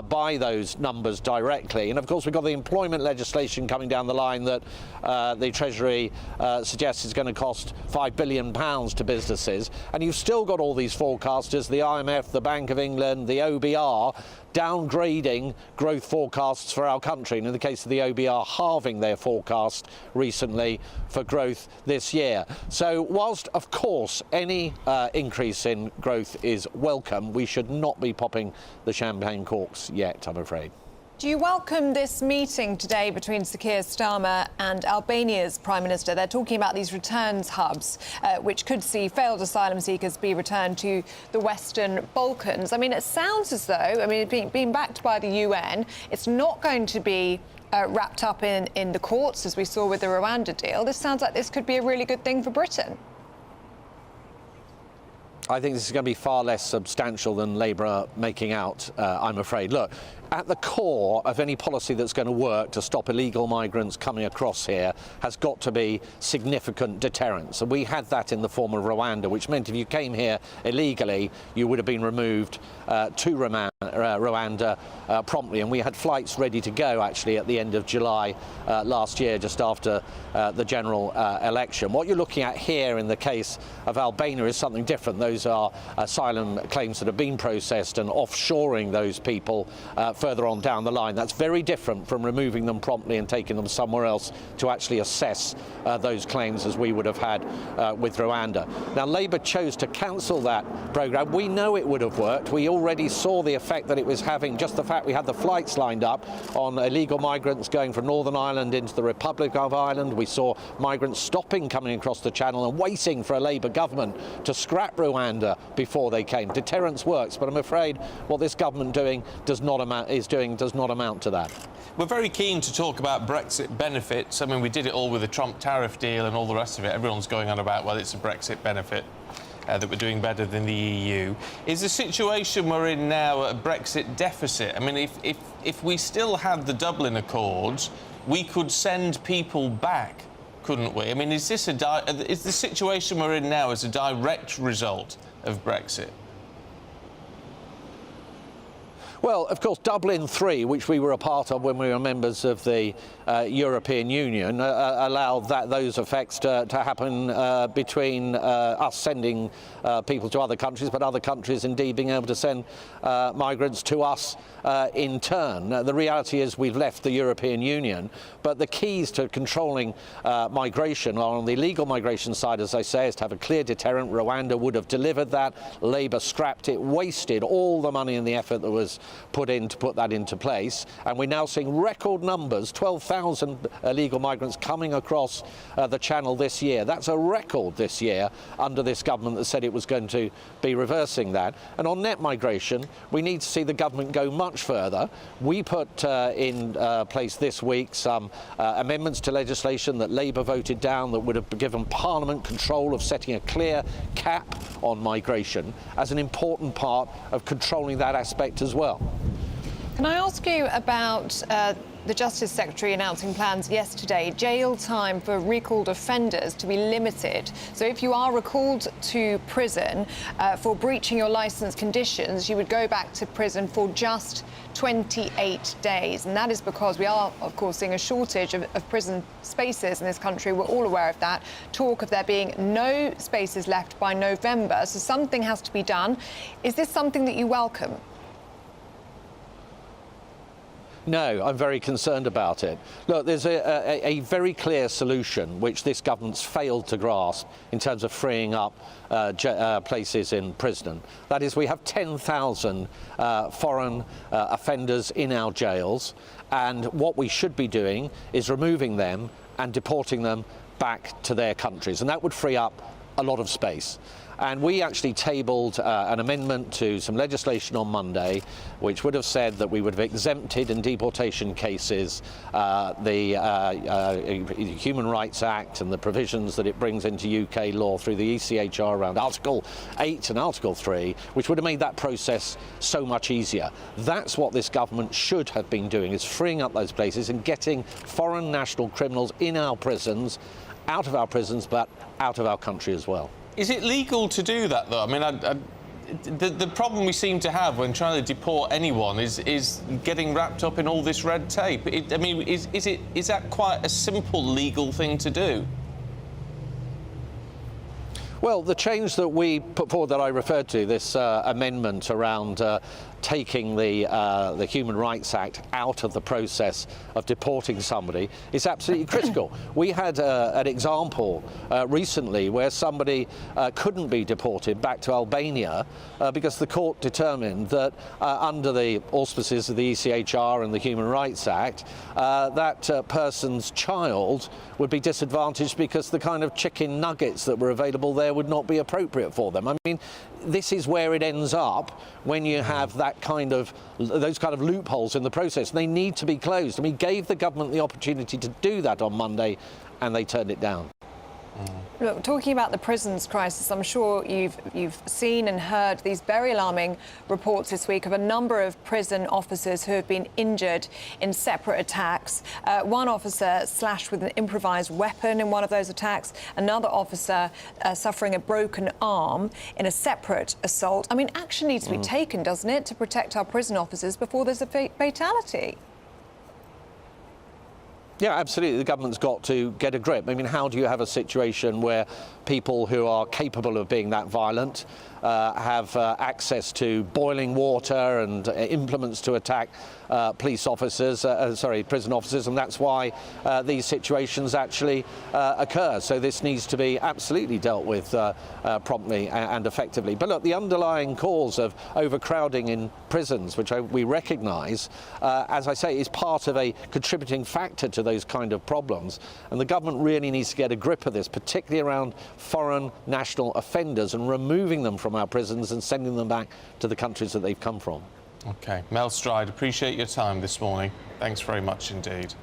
by those numbers directly. And of course, we've got the employment legislation coming down the line that the Treasury suggests is going to cost £5 billion to businesses. And you've still got all these forecasters, the IMF, the Bank of England, the OBR, downgrading growth forecasts for our country. And in the case of the OBR, halving their forecast recently for growth this year. So whilst, of course, any increase in growth is welcome, we should not be popping the champagne corks yet, I'm afraid. Do you welcome this meeting today between Sir Keir Starmer and Albania's Prime Minister? They're talking about these returns hubs, which could see failed asylum seekers be returned to the Western Balkans. I mean, it sounds as though, I mean, being backed by the UN, it's not going to be wrapped up in the courts, as we saw with the Rwanda deal. This sounds like this could be a really good thing for Britain. I think this is going to be far less substantial than Labour are making out, I'm afraid. Look, at the core of any policy that's going to work to stop illegal migrants coming across here has got to be significant deterrence. And we had that in the form of Rwanda, which meant if you came here illegally, you would have been removed to Rwanda promptly. And we had flights ready to go, actually, at the end of July last year, just after the general election. What you're looking at here in the case of Albania is something different. Those are asylum claims that have been processed and offshoring those people further on down the line. That's very different from removing them promptly and taking them somewhere else to actually assess those claims, as we would have had with Rwanda. Now, Labour chose to cancel that programme. We know it would have worked. We already saw the effect that it was having, just the fact we had the flights lined up on illegal migrants going from Northern Ireland into the Republic of Ireland. We saw migrants stopping coming across the channel and waiting for a Labour government to scrap Rwanda before they came. Deterrence works, but I'm afraid what this government does not amount to that. We're very keen to talk about Brexit benefits. I mean, we did it all with the Trump tariff deal and all the rest of it. Everyone's going on about, well, it's a Brexit benefit, that we're doing better than the EU. Is the situation we're in now a Brexit deficit? I mean, if we still had the Dublin Accords, we could send people back, couldn't we? I mean, is the situation we're in now as a direct result of Brexit? Well, of course, Dublin 3, which we were a part of when we were members of the European Union, allowed those effects to happen between us sending people to other countries, but other countries indeed being able to send migrants to us in turn. The reality is we've left the European Union, but the keys to controlling migration on the illegal migration side, as I say, is to have a clear deterrent. Rwanda would have delivered that. Labour scrapped it, wasted all the money and the effort that was put in to put that into place. And we're now seeing record numbers, 12,000 illegal migrants coming across the channel this year. That's a record this year under this government that said it was going to be reversing that. And on net migration, we need to see the government go much further. We put in place this week some amendments to legislation that Labour voted down that would have given Parliament control of setting a clear cap on migration as an important part of controlling that aspect as well. Can I ask you about the Justice Secretary announcing plans yesterday, jail time for recalled offenders to be limited. So if you are recalled to prison for breaching your licence conditions, you would go back to prison for just 28 days. And that is because we are, of course, seeing a shortage of prison spaces in this country. We're all aware of that. Talk of there being no spaces left by November. So something has to be done. Is this something that you welcome? No, I'm very concerned about it. Look, there's a very clear solution which this government's failed to grasp in terms of freeing up places in prison. That is, we have 10,000 foreign offenders in our jails, and what we should be doing is removing them and deporting them back to their countries, and that would free up a lot of space. And we actually tabled an amendment to some legislation on Monday which would have said that we would have exempted in deportation cases the Human Rights Act and the provisions that it brings into UK law through the ECHR around Article 8 and Article 3, which would have made that process so much easier. That's what this government should have been doing, is freeing up those places and getting foreign national criminals in our prisons, out of our prisons, but out of our country as well. Is it legal to do that, though? I mean, the problem we seem to have when trying to deport anyone is getting wrapped up in all this red tape. I mean, is that quite a simple legal thing to do? Well, the change that we put forward that I referred to, this amendment around taking the Human Rights Act out of the process of deporting somebody, is absolutely critical. We had an example recently where somebody couldn't be deported back to Albania because the court determined that under the auspices of the ECHR and the Human Rights Act, that person's child would be disadvantaged because the kind of chicken nuggets that were available there would not be appropriate for them. I mean, this is where it ends up when you have those kind of loopholes in the process. They need to be closed, and we gave the government the opportunity to do that on Monday, and they turned it down. Look, talking about the prisons crisis, I'm sure you've seen and heard these very alarming reports this week of a number of prison officers who have been injured in separate attacks. One officer slashed with an improvised weapon in one of those attacks, another officer suffering a broken arm in a separate assault. I mean, action needs to be taken, doesn't it, to protect our prison officers before there's a fatality? Yeah, absolutely. The government's got to get a grip. I mean, how do you have a situation where people who are capable of being that violent have access to boiling water and implements to attack prison officers, and that's why these situations actually occur. So this needs to be absolutely dealt with promptly and effectively. But look, the underlying cause of overcrowding in prisons, which we recognise, as I say, is part of a contributing factor to those kind of problems. And the government really needs to get a grip of this, particularly around foreign national offenders and removing them from our prisons and sending them back to the countries that they've come from. OK. Mel Stride, appreciate your time this morning. Thanks very much indeed.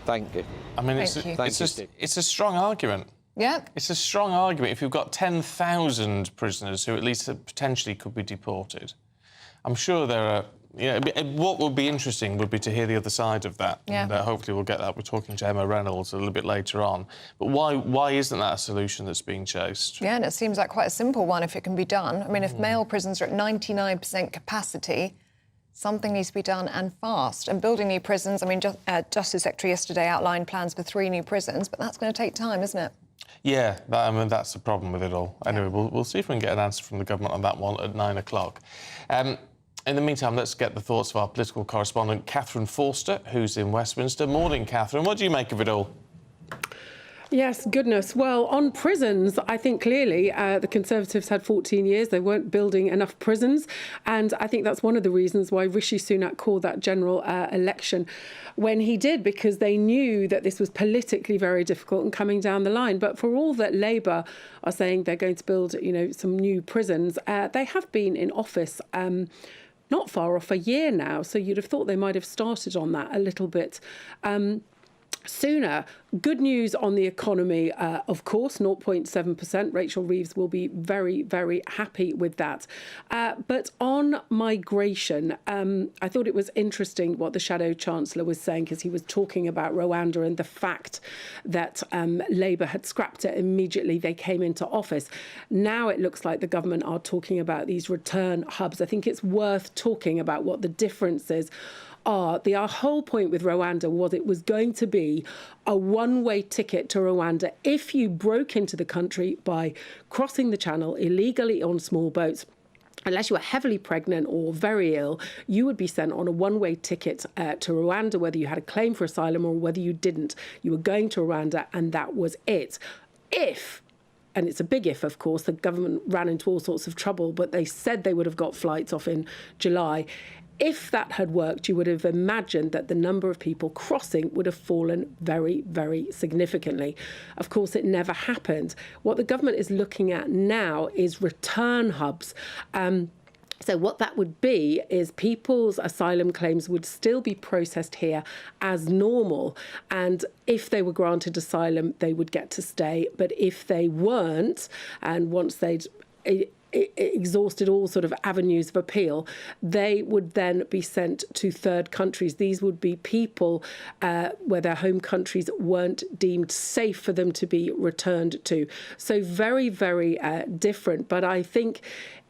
Thank you. I mean, it's a strong argument. Yeah. It's a strong argument. If you've got 10,000 prisoners who at least potentially could be deported, I'm sure there are... what would be interesting would be to hear the other side of that. Yeah. And hopefully we'll get that. We're talking to Emma Reynolds a little bit later on. But why isn't that a solution that's being chased? Yeah, and it seems like quite a simple one if it can be done. I mean, if male prisons are at 99% capacity, something needs to be done and fast. And building new prisons, I mean, Justice Secretary yesterday outlined plans for 3 new prisons, but that's going to take time, isn't it? Yeah, that's the problem with it all. Anyway, we'll see if we can get an answer from the government on that one at 9 o'clock. In the meantime, let's get the thoughts of our political correspondent, Catherine Forster, who's in Westminster. Morning, Catherine. What do you make of it all? Yes, goodness. Well, on prisons, I think clearly the Conservatives had 14 years. They weren't building enough prisons. And I think that's one of the reasons why Rishi Sunak called that general election when he did, because they knew that this was politically very difficult and coming down the line. But for all that Labour are saying they're going to build, some new prisons, they have been in office not far off a year now. So you'd have thought they might have started on that a little bit sooner. Good news on the economy, of course, 0.7%. Rachel Reeves will be very, very happy with that. But on migration, I thought it was interesting what the Shadow Chancellor was saying, because he was talking about Rwanda and the fact that Labour had scrapped it immediately they came into office. Now it looks like the government are talking about these return hubs. I think it's worth talking about what the differences are. Our whole point with Rwanda was it was going to be a one-way ticket to Rwanda. If you broke into the country by crossing the channel illegally on small boats, unless you were heavily pregnant or very ill, you would be sent on a one-way ticket to Rwanda, whether you had a claim for asylum or whether you didn't. You were going to Rwanda, and that was it. If, and it's a big if, of course, the government ran into all sorts of trouble, but they said they would have got flights off in July. If that had worked, you would have imagined that the number of people crossing would have fallen very, very significantly. Of course, it never happened. What the government is looking at now is return hubs. So what that would be is people's asylum claims would still be processed here as normal. And if they were granted asylum, they would get to stay. But if they weren't, and once they'd exhausted all sort of avenues of appeal, they would then be sent to third countries. These would be people where their home countries weren't deemed safe for them to be returned to. So very, very different. But I think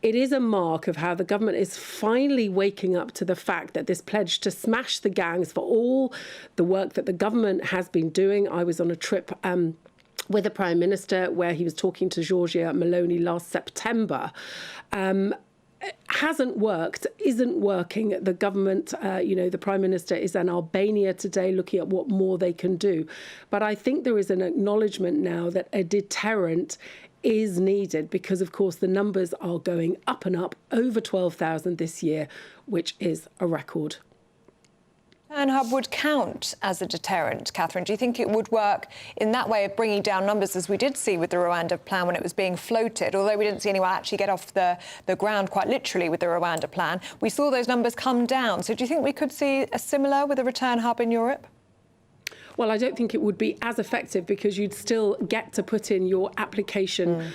it is a mark of how the government is finally waking up to the fact that this pledge to smash the gangs, for all the work that the government has been doing. I was on a trip with the Prime Minister where he was talking to Giorgia Meloni last September. Hasn't worked, isn't working. The government, the Prime Minister is in Albania today looking at what more they can do. But I think there is an acknowledgement now that a deterrent is needed because, of course, the numbers are going up and up, over 12,000 this year, which is a record. Return hub would count as a deterrent, Catherine. Do you think it would work in that way of bringing down numbers, as we did see with the Rwanda plan when it was being floated? Although we didn't see anyone actually get off the ground quite literally with the Rwanda plan, we saw those numbers come down. So do you think we could see a similar with a return hub in Europe? Well, I don't think it would be as effective because you'd still get to put in your application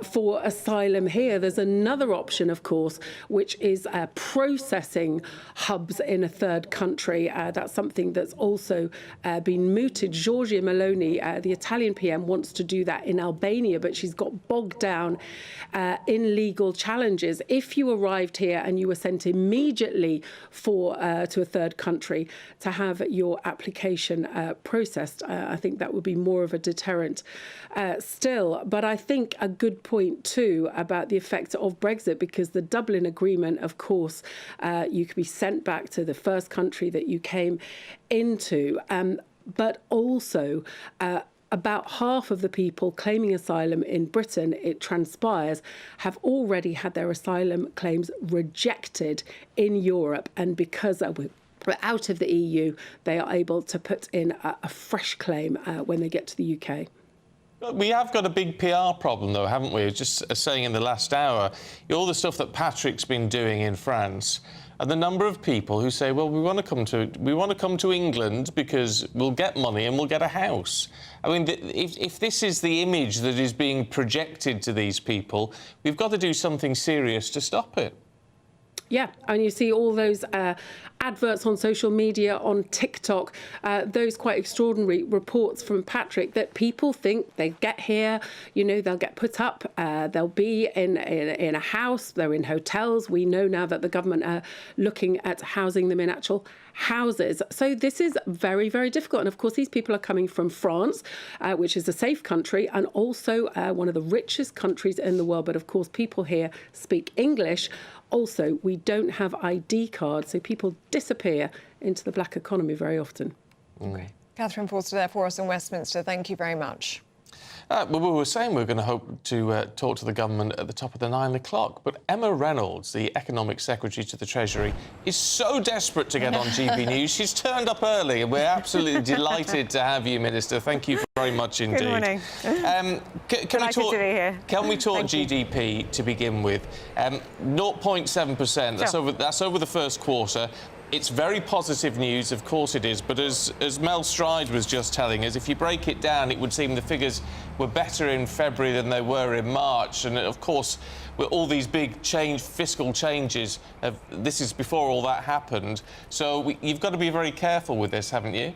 for asylum here. There's another option, of course, which is processing hubs in a third country. That's something that's also been mooted. Giorgia Meloni, the Italian PM, wants to do that in Albania, but she's got bogged down in legal challenges. If you arrived here and you were sent immediately to a third country to have your application processed, I think that would be more of a deterrent still. But I think a good point too about the effect of Brexit, because the Dublin Agreement, of course, you could be sent back to the first country that you came into, but also about half of the people claiming asylum in Britain, it transpires, have already had their asylum claims rejected in Europe, and because we're out of the EU, they are able to put in a fresh claim when they get to the UK. We have got a big PR problem, though, haven't we? Just saying in the last hour, all the stuff that Patrick's been doing in France, and the number of people who say, "Well, we want to come to England because we'll get money and we'll get a house." I mean, if this is the image that is being projected to these people, we've got to do something serious to stop it. Yeah, and you see all those adverts on social media, on TikTok, those quite extraordinary reports from Patrick that people think they get here, they'll get put up, they'll be in a house, they're in hotels. We know now that the government are looking at housing them in actual houses. So this is very, very difficult. And of course, these people are coming from France, which is a safe country and also one of the richest countries in the world. But of course, people here speak English. Also, we don't have ID cards, so people disappear into the black economy very often. Okay. Catherine Forster there for us in Westminster. Thank you very much. Well, we were saying we were going to hope to talk to the government at the top of the 9 o'clock, but Emma Reynolds, the Economic Secretary to the Treasury, is so desperate to get on GB News. She's turned up early, and we're absolutely delighted to have you, Minister. Thank you. Very much indeed. Good morning. Can we talk, to be here. Can we talk Thank GDP to begin with? 0.7%, Sure. that's over the first quarter. It's very positive news, of course it is, but as Mel Stride was just telling us, if you break it down, it would seem the figures were better in February than they were in March. And, of course, with all these big fiscal changes, this is before all that happened. So you've got to be very careful with this, haven't you?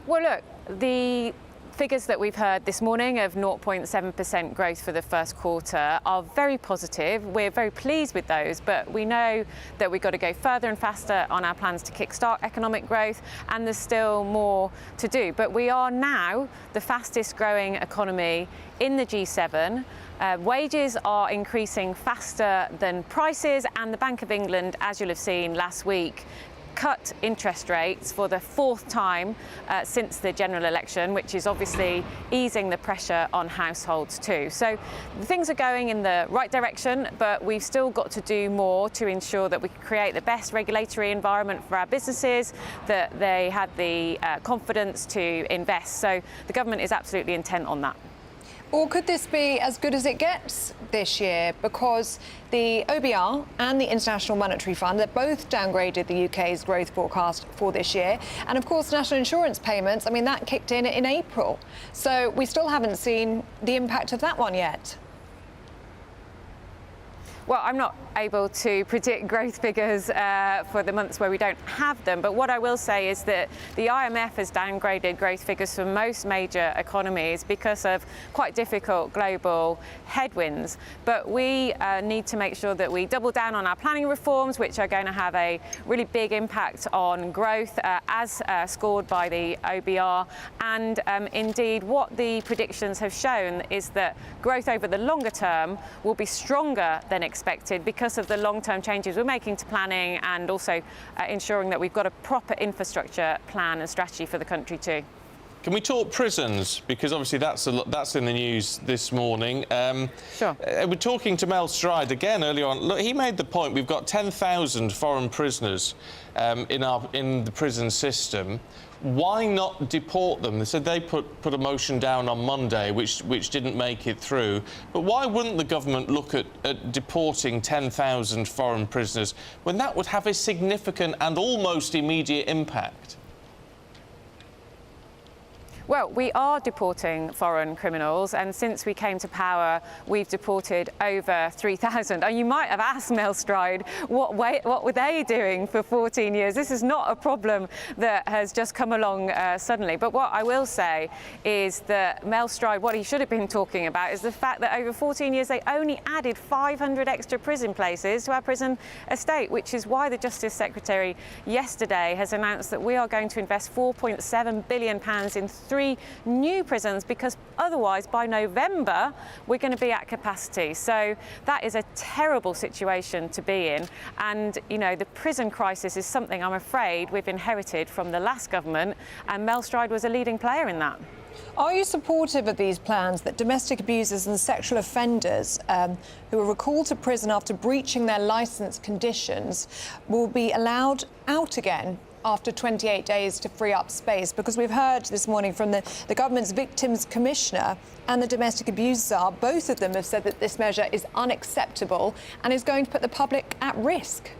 Well, look, the figures that we've heard this morning of 0.7% growth for the first quarter are very positive. We're very pleased with those, but we know that we've got to go further and faster on our plans to kickstart economic growth, and there's still more to do. But we are now the fastest growing economy in the G7. Wages are increasing faster than prices, and the Bank of England, as you'll have seen last week, cut interest rates for the fourth time since the general election, which is obviously easing the pressure on households too. So things are going in the right direction, but we've still got to do more to ensure that we create the best regulatory environment for our businesses, that they have the confidence to invest. So the government is absolutely intent on that. Or could this be as good as it gets this year? Because the OBR and the International Monetary Fund, they've both downgraded the UK's growth forecast for this year. And of course, national insurance payments, I mean, that kicked in April. So we still haven't seen the impact of that one yet. Well, I'm not able to predict growth figures for the months where we don't have them, but what I will say is that the IMF has downgraded growth figures for most major economies because of quite difficult global headwinds. But we need to make sure that we double down on our planning reforms, which are going to have a really big impact on growth, as scored by the OBR. And indeed, what the predictions have shown is that growth over the longer term will be stronger than expected because of the long-term changes we're making to planning, and also ensuring that we've got a proper infrastructure plan and strategy for the country too. Can we talk prisons? Because obviously that's in the news this morning. Sure. We're talking to Mel Stride again earlier on. Look, he made the point we've got 10,000 foreign prisoners in the prison system. Why not deport them? They said they put a motion down on Monday, which didn't make it through. But why wouldn't the government look at deporting 10,000 foreign prisoners when that would have a significant and almost immediate impact? Well, we are deporting foreign criminals, and since we came to power, we've deported over 3,000. And you might have asked Mel Stride, what were they doing for 14 years? This is not a problem that has just come along suddenly. But what I will say is that Mel Stride, what he should have been talking about is the fact that over 14 years, they only added 500 extra prison places to our prison estate, which is why the Justice Secretary yesterday has announced that we are going to invest £4.7 billion in 3 new prisons, because otherwise by November we're going to be at capacity. So that is a terrible situation to be in, and you know, the prison crisis is something I'm afraid we've inherited from the last government, and Mel Stride was a leading player in that. Are you supportive of these plans that domestic abusers and sexual offenders who are recalled to prison after breaching their licence conditions will be allowed out again after 28 days to free up space? Because we've heard this morning from the government's Victims Commissioner and the Domestic Abuse Czar, both of them have said that this measure is unacceptable and is going to put the public at risk.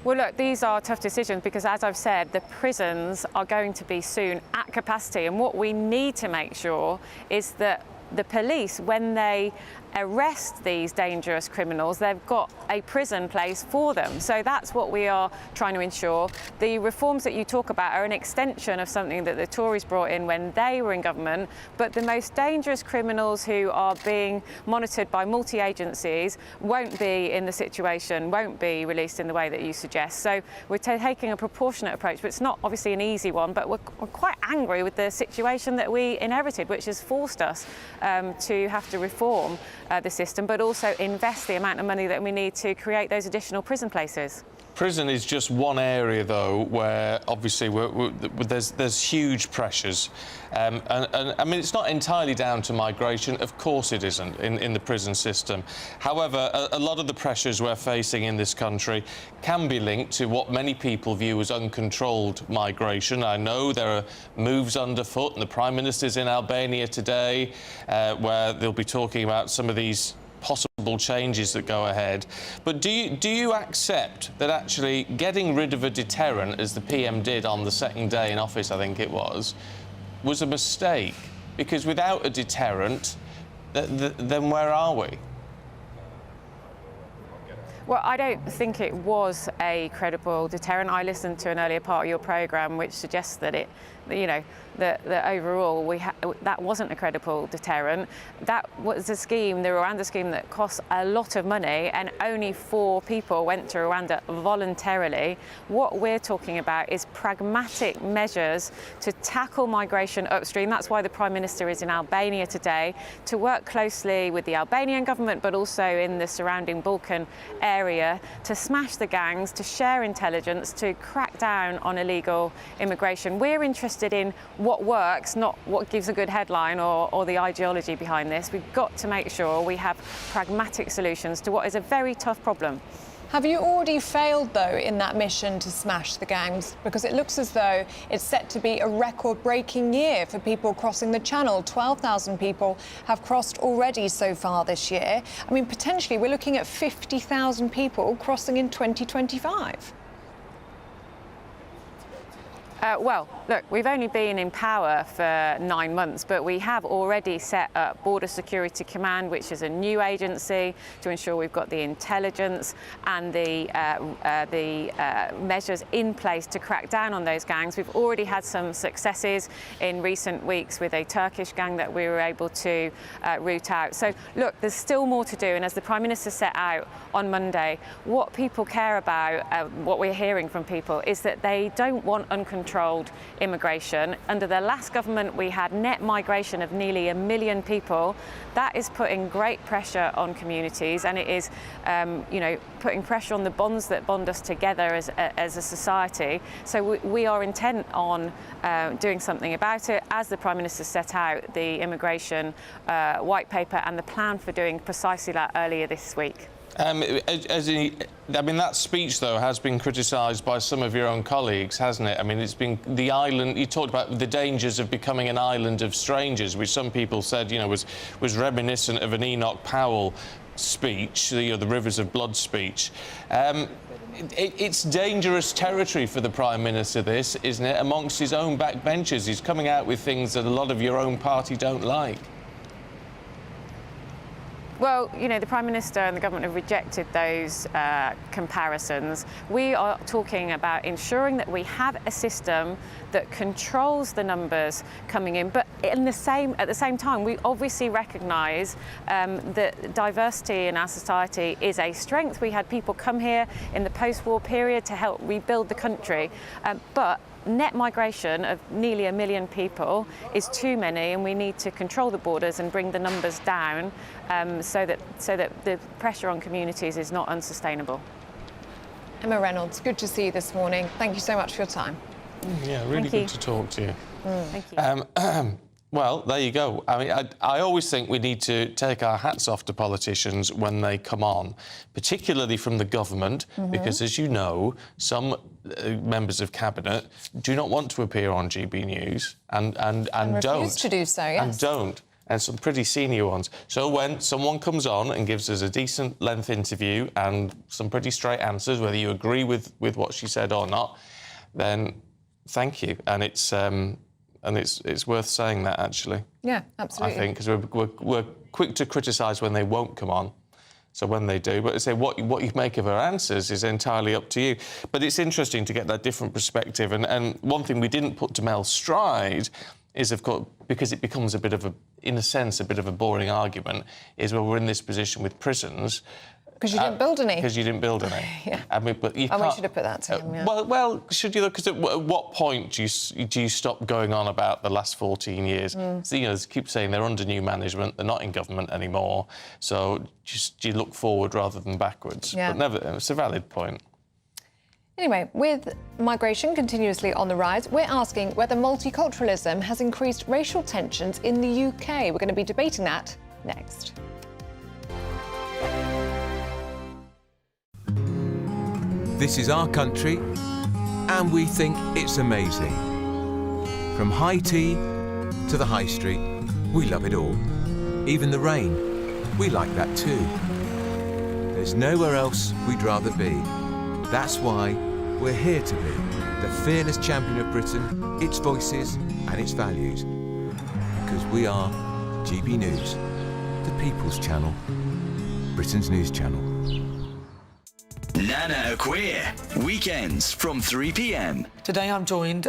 Well, look, these are tough decisions because, as I've said, the prisons are going to be soon at capacity, and what we need to make sure is that the police, when they arrest these dangerous criminals, they've got a prison place for them. So that's what we are trying to ensure. The reforms that you talk about are an extension of something that the Tories brought in when they were in government, but the most dangerous criminals who are being monitored by multi-agencies won't be in the situation, won't be released in the way that you suggest. So we're taking a proportionate approach, but it's not obviously an easy one, but we're quite angry with the situation that we inherited, which has forced us to have to reform the system, but also invest the amount of money that we need to create those additional prison places. Prison is just one area, though, where obviously there's huge pressures. And I mean, it's not entirely down to migration. Of course it isn't in the prison system. However, a lot of the pressures we're facing in this country can be linked to what many people view as uncontrolled migration. I know there are moves underfoot, and the Prime Minister's in Albania today, where they'll be talking about some of these possible changes that go ahead. But do you accept that actually getting rid of a deterrent, as the PM did on the second day in office, I think it was a mistake? Because without a deterrent, then where are we? Well, I don't think it was a credible deterrent. I listened to an earlier part of your programme which suggests that that overall that wasn't a credible deterrent. That was a scheme, the Rwanda scheme, that cost a lot of money, and only 4 people went to Rwanda voluntarily. What we're talking about is pragmatic measures to tackle migration upstream. That's why the Prime Minister is in Albania today, to work closely with the Albanian government, but also in the surrounding Balkan area, to smash the gangs, to share intelligence, to crack down on illegal immigration. We're interested in what works, not what gives a good headline or the ideology behind this. We've got to make sure we have pragmatic solutions to what is a very tough problem. Have you already failed, though, in that mission to smash the gangs? Because it looks as though it's set to be a record-breaking year for people crossing the Channel. 12,000 people have crossed already so far this year. I mean, potentially we're looking at 50,000 people crossing in 2025. Well, look, we've only been in power for 9 months, but we have already set up Border Security Command, which is a new agency to ensure we've got the intelligence and the measures in place to crack down on those gangs. We've already had some successes in recent weeks with a Turkish gang that we were able to root out. So, look, there's still more to do, and as the Prime Minister set out on Monday, what people care about, what we're hearing from people, is that they don't want uncontrolled immigration. Under the last government, we had net migration of nearly 1 million people. That is putting great pressure on communities, and it is, putting pressure on the bonds that bond us together as a society. So we are intent on doing something about it, as the Prime Minister set out the immigration white paper and the plan for doing precisely that earlier this week. That speech, though, has been criticised by some of your own colleagues, hasn't it? I mean, it's been the island. You talked about the dangers of becoming an island of strangers, which some people said, was reminiscent of an Enoch Powell speech, the Rivers of Blood speech. It's dangerous territory for the Prime Minister, this, isn't it? Amongst his own backbenchers, he's coming out with things that a lot of your own party don't like. Well, the Prime Minister and the government have rejected those comparisons. We are talking about ensuring that we have a system that controls the numbers coming in, but at the same time, we obviously recognise that diversity in our society is a strength. We had people come here in the post-war period to help rebuild the country, but net migration of nearly 1 million people is too many, and we need to control the borders and bring the numbers down so that the pressure on communities is not unsustainable. Emma Reynolds, good to see you this morning. Thank you so much for your time. Yeah, really good to talk to you. Thank you. Well, there you go. I mean, I always think we need to take our hats off to politicians when they come on, particularly from the government, because, as you know, some members of Cabinet do not want to appear on GB News and don't. Refuse to do so, yes. And don't. And some pretty senior ones. So when someone comes on and gives us a decent length interview and some pretty straight answers, whether you agree with what she said or not, then thank you. And it's worth saying that, actually. Yeah, absolutely. I think, because we're quick to criticise when they won't come on. So when they do, but I say what you make of her answers is entirely up to you. But it's interesting to get that different perspective. And one thing we didn't put to Mel's stride is, of course, because it becomes a bit of a boring argument, is when we're in this position with prisons. Because you didn't build any. Because you didn't build any. Yeah. But you we should have put that to him, yeah. Well, should you look? Because at what point do you stop going on about the last 14 years? So, they keep saying they're under new management, they're not in government anymore. So do you look forward rather than backwards? Yeah. But never, it's a valid point. Anyway, with migration continuously on the rise, we're asking whether multiculturalism has increased racial tensions in the UK. We're going to be debating that next. This is our country, and we think it's amazing. From high tea to the high street, we love it all. Even the rain, we like that too. There's nowhere else we'd rather be. That's why we're here to be the fearless champion of Britain, its voices and its values. Because we are GB News, the People's Channel, Britain's news channel. Nana Queer, weekends from 3 p.m. Today I'm joined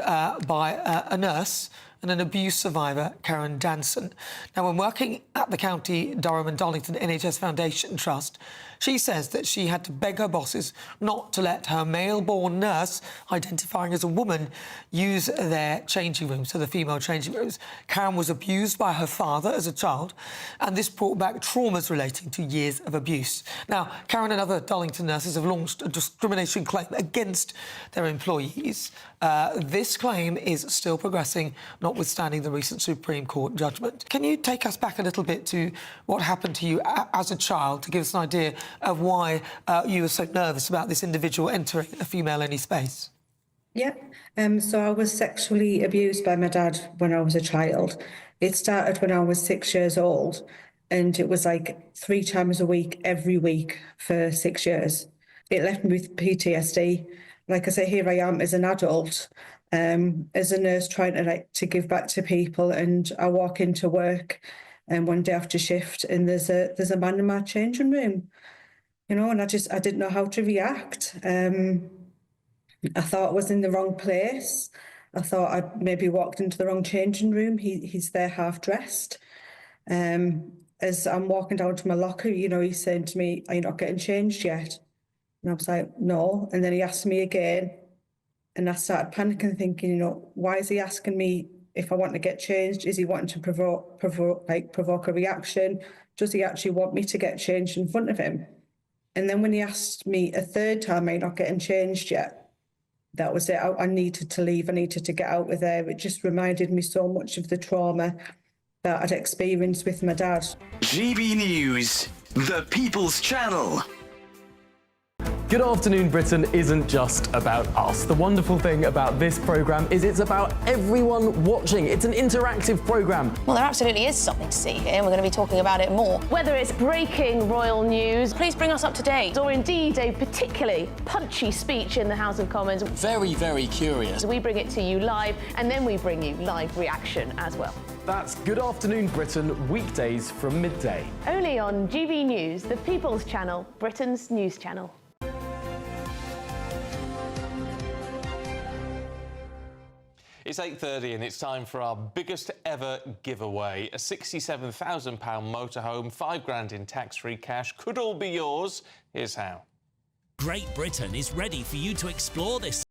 by a nurse and an abuse survivor, Karen Danson. Now, when working at the County Durham and Darlington NHS Foundation Trust, she says that she had to beg her bosses not to let her male-born nurse, identifying as a woman, use their changing rooms, so the female changing rooms. Karen was abused by her father as a child, and this brought back traumas relating to years of abuse. Now, Karen and other Darlington nurses have launched a discrimination claim against their employees. This claim is still progressing, notwithstanding the recent Supreme Court judgment. Can you take us back a little bit to what happened to you as a child, to give us an idea of why you were so nervous about this individual entering a female-only space? Yeah, so I was sexually abused by my dad when I was a child. It started when I was 6 years old, and it was like 3 times a week, every week for 6 years. It left me with PTSD. Like I say, here I am as an adult, as a nurse trying to give back to people, and I walk into work one day after shift, and there's a man in my changing room, you know, and I didn't know how to react. I thought I was in the wrong place. I thought I'd maybe walked into the wrong changing room. He's there half dressed. As I'm walking down to my locker, you know, he's saying to me, "Are you not getting changed yet?" And I was like, "No." And then he asked me again, and I started panicking, thinking, you know, why is he asking me if I want to get changed? Is he wanting to provoke a reaction? Does he actually want me to get changed in front of him? And then when he asked me a third time, "Are you not getting changed yet?" That was it. I needed to leave. I needed to get out of there. It just reminded me so much of the trauma that I'd experienced with my dad. GB News, the People's Channel. Good Afternoon Britain isn't just about us. The wonderful thing about this programme is it's about everyone watching. It's an interactive programme. Well, there absolutely is something to see here, and we're going to be talking about it more. Whether it's breaking royal news, please bring us up to date, or indeed a particularly punchy speech in the House of Commons. Very, very curious. We bring it to you live, and then we bring you live reaction as well. That's Good Afternoon Britain, weekdays from midday. Only on GB News, the People's Channel, Britain's news channel. It's 8:30 and it's time for our biggest ever giveaway. A £67,000 motorhome, £5,000 in tax-free cash, could all be yours. Here's how. Great Britain is ready for you to explore this.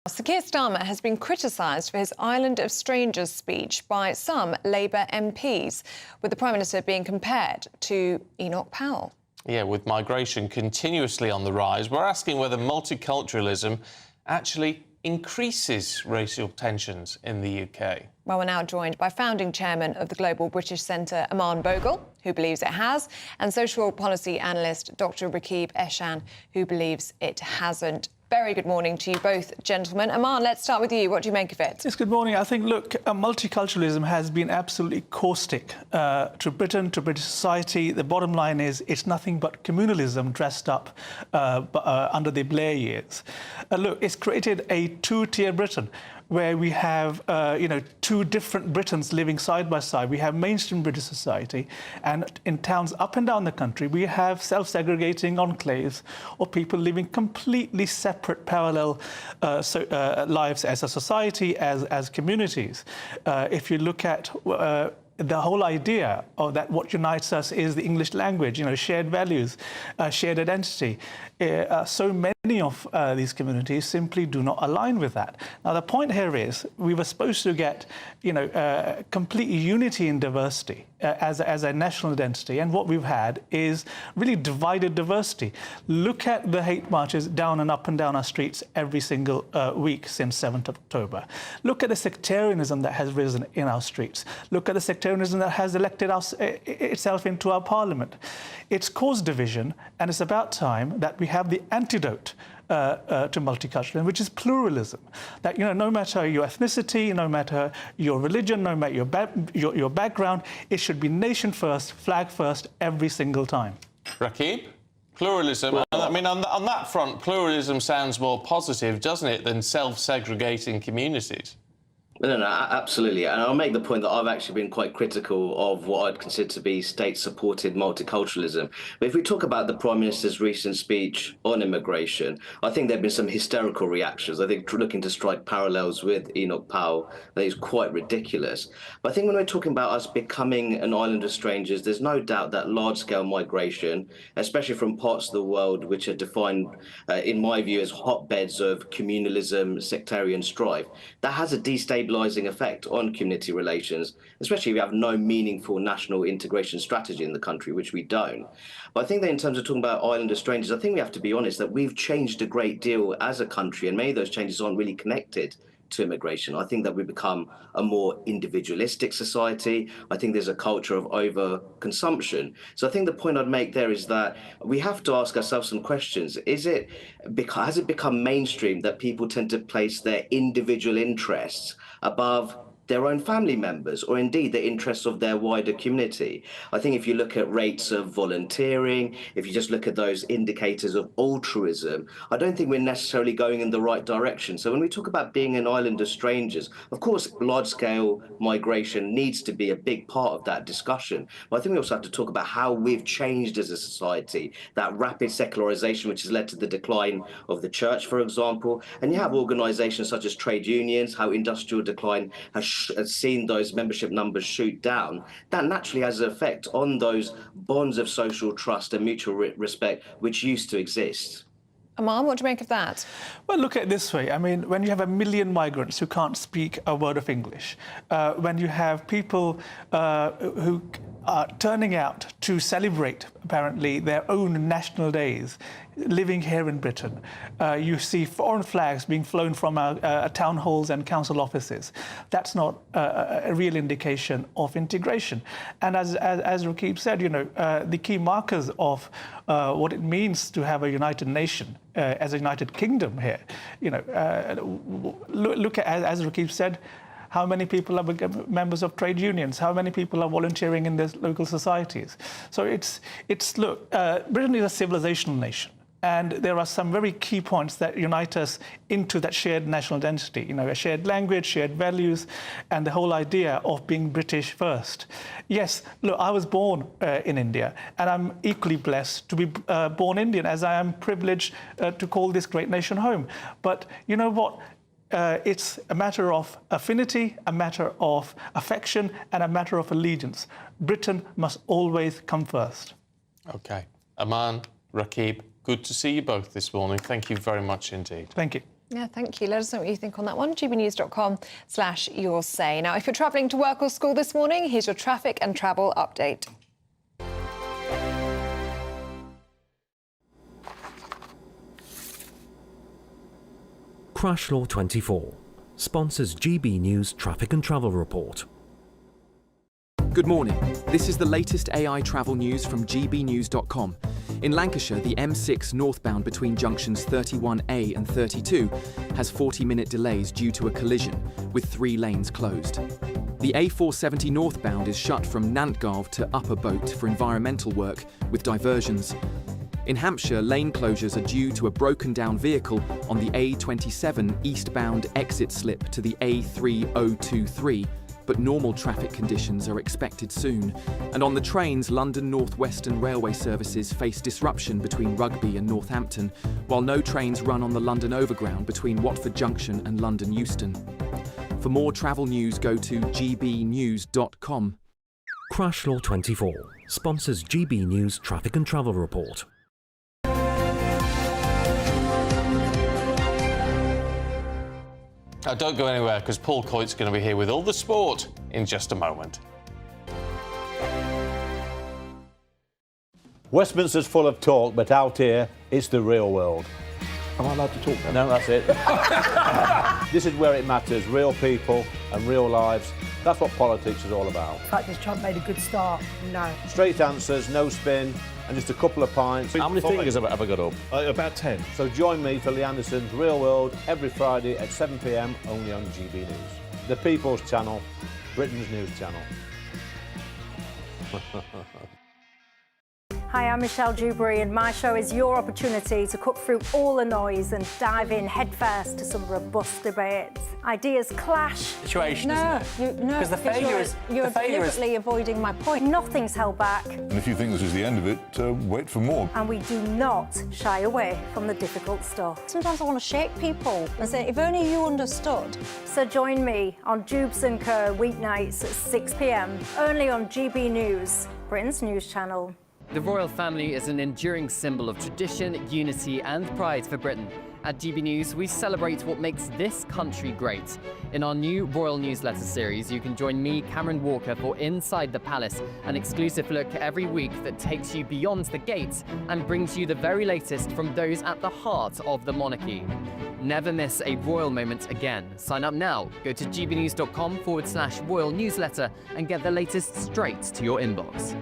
Sir Keir Starmer has been criticised for his Island of Strangers speech by some Labour MPs, with the Prime Minister being compared to Enoch Powell. Yeah, with migration continuously on the rise, we're asking whether multiculturalism actually increases racial tensions in the UK? Well, we're now joined by founding chairman of the Global British Centre, Aman Bogle, who believes it has, and social policy analyst Dr. Rakib Eshan, who believes it hasn't. Very good morning to you both, gentlemen. Aman, let's start with you. What do you make of it? Yes, good morning. I think, look, multiculturalism has been absolutely caustic to Britain, to British society. The bottom line is it's nothing but communalism dressed up under the Blair years. Look, it's created a two-tier Britain where we have, two different Britons living side by side. We have mainstream British society, and in towns up and down the country, we have self-segregating enclaves or people living completely separate, parallel lives as a society, as communities. If you look at the whole idea of that what unites us is the English language, shared values, shared identity. So many of these communities simply do not align with that. Now, the point here is we were supposed to get, complete unity in diversity as a national identity, and what we've had is really divided diversity. Look at the hate marches down and up and down our streets every single week since 7th of October. Look at the sectarianism that has risen in our streets. Look at the sectarianism that has elected itself into our parliament. It's caused division, and it's about time that we have the antidote to multiculturalism, which is pluralism. That, no matter your ethnicity, no matter your religion, no matter your background, it should be nation first, flag first, every single time. Rakib? Pluralism, well, I mean, on that front, pluralism sounds more positive, doesn't it, than self-segregating communities? No, absolutely. And I'll make the point that I've actually been quite critical of what I'd consider to be state-supported multiculturalism. But if we talk about the Prime Minister's recent speech on immigration, I think there have been some hysterical reactions. I think looking to strike parallels with Enoch Powell, that is quite ridiculous. But I think when we're talking about us becoming an island of strangers, there's no doubt that large-scale migration, especially from parts of the world which are defined, in my view, as hotbeds of communalism, sectarian strife, that has a destabilizing effect on community relations, especially if we have no meaningful national integration strategy in the country, which we don't. But I think that in terms of talking about island of strangers, I think we have to be honest that we've changed a great deal as a country, and many of those changes aren't really connected to immigration. I think that we've become a more individualistic society. I think there's a culture of overconsumption. So I think the point I'd make there is that we have to ask ourselves some questions. Has it become mainstream that people tend to place their individual interests above their own family members, or indeed the interests of their wider community? I think if you look at rates of volunteering, if you just look at those indicators of altruism, I don't think we're necessarily going in the right direction. So when we talk about being an island of strangers, of course, large-scale migration needs to be a big part of that discussion. But I think we also have to talk about how we've changed as a society, that rapid secularization which has led to the decline of the church, for example. And you have organizations such as trade unions, how industrial decline has seen those membership numbers shoot down. That naturally has an effect on those bonds of social trust and mutual respect which used to exist. Aman, what do you make of that? Well, look at it this way. I mean, when you have 1 million migrants who can't speak a word of English, when you have people who are turning out to celebrate, apparently, their own national days, living here in Britain, you see foreign flags being flown from our town halls and council offices. That's not a real indication of integration. And as Rakib said, the key markers of what it means to have a united nation, as a united kingdom here, look at, as Rakib said, how many people are members of trade unions? How many people are volunteering in their local societies? So look, Britain is a civilizational nation. And there are some very key points that unite us into that shared national identity, a shared language, shared values, and the whole idea of being British first. Yes, look, I was born in India, and I'm equally blessed to be born Indian, as I am privileged to call this great nation home. But you know what? It's a matter of affinity, a matter of affection, and a matter of allegiance. Britain must always come first. OK. Aman, Rakib, good to see you both this morning. Thank you very much indeed. Thank you. Yeah, thank you. Let us know what you think on that one. gbnews.com/yoursay. Now, if you're travelling to work or school this morning, here's your traffic and travel update. Crash Law 24 sponsors GB News Traffic and Travel Report. Good morning. This is the latest AI travel news from gbnews.com. In Lancashire, the M6 northbound between junctions 31A and 32 has 40-minute delays due to a collision, with 3 lanes closed. The A470 northbound is shut from Nantgarv to Upper Boat for environmental work, with diversions. In Hampshire, lane closures are due to a broken-down vehicle on the A27 eastbound exit slip to the A3023, but normal traffic conditions are expected soon. And on the trains, London North Western Railway services face disruption between Rugby and Northampton, while no trains run on the London Overground between Watford Junction and London Euston. For more travel news, go to gbnews.com. Crash Law 24 sponsors GB News Traffic and Travel Report. Now, don't go anywhere, because Paul Coyte's going to be here with all the sport in just a moment. Westminster's full of talk, but out here, it's the real world. Am I allowed to talk now? No, that's it. This is where it matters, real people and real lives. That's what politics is all about. In fact, this Trump made a good start. No. Straight answers, no spin, and just a couple of pints. How many fingers have I got up? About 10. So join me for Lee Anderson's Real World every Friday at 7 p.m, only on GB News. The People's Channel, Britain's news channel. Hi, I'm Michelle Dewberry, and my show is your opportunity to cut through all the noise and dive in headfirst to some robust debates. Ideas clash. Situation, isn't it? Because the failure is... You're deliberately avoiding my point. Nothing's held back. And if you think this is the end of it, wait for more. And we do not shy away from the difficult stuff. Sometimes I want to shake people and say, if only you understood. So join me on Jubes & Co. weeknights at 6 p.m, only on GB News, Britain's news channel. The royal family is an enduring symbol of tradition, unity and pride for Britain. At GB News, we celebrate what makes this country great. In our new royal newsletter series, you can join me, Cameron Walker, for Inside the Palace, an exclusive look every week that takes you beyond the gates and brings you the very latest from those at the heart of the monarchy. Never miss a royal moment again. Sign up now. Go to gbnews.com/royal newsletter and get the latest straight to your inbox.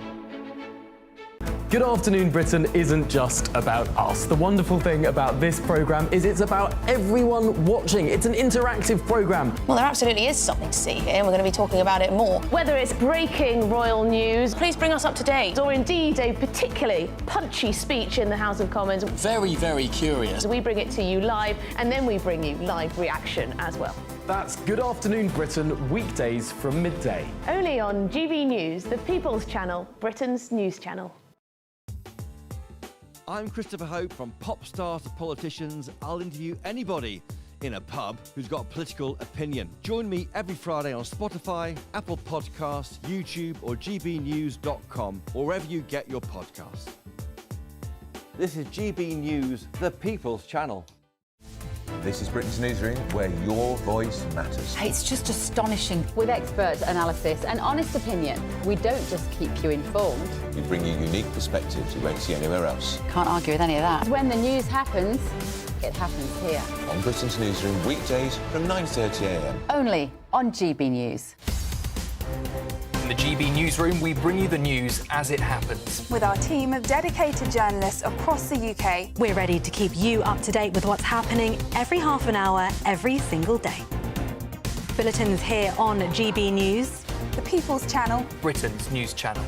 Good Afternoon Britain isn't just about us. The wonderful thing about this programme is it's about everyone watching. It's an interactive programme. Well, there absolutely is something to see here, and we're going to be talking about it more. Whether it's breaking royal news, please bring us up to date, or indeed a particularly punchy speech in the House of Commons. Very, very curious. We bring it to you live, and then we bring you live reaction as well. That's Good Afternoon Britain, weekdays from midday. Only on GB News, the People's Channel, Britain's news channel. I'm Christopher Hope. From pop stars to politicians, I'll interview anybody in a pub who's got a political opinion. Join me every Friday on Spotify, Apple Podcasts, YouTube or gbnews.com, or wherever you get your podcasts. This is GB News, the People's Channel. This is Britain's Newsroom, where your voice matters. It's just astonishing. With expert analysis and honest opinion, we don't just keep you informed. We bring you unique perspectives you won't see anywhere else. Can't argue with any of that. When the news happens, it happens here. On Britain's Newsroom, weekdays from 9:30 a.m. Only on GB News. In the GB Newsroom, we bring you the news as it happens. With our team of dedicated journalists across the UK, we're ready to keep you up to date with what's happening every half an hour, every single day. Bulletins here on GB News, the People's Channel, Britain's news channel.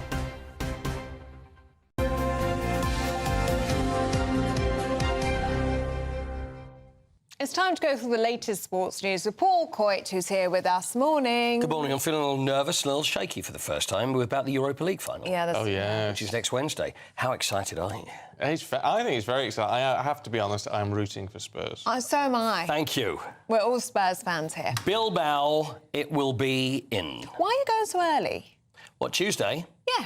It's time to go through the latest sports news with Paul Coyte, who's here with us. Morning. Good morning. I'm feeling a little nervous, a little shaky for the first time. We're about the Europa League final. Yeah, that's... Oh, yeah. Which is next Wednesday. How excited are you? I think it's very exciting. I have to be honest, I'm rooting for Spurs. So am I. Thank you. We're all Spurs fans here. Bilbao, it will be in. Why are you going so early? What, Tuesday? Yeah.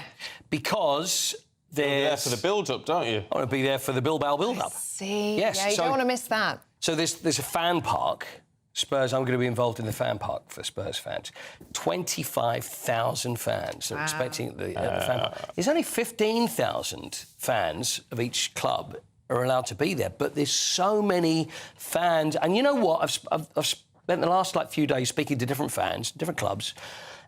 Because there's... You're there for the build-up, don't you? I want to be there for the Bilbao build-up. See? Yes. Yeah, you don't want to miss that. So there's a fan park. Spurs, I'm going to be involved in the fan park for Spurs fans. 25,000 fans are expecting the fan park. There's only 15,000 fans of each club are allowed to be there. But there's so many fans, and you know what? I've spent the last few days speaking to different fans, different clubs,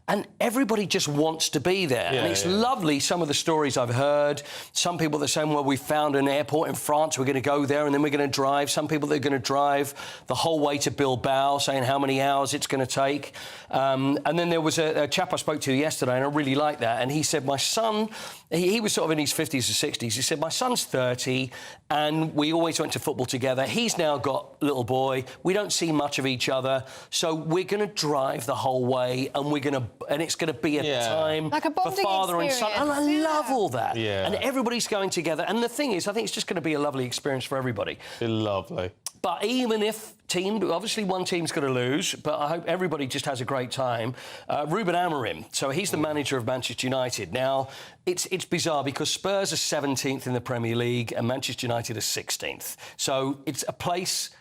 and everybody just wants to be there. Yeah, and it's lovely, some of the stories I've heard. Some people that are saying, well, we found an airport in France, we're going to go there and then we're going to drive. Some people that are going to drive the whole way to Bilbao, saying how many hours it's going to take. And then there was a chap I spoke to yesterday, and I really liked that, and he said, my son, he was sort of in his 50s or 60s, he said, my son's 30, and we always went to football together. He's now got a little boy. We don't see much of each other, so we're going to drive the whole way, and it's going to be a time like a for father and son. And I love all that. Yeah. And everybody's going together. And the thing is, I think it's just going to be a lovely experience for everybody. Be lovely. But even if obviously one team's going to lose, but I hope everybody just has a great time. Ruben Amorim, so he's the manager of Manchester United. Now, it's bizarre because Spurs are 17th in the Premier League and Manchester United are 16th. So it's a place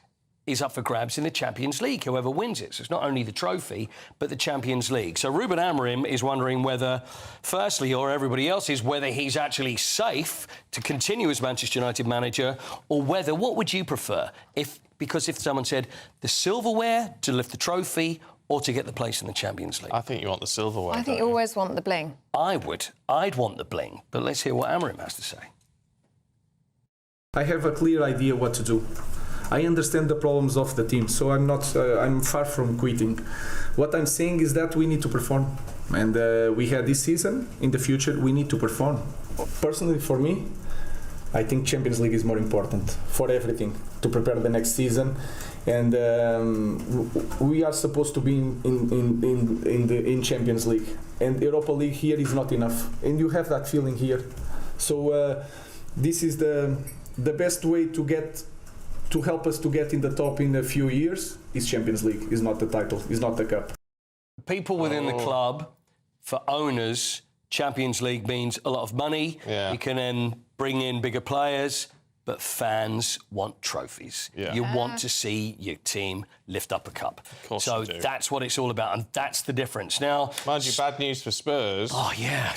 is up for grabs in the Champions League, whoever wins it. So it's not only the trophy, but the Champions League. So Ruben Amorim is wondering whether, firstly, or everybody else is, whether he's actually safe to continue as Manchester United manager, or whether, what would you prefer? Because if someone said the silverware to lift the trophy or to get the place in the Champions League. I think you want the silverware. I think you always want the bling. I would. I'd want the bling. But let's hear what Amorim has to say. I have a clear idea what to do. I understand the problems of the team, so I'm far from quitting. What I'm saying is that we need to perform. And we had this season, in the future, we need to perform. Personally, for me, I think Champions League is more important for everything, to prepare the next season. And we are supposed to be in Champions League. And Europa League here is not enough. And you have that feeling here. So this is the best way to help us to get in the top in a few years is Champions League, is not the title, is not the cup. People within the club, for owners, Champions League means a lot of money. Yeah. You can then bring in bigger players, but fans want trophies. Yeah. You want to see your team lift up a cup. Of course so you do. That's what it's all about, and that's the difference. Now, mind you, bad news for Spurs. Oh, yeah.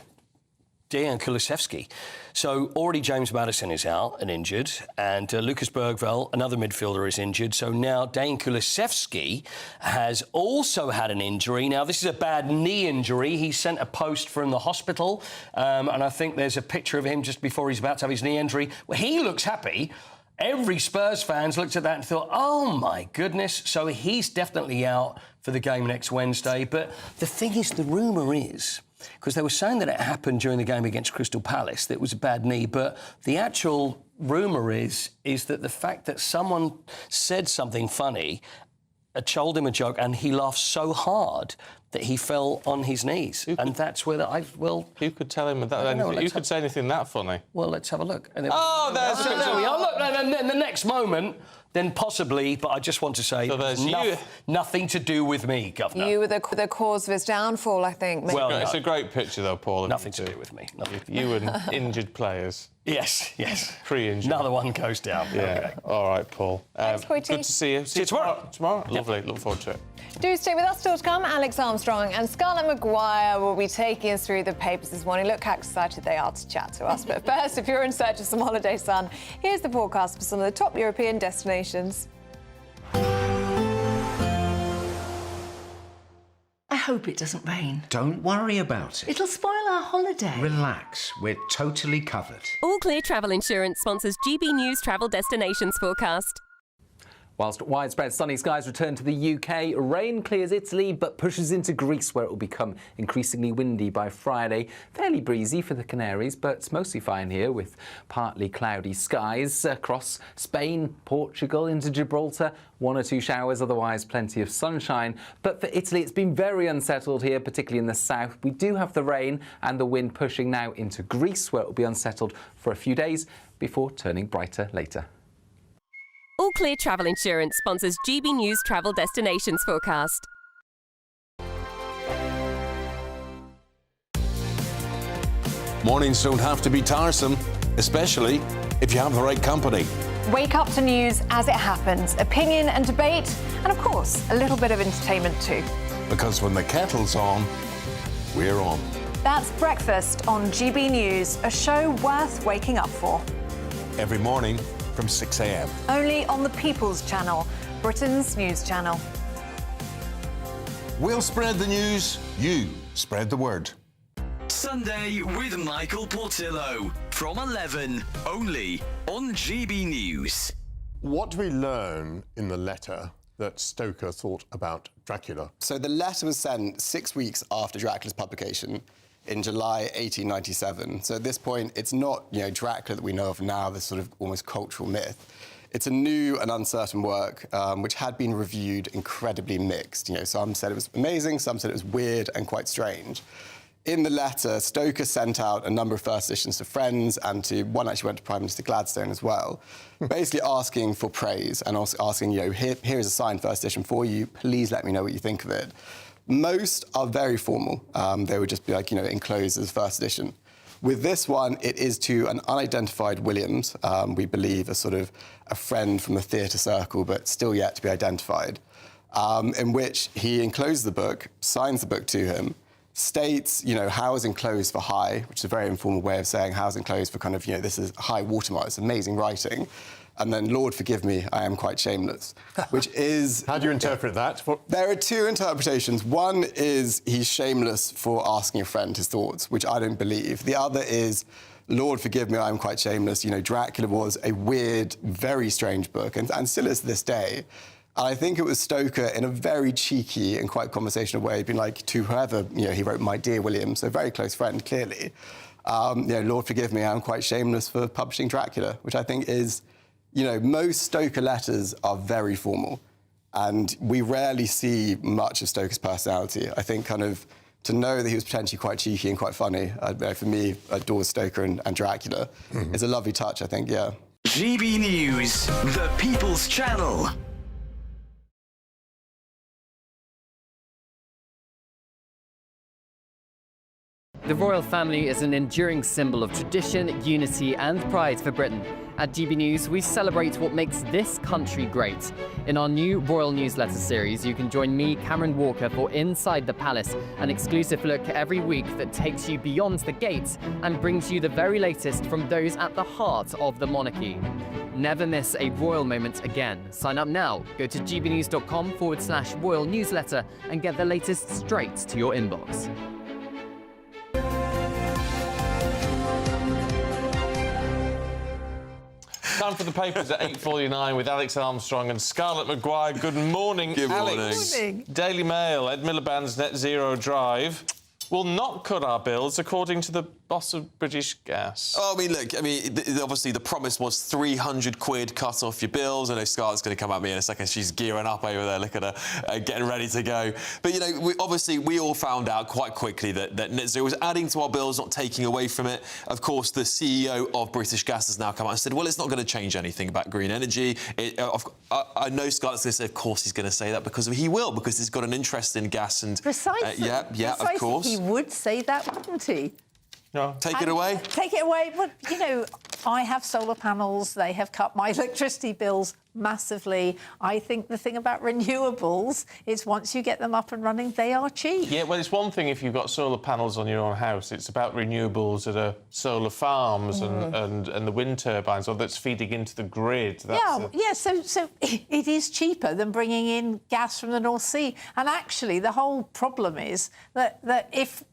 Dejan Kulusevski. So already James Maddison is out and injured, and Lucas Bergvall, another midfielder, is injured. So now Dejan Kulusevski has also had an injury. Now, this is a bad knee injury. He sent a post from the hospital, and I think there's a picture of him just before he's about to have his knee injury. Well, he looks happy. Every Spurs fans looked at that and thought, oh, my goodness. So he's definitely out for the game next Wednesday. But the thing is, the rumour is, because they were saying that it happened during the game against Crystal Palace, that it was a bad knee, but the actual rumour is that the fact that someone said something funny, told him a joke, and he laughed so hard that he fell on his knees. And that's where who could tell him that? Who could say anything that funny? Well, let's have a look. And then, there's a picture. There we are. Look, and then the next moment, then possibly, but I just want to say, so nothing to do with me, Governor. You were the cause of his downfall, I think. Maybe. Well, it's a great picture, though, Paul. Nothing to do with me. You and injured players. Yes. Pre-injured. Another one goes down. Yeah. Okay. All right, Paul. Thanks, Quitty. Good to see you. See you tomorrow. Lovely. Look forward to it. Do stay with us still to come. Alex Armstrong and Scarlett Maguire will be taking us through the papers this morning. Look how excited they are to chat to us. But first, if you're in search of some holiday sun, here's the forecast for some of the top European destinations. I hope it doesn't rain. Don't worry about it. It'll spoil our holiday. Relax, we're totally covered. All Clear Travel Insurance sponsors GB News Travel Destinations forecast. Whilst widespread sunny skies return to the UK, rain clears Italy but pushes into Greece, where it will become increasingly windy by Friday. Fairly breezy for the Canaries, but it's mostly fine here with partly cloudy skies across Spain, Portugal into Gibraltar. 1 or 2 showers, otherwise plenty of sunshine. But for Italy, it's been very unsettled here, particularly in the south. We do have the rain and the wind pushing now into Greece, where it will be unsettled for a few days before turning brighter later. All Clear Travel Insurance sponsors GB News Travel Destinations forecast. Mornings don't have to be tiresome, especially if you have the right company. Wake up to news as it happens, opinion and debate, and of course, a little bit of entertainment too. Because when the kettle's on, we're on. That's Breakfast on GB News, a show worth waking up for. Every morning from 6 a.m. Only on the People's Channel, Britain's news channel. We'll spread the news, you spread the word. Sunday with Michael Portillo from 11, only on GB News. What do we learn in the letter that Stoker thought about Dracula? So the letter was sent 6 weeks after Dracula's publication in July 1897. So at this point, it's not, Dracula that we know of now, this sort of almost cultural myth. It's a new and uncertain work, which had been reviewed incredibly mixed. Some said it was amazing, some said it was weird and quite strange. In the letter, Stoker sent out a number of first editions to friends, and one actually went to Prime Minister Gladstone as well, basically asking for praise and also asking, here is a signed first edition for you. Please let me know what you think of it. Most are very formal. They would just be like, enclosed as first edition. With this one, it is to an unidentified Williams, we believe a friend from the theatre circle, but still yet to be identified, in which he encloses the book, signs the book to him, states, how is enclosed for high, which is a very informal way of saying how is enclosed for this is high watermark, it's amazing writing. And then, Lord, forgive me, I am quite shameless, which is... How do you interpret that? There are two interpretations. One is he's shameless for asking a friend his thoughts, which I don't believe. The other is, Lord, forgive me, I am quite shameless. Dracula was a weird, very strange book, and still is to this day. And I think it was Stoker, in a very cheeky and quite conversational way, being like, to whoever, he wrote, my dear William, so a very close friend, clearly. Lord, forgive me, I'm quite shameless for publishing Dracula, which I think is, most Stoker letters are very formal. And we rarely see much of Stoker's personality. I think to know that he was potentially quite cheeky and quite funny, for me, adores Stoker and Dracula, is a lovely touch, I think, yeah. GB News, the People's Channel. The royal family is an enduring symbol of tradition, unity and pride for Britain. At GB News, we celebrate what makes this country great. In our new royal newsletter series, you can join me, Cameron Walker, for Inside the Palace, an exclusive look every week that takes you beyond the gates and brings you the very latest from those at the heart of the monarchy. Never miss a royal moment again. Sign up now. Go to gbnews.com/royal newsletter and get the latest straight to your inbox. Time for the papers at 8:49 with Alex Armstrong and Scarlett Maguire. Good morning, Good morning. Alex. Good morning. Daily Mail, Ed Miliband's net zero drive will not cut our bills, according to the boss of British Gas. Oh, obviously the promise was 300 quid cut off your bills. I know Scarlett's going to come at me in a second. She's gearing up over there. Look at her, getting ready to go. But, we all found out quite quickly that net zero was adding to our bills, not taking away from it. Of course, the CEO of British Gas has now come out and said, well, it's not going to change anything about green energy. I know Scarlett's going to say, of course he's going to say that, because he will, because he's got an interest in gas. And Precisely. Precisely. Of course. He would say that, wouldn't he? No. Take it away. Take it away. But, I have solar panels. They have cut my electricity bills massively. I think the thing about renewables is once you get them up and running, they are cheap. Yeah, well, it's one thing if you've got solar panels on your own house. It's about renewables that are solar farms and the wind turbines, or that's feeding into the grid. So it is cheaper than bringing in gas from the North Sea. And actually, the whole problem is that if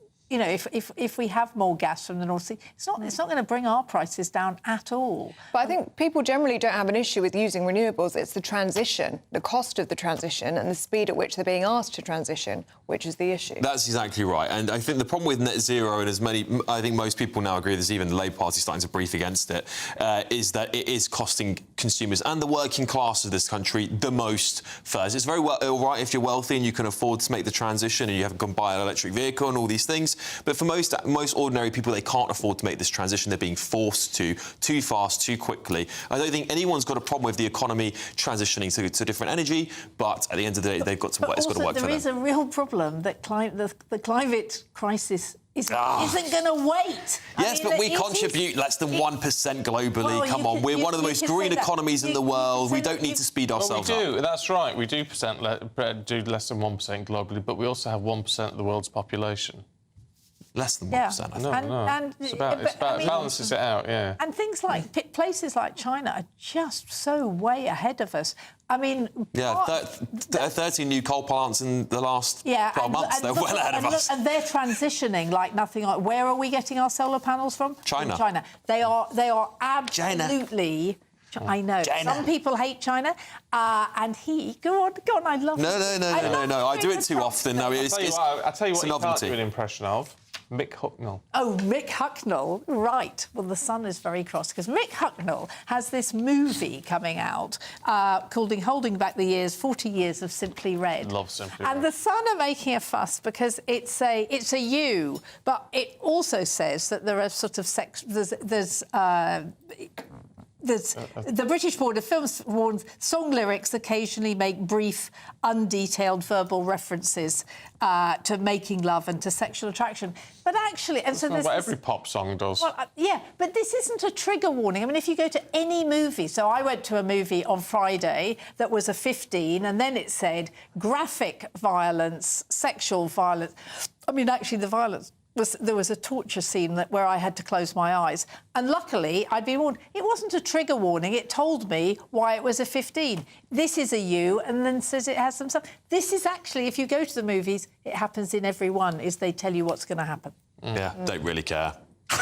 we have more gas from the North Sea, it's not going to bring our prices down at all. But I think people generally don't have an issue with using renewables. It's the transition, the cost of the transition and the speed at which they're being asked to transition, which is the issue. That's exactly right. And I think the problem with net zero, and I think most people now agree, there's even the Labour Party starting to brief against it, is that it is costing consumers and the working class of this country the most first. It's very all right if you're wealthy and you can afford to make the transition and you haven't gone buy an electric vehicle and all these things. But for most ordinary people, they can't afford to make this transition. They're being forced to too fast, too quickly. I don't think anyone's got a problem with the economy transitioning to different energy, but at the end of the day, they've got to work. It's got to work for them. There is a real problem that the climate crisis isn't going to wait. Yes, but we contribute less than 1% globally. Well, come on, we're one of the most green economies in the world. We don't need to speed ourselves up. We do, that's right. We do do less than 1% globally, but we also have 1% of the world's population. Less than 1%, Yeah. I think. And It's about it balances it out, yeah. And things like places like China are just so way ahead of us. I mean, 13 new coal plants in the last 12 months. They're well ahead of us. And they're transitioning like nothing. Where are we getting our solar panels from? China. From China. They are absolutely. I know. China. Some people hate China, and go on. I love it. No. I do it too often. No, I'll tell you what you can't do an impression of. Mick Hucknall. Oh, Mick Hucknall, right. Well, the Sun is very cross because Mick Hucknall has this movie coming out called Holding Back the Years, 40 Years of Simply Red. Love Simply And Red. the Sun are making a fuss because it's a you, but it also says that there are sort of the British Board of Film warns song lyrics occasionally make brief, undetailed verbal references to making love and to sexual attraction. But actually... That's not what every pop song does. Well, but this isn't a trigger warning. I mean, if you go to any movie... So I went to a movie on Friday that was a 15, and then it said graphic violence, sexual violence. I mean, actually, the violence... There was a torture scene where I had to close my eyes. And luckily, I'd been warned. It wasn't a trigger warning. It told me why it was a 15. This is a U, and then says it has some stuff. This is actually, if you go to the movies, it happens in every one, is they tell you what's going to happen. Yeah, don't really care. Should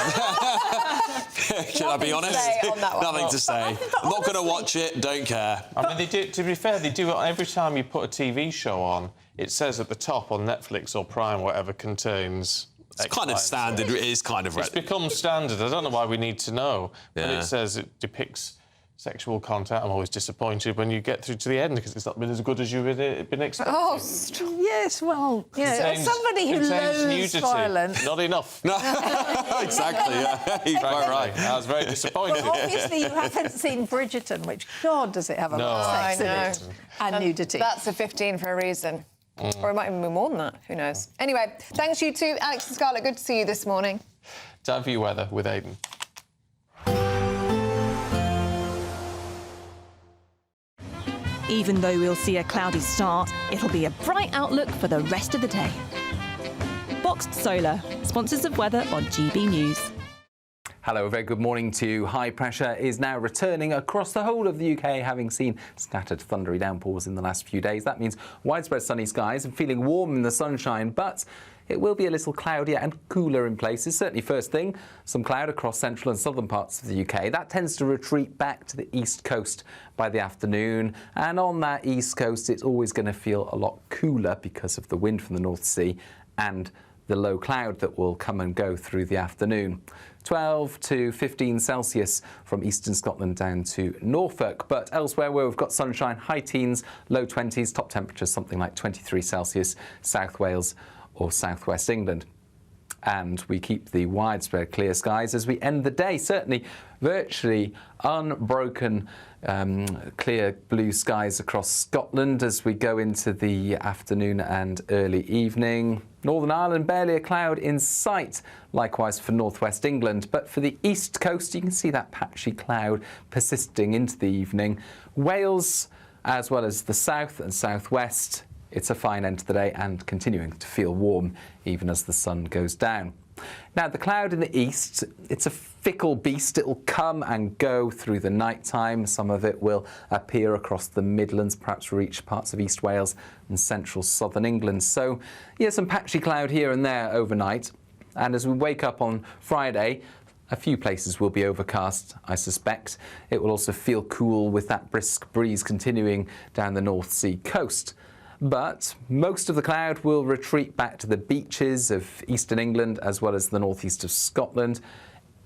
I be honest? Nothing to say. I'm not going to watch it, don't care. I mean, they do, to be fair, they do it every time you put a TV show on, it says at the top on Netflix or Prime, whatever contains... It's kind of standard. It is kind of... It's become standard. I don't know why we need to know. But it says it depicts sexual content. I'm always disappointed when you get through to the end because it's not been as good as you've been expecting. Oh, yes, well, as somebody who loathes nudity. Violence... Not enough. No. Exactly, yeah. You're quite right. I was very disappointed. Well, obviously, you haven't seen Bridgerton, which, God, does it have a lot of sex in it. And nudity. That's a 15 for a reason. Or it might even be more than that. Who knows? Anyway, thanks you two, Alex and Scarlett. Good to see you this morning. Time for your weather with Aidan. Even though we'll see a cloudy start, it'll be a bright outlook for the rest of the day. Boxed Solar, sponsors of weather on GB News. Hello, a very good morning to you. High pressure is now returning across the whole of the UK, having seen scattered thundery downpours in the last few days. That means widespread sunny skies and feeling warm in the sunshine, but it will be a little cloudier and cooler in places. Certainly first thing, some cloud across central and southern parts of the UK. That tends to retreat back to the east coast by the afternoon. And on that east coast, it's always going to feel a lot cooler because of the wind from the North Sea and the low cloud that will come and go through the afternoon. 12 to 15 Celsius from eastern Scotland down to Norfolk. But elsewhere where we've got sunshine, high teens, low 20s, top temperatures something like 23 Celsius, South Wales or southwest England. And we keep the widespread clear skies as we end the day. Certainly virtually unbroken clear blue skies across Scotland as we go into the afternoon and early evening. Northern Ireland, barely a cloud in sight, likewise for northwest England. But for the east coast, you can see that patchy cloud persisting into the evening. Wales, as well as the south and southwest, it's a fine end to the day and continuing to feel warm even as the sun goes down. Now, the cloud in the east, it's a fickle beast. It'll come and go through the night time. Some of it will appear across the Midlands, perhaps reach parts of East Wales and central southern England. So, yeah, some patchy cloud here and there overnight. And as we wake up on Friday, a few places will be overcast, I suspect. It will also feel cool with that brisk breeze continuing down the North Sea coast. But most of the cloud will retreat back to the beaches of eastern England as well as the northeast of Scotland.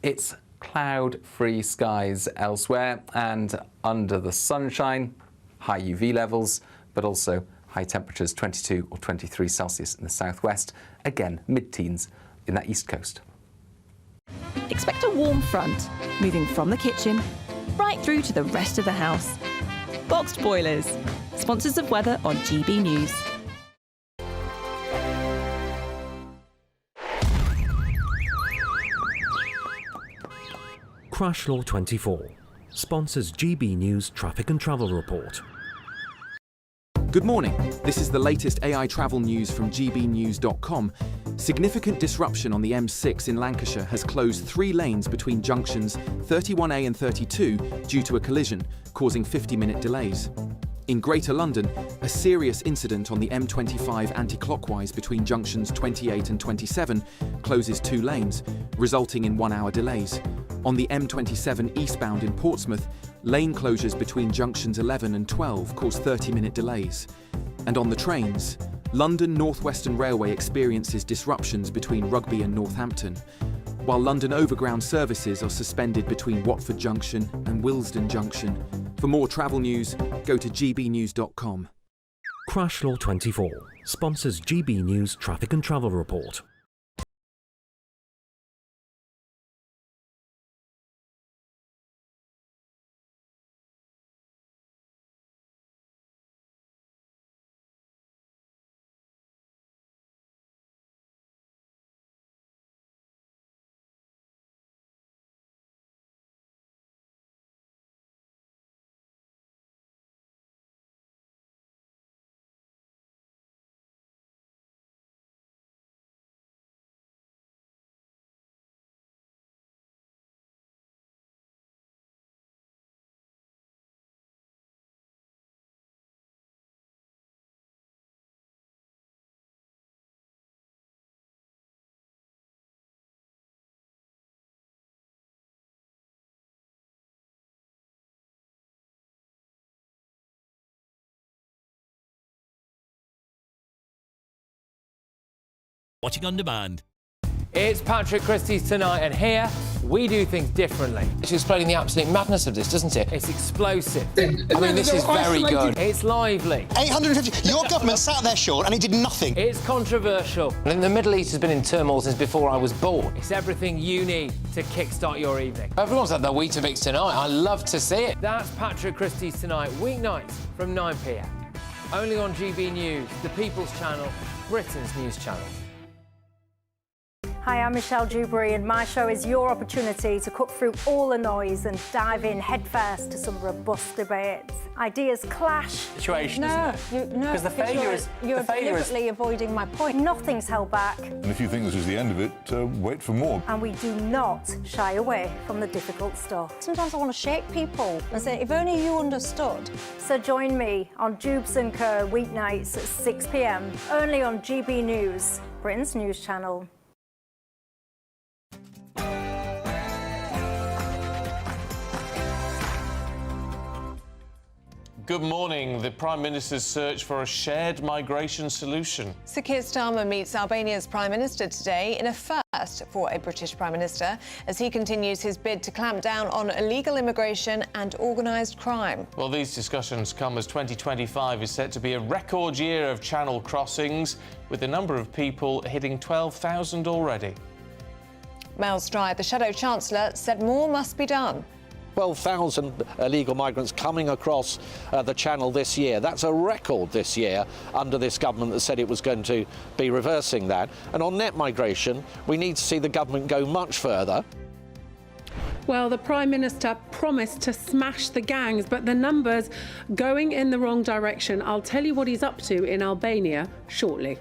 It's cloud-free skies elsewhere and under the sunshine, high UV levels, but also high temperatures, 22 or 23 Celsius in the southwest. Again, mid-teens in that east coast. Expect a warm front, moving from the kitchen right through to the rest of the house. Boxed Boilers, sponsors of weather on GB News. Crash Law 24 sponsors GB News Traffic and Travel Report. Good morning. This is the latest AI travel news from gbnews.com. Significant disruption on the M6 in Lancashire has closed 3 lanes between junctions 31A and 32 due to a collision, causing 50-minute delays. In Greater London, a serious incident on the M25 anti-clockwise between junctions 28 and 27 closes 2 lanes, resulting in 1-hour delays. On the M27 eastbound in Portsmouth, lane closures between junctions 11 and 12 cause 30-minute delays. And on the trains, London North Western Railway experiences disruptions between Rugby and Northampton, while London Overground services are suspended between Watford Junction and Willesden Junction. For more travel news, go to gbnews.com. Crash Law 24 sponsors GB News Traffic and Travel Report. Watching on demand. It's Patrick Christie's Tonight, and here we do things differently. It's explaining the absolute madness of this, doesn't it? It's explosive. I mean, this is very good. It's lively. 850. Your government sat there, Sean, and it did nothing. It's controversial. And the Middle East has been in turmoil since before I was born. It's everything you need to kickstart your evening. Everyone's had their Weetabix tonight. I love to see it. That's Patrick Christie's Tonight, weeknights from 9 p.m. Only on GB News, the People's Channel, Britain's news channel. Hi, I'm Michelle Dewberry, and my show is your opportunity to cut through all the noise and dive in headfirst to some robust debates. Ideas clash. Situation, Because the failure is... You're deliberately avoiding my point. Nothing's held back. And if you think this is the end of it, wait for more. And we do not shy away from the difficult stuff. Sometimes I want to shake people and say, if only you understood. So join me on Jubes & Co. weeknights at 6 p.m, only on GB News, Britain's news channel. Good morning. The Prime Minister's search for a shared migration solution. Sir Keir Starmer meets Albania's Prime Minister today in a first for a British Prime Minister as he continues his bid to clamp down on illegal immigration and organised crime. Well, these discussions come as 2025 is set to be a record year of channel crossings, with the number of people hitting 12,000 already. Mel Stride, the Shadow Chancellor, said more must be done. 12,000 illegal migrants coming across the Channel this year. That's a record this year under this government that said it was going to be reversing that. And on net migration, we need to see the government go much further. Well, the Prime Minister promised to smash the gangs, but the numbers going in the wrong direction. I'll tell you what he's up to in Albania shortly.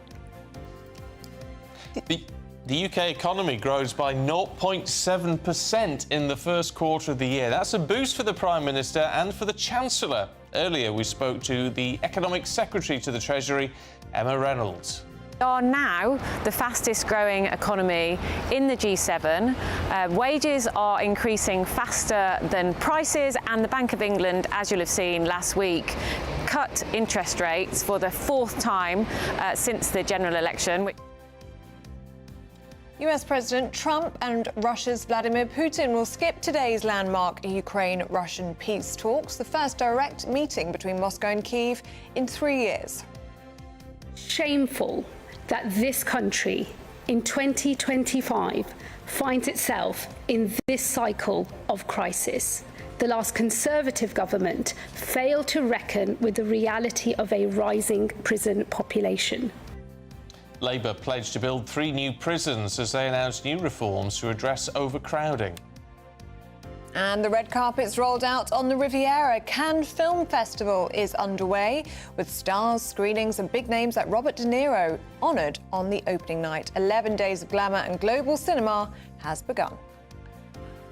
The UK economy grows by 0.7% in the first quarter of the year. That's a boost for the Prime Minister and for the Chancellor. Earlier, we spoke to the Economic Secretary to the Treasury, Emma Reynolds. We are now the fastest growing economy in the G7. Wages are increasing faster than prices, and the Bank of England, as you'll have seen last week, cut interest rates for the 4th time since the general election. US President Trump and Russia's Vladimir Putin will skip today's landmark Ukraine-Russian peace talks, the first direct meeting between Moscow and Kyiv in 3 years. Shameful that this country in 2025 finds itself in this cycle of crisis. The last Conservative government failed to reckon with the reality of a rising prison population. Labour pledged to build 3 new prisons as they announced new reforms to address overcrowding. And the red carpet's rolled out on the Riviera. Cannes Film Festival is underway, with stars, screenings and big names like Robert De Niro honoured on the opening night. 11 days of glamour and global cinema has begun.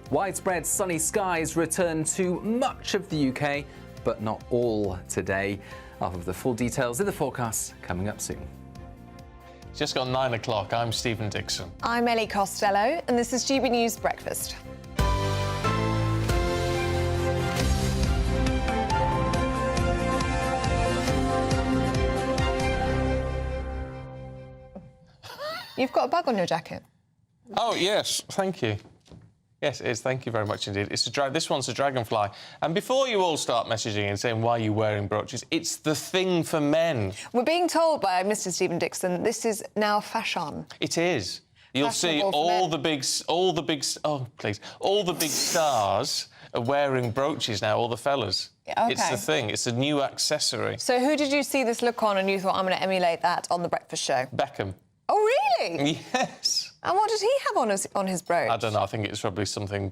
Widespread sunny skies return to much of the UK, but not all today. I'll have the full details in the forecast coming up soon. It's just gone 9 o'clock. I'm Stephen Dixon. I'm Ellie Costello, and this is GB News Breakfast. You've got a bug on your jacket. Oh, yes, thank you. Yes, it is. Thank you very much indeed. This one's a dragonfly. And before you all start messaging and saying, why are you wearing brooches, it's the thing for men. We're being told by Mr. Stephen Dixon this is now fashion. It is. You'll see all the big stars are wearing brooches now, all the fellas. Okay. It's the thing. It's a new accessory. So who did you see this look on and you thought, I'm going to emulate that on The Breakfast Show? Beckham. Oh, really? Yes. And what did he have on his brooch? I don't know. I think it's probably something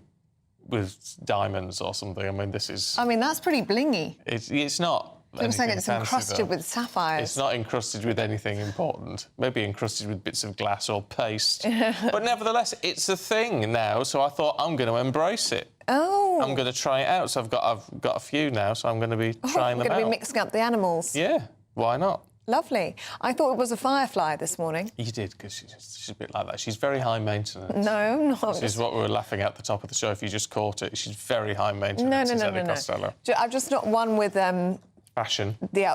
with diamonds or something. I mean, this is... I mean, that's pretty blingy. It's not... Looks like it's fancy, encrusted though. with sapphires. It's not encrusted with anything important. Maybe encrusted with bits of glass or paste. But nevertheless, it's a thing now, so I thought I'm going to embrace it. Oh. I'm going to try it out. So I've got a few now, so I'm going to be trying them out. You're going to be mixing up the animals. Yeah, why not? Lovely. I thought it was a firefly this morning. You did, because she's a bit like that. She's very high maintenance. No, I'm not. This is what we were laughing at the top of the show. If you just caught it, she's very high maintenance. No. Costello. I'm just not one with fashion. The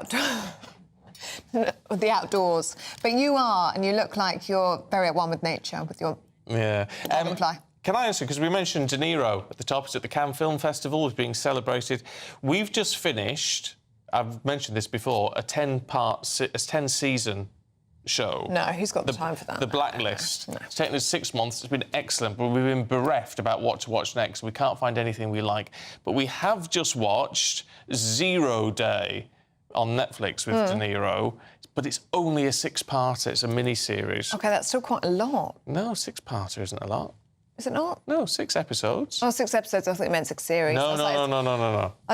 outdoors. But you are, and you look like you're very at one with nature with your dragonfly. Can I answer? Because we mentioned De Niro at the top. It's at the Cannes Film Festival. Was being celebrated. We've just finished. I've mentioned this before. A 10-season show. No, who's got the time for that? The Blacklist. No. It's taken us 6 months. It's been excellent, but we've been bereft about what to watch next. We can't find anything we like. But we have just watched 0 Day on Netflix with De Niro, but it's only a 6-parter. It's a mini-series. OK, that's still quite a lot. No, 6-parter isn't a lot. Is it not? No, 6 episodes. Oh, 6 episodes. I thought you meant 6 series. No. I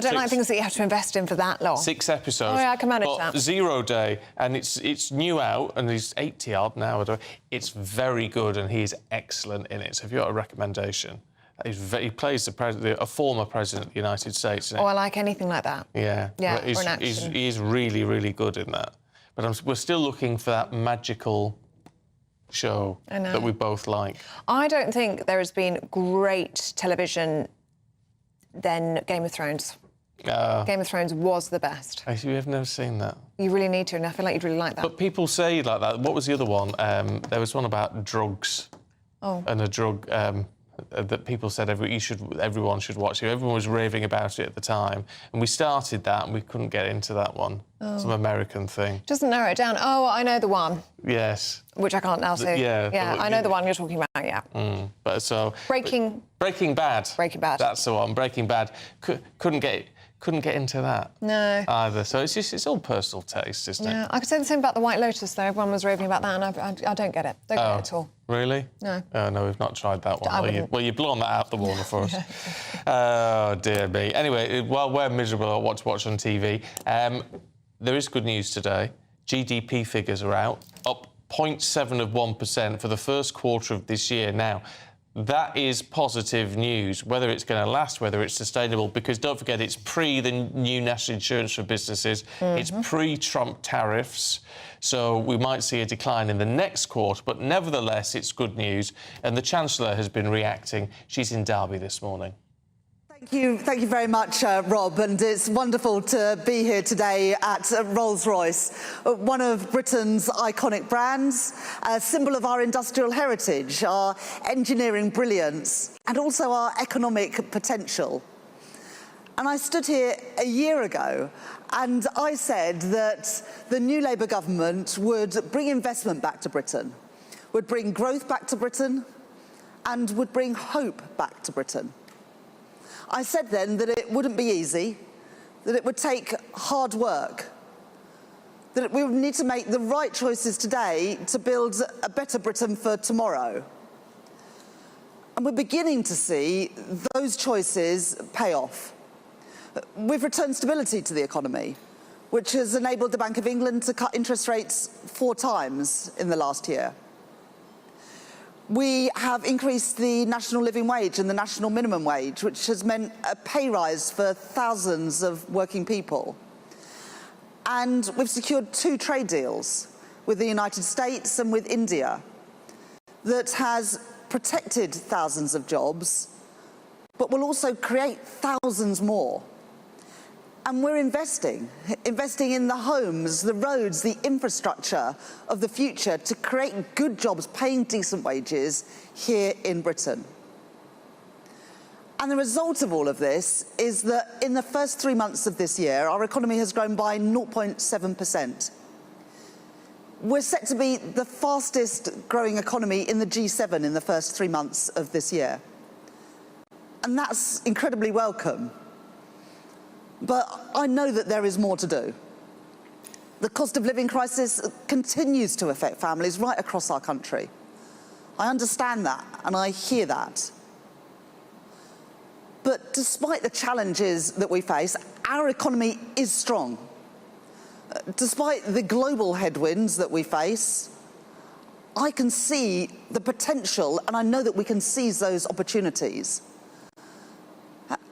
don't like things that you have to invest in for that long. 6 episodes. Oh, yeah, I can manage that. 0 Day, and it's new out, and he's 80-odd now. It's very good, and he's excellent in it. So if you've got a recommendation, he plays a former president of the United States. Oh, I like anything like that. Yeah. Or an action. He's really, really good in that. But we're still looking for that magical show that we both like. I don't think there has been great television than Game of Thrones. Game of Thrones was the best. You have never seen that. You really need to, and I feel like you'd really like that. But people say like that. What was the other one? There was one about drugs. Oh. And a drug that people said everyone should watch. Everyone was raving about it at the time, and we started that, and we couldn't get into that one. Oh. Some American thing. Doesn't narrow it down. Oh, I know the one. Yes. Which I can't now say. Yeah. I know the one you're talking about. Yeah. But so Breaking Bad. Breaking Bad. That's the one. Breaking Bad. Couldn't get into that. No. Either. So it's all personal taste, isn't it? Yeah. I could say the same about The White Lotus, though. Everyone was raving about that, and I don't get it. Don't get it at all. Really? No. Oh, no, we've not tried that one. Well, you've blown that out the water for us. Oh, dear me. Anyway, while we're miserable at what to watch on TV, there is good news today. GDP figures are out, up 0.7% for the first quarter of this year. Now, that is positive news, whether it's going to last, whether it's sustainable, because don't forget, it's pre the new national insurance for businesses, it's pre-Trump tariffs, so we might see a decline in the next quarter, but nevertheless, it's good news, and the Chancellor has been reacting. She's in Derby this morning. Thank you very much, Rob, and it's wonderful to be here today at Rolls-Royce, one of Britain's iconic brands, a symbol of our industrial heritage, our engineering brilliance, and also our economic potential. And I stood here a year ago and I said that the new Labour government would bring investment back to Britain, would bring growth back to Britain, and would bring hope back to Britain. I said then that it wouldn't be easy, that it would take hard work, that we would need to make the right choices today to build a better Britain for tomorrow. And we're beginning to see those choices pay off. We've returned stability to the economy, which has enabled the Bank of England to cut interest rates 4 times in the last year. We have increased the national living wage and the national minimum wage, which has meant a pay rise for thousands of working people. And we've secured 2 trade deals with the United States and with India that has protected thousands of jobs, but will also create thousands more. And we're investing in the homes, the roads, the infrastructure of the future to create good jobs, paying decent wages here in Britain. And the result of all of this is that in the first 3 months of this year, our economy has grown by 0.7%. We're set to be the fastest growing economy in the G7 in the first 3 months of this year. And that's incredibly welcome. But I know that there is more to do. The cost of living crisis continues to affect families right across our country. I understand that and I hear that. But despite the challenges that we face, our economy is strong. Despite the global headwinds that we face, I can see the potential and I know that we can seize those opportunities.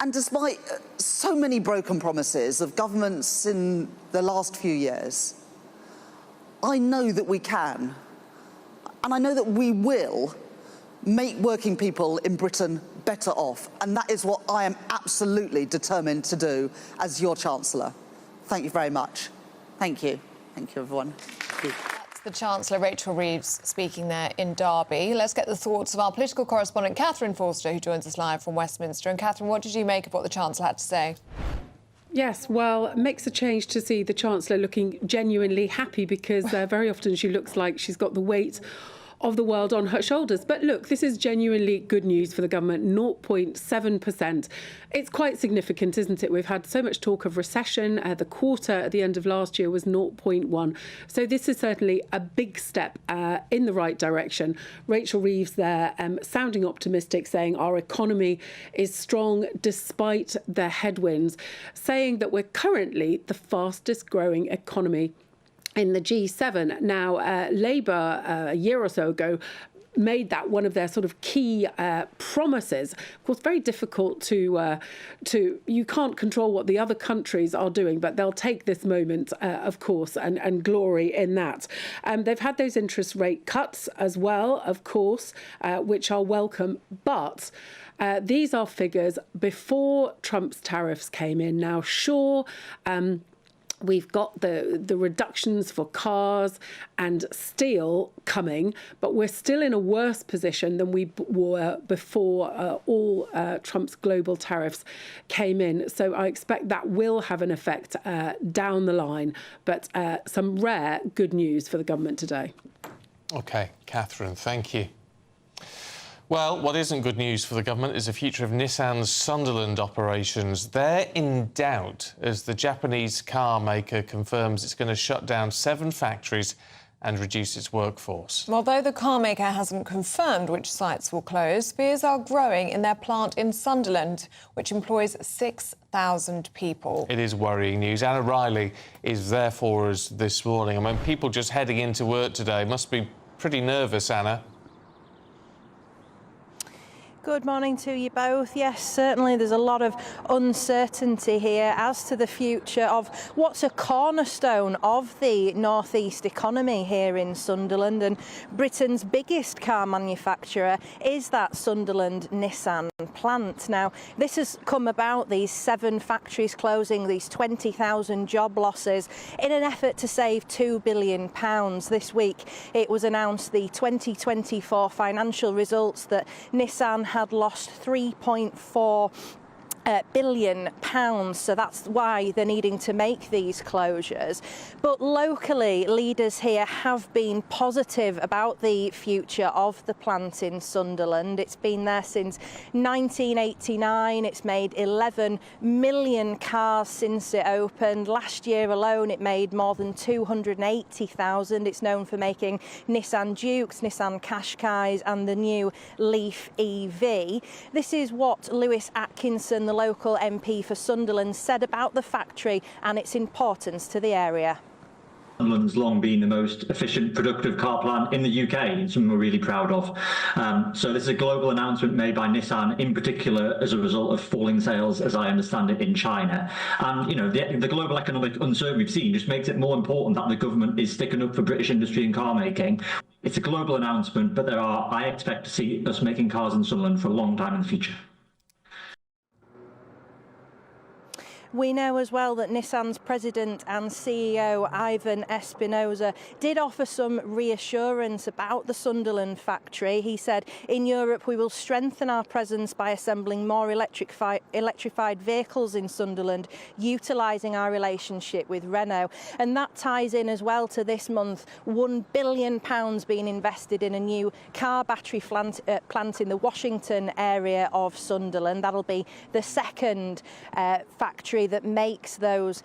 And despite so many broken promises of governments in the last few years, I know that we can, and I know that we will make working people in Britain better off. And that is what I am absolutely determined to do as your Chancellor. Thank you very much. Thank you. Thank you, everyone. Thank you. The Chancellor, Rachel Reeves, speaking there in Derby. Let's get the thoughts of our political correspondent, Catherine Forster, who joins us live from Westminster. And Catherine, what did you make of what the Chancellor had to say? Yes, well, it makes a change to see the Chancellor looking genuinely happy because very often she looks like she's got the weight of the world on her shoulders. But look, this is genuinely good news for the government, 0.7%. It's quite significant, isn't it? We've had so much talk of recession. The quarter at the end of last year was 0.1. So this is certainly a big step in the right direction. Rachel Reeves there sounding optimistic, saying our economy is strong despite the headwinds, saying that we're currently the fastest growing economy in the G7. Now, Labour, a year or so ago, made that one of their sort of key promises. Of course, very difficult to you can't control what the other countries are doing, but they'll take this moment, of course, and glory in that. They've had those interest rate cuts as well, of course, which are welcome, but these are figures before Trump's tariffs came in. Now, sure, we've got the reductions for cars and steel coming, but we're still in a worse position than we were before all Trump's global tariffs came in. So I expect that will have an effect down the line, but some rare good news for the government today. OK, Catherine, thank you. Well, what isn't good news for the government is the future of Nissan's Sunderland operations. They're in doubt as the Japanese car maker confirms it's going to shut down 7 factories and reduce its workforce. Although the car maker hasn't confirmed which sites will close, fears are growing in their plant in Sunderland, which employs 6,000 people. It is worrying news. Anna Riley is there for us this morning. I mean, people just heading into work today must be pretty nervous, Anna. Good morning to you both. Yes, certainly there's a lot of uncertainty here as to the future of what's a cornerstone of the northeast economy here in Sunderland, and Britain's biggest car manufacturer is that Sunderland Nissan plant. Now, this has come about, these 7 factories closing, these 20,000 job losses, in an effort to save £2 billion. This week it was announced the 2024 financial results that Nissan had lost £3.4 billion pounds, so that's why they're needing to make these closures. But locally, leaders here have been positive about the future of the plant in Sunderland. It's been there since 1989. It's made 11 million cars since it opened. Last year alone, it made more than 280,000. It's known for making Nissan Dukes, Nissan Qashqais and the new Leaf EV. This is what Lewis Atkinson, the local MP for Sunderland, said about the factory and its importance to the area. Sunderland's long been the most efficient, productive car plant in the UK, and something we're really proud of. So this is a global announcement made by Nissan, in particular as a result of falling sales, as I understand it, in China. And, you know, the global economic uncertainty we've seen just makes it more important that the government is sticking up for British industry and car making. It's a global announcement, but I expect to see us making cars in Sunderland for a long time in the future. We know as well that Nissan's president and CEO, Ivan Espinosa, did offer some reassurance about the Sunderland factory. He said, in Europe, we will strengthen our presence by assembling more electrified vehicles in Sunderland, utilising our relationship with Renault. And that ties in as well to this month, £1 billion being invested in a new car battery plant in the Washington area of Sunderland. That'll be the second factory that makes those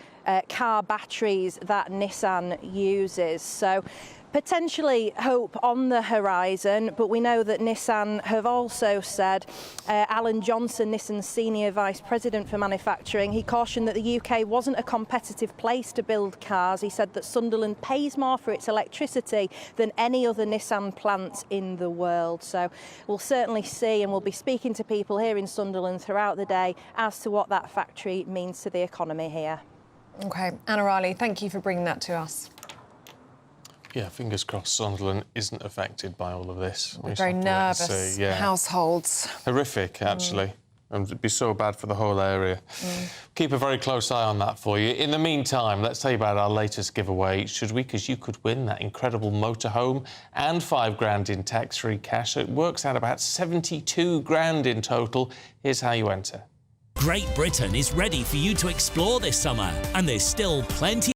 car batteries that Nissan uses. So potentially hope on the horizon, but we know that Nissan have also said, Alan Johnson, Nissan's Senior Vice President for Manufacturing, he cautioned that the UK wasn't a competitive place to build cars. He said that Sunderland pays more for its electricity than any other Nissan plant in the world. So we'll certainly see, and we'll be speaking to people here in Sunderland throughout the day as to what that factory means to the economy here. OK, Anna Riley, thank you for bringing that to us. Yeah, fingers crossed Sunderland isn't affected by all of this. Very nervous households. Horrific, actually. And it'd be so bad for the whole area. Keep a very close eye on that for you. In the meantime, let's tell you about our latest giveaway, should we? Because you could win that incredible motorhome and £5 in tax-free cash. So it works out about 72 grand in total. Here's how you enter. Great Britain is ready for you to explore this summer, and there's still plenty.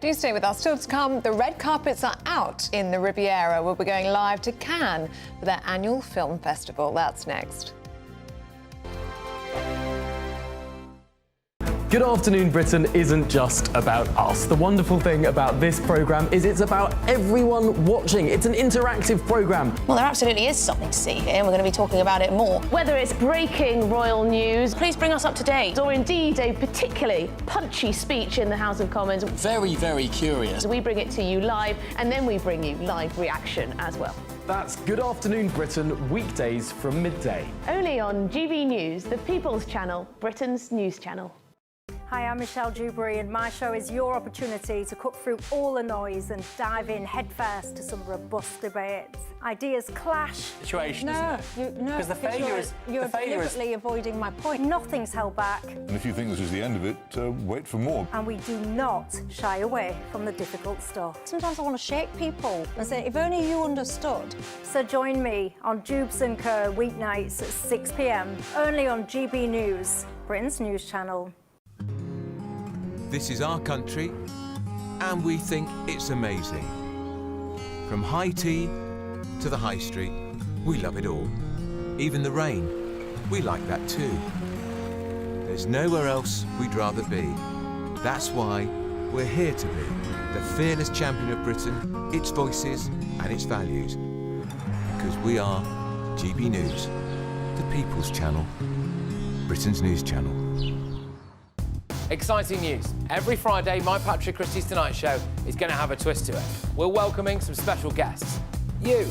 Do stay with us. Still to come, the red carpets are out in the Riviera. We'll be going live to Cannes for their annual film festival. That's next. Good Afternoon Britain isn't just about us. The wonderful thing about this programme is it's about everyone watching. It's an interactive programme. Well, there absolutely is something to see here, and we're going to be talking about it more. Whether it's breaking royal news, please bring us up to date, or indeed a particularly punchy speech in the House of Commons. Very, very curious. We bring it to you live, and then we bring you live reaction as well. That's Good Afternoon Britain, weekdays from midday. Only on GB News, the People's Channel, Britain's news channel. Hi, I'm Michelle Dewberry, and my show is your opportunity to cut through all the noise and dive in headfirst to some robust debates. Ideas clash. Situation, no, isn't it? No, because the failure is you're deliberately avoiding my point. Nothing's held back. And if you think this is the end of it, wait for more. And we do not shy away from the difficult stuff. Sometimes I want to shake people and say, if only you understood. So join me on Jubes and Co weeknights at 6 p.m. only on GB News, Britain's news channel. This is our country, and we think it's amazing. From high tea to the high street, we love it all. Even the rain, we like that too. There's nowhere else we'd rather be. That's why we're here to be the fearless champion of Britain, its voices and its values. Because we are GB News, the People's Channel, Britain's news channel. Exciting news. Every Friday, my Patrick Christie's Tonight Show is going to have a twist to it. We're welcoming some special guests. You.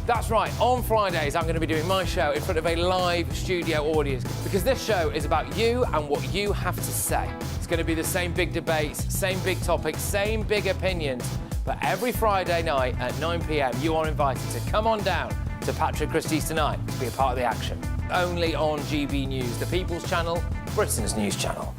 That's right, on Fridays I'm going to be doing my show in front of a live studio audience because this show is about you and what you have to say. It's going to be the same big debates, same big topics, same big opinions. But every Friday night at 9 p.m, you are invited to come on down to Patrick Christie's Tonight to be a part of the action. Only on GB News, the People's Channel, Britain's news channel.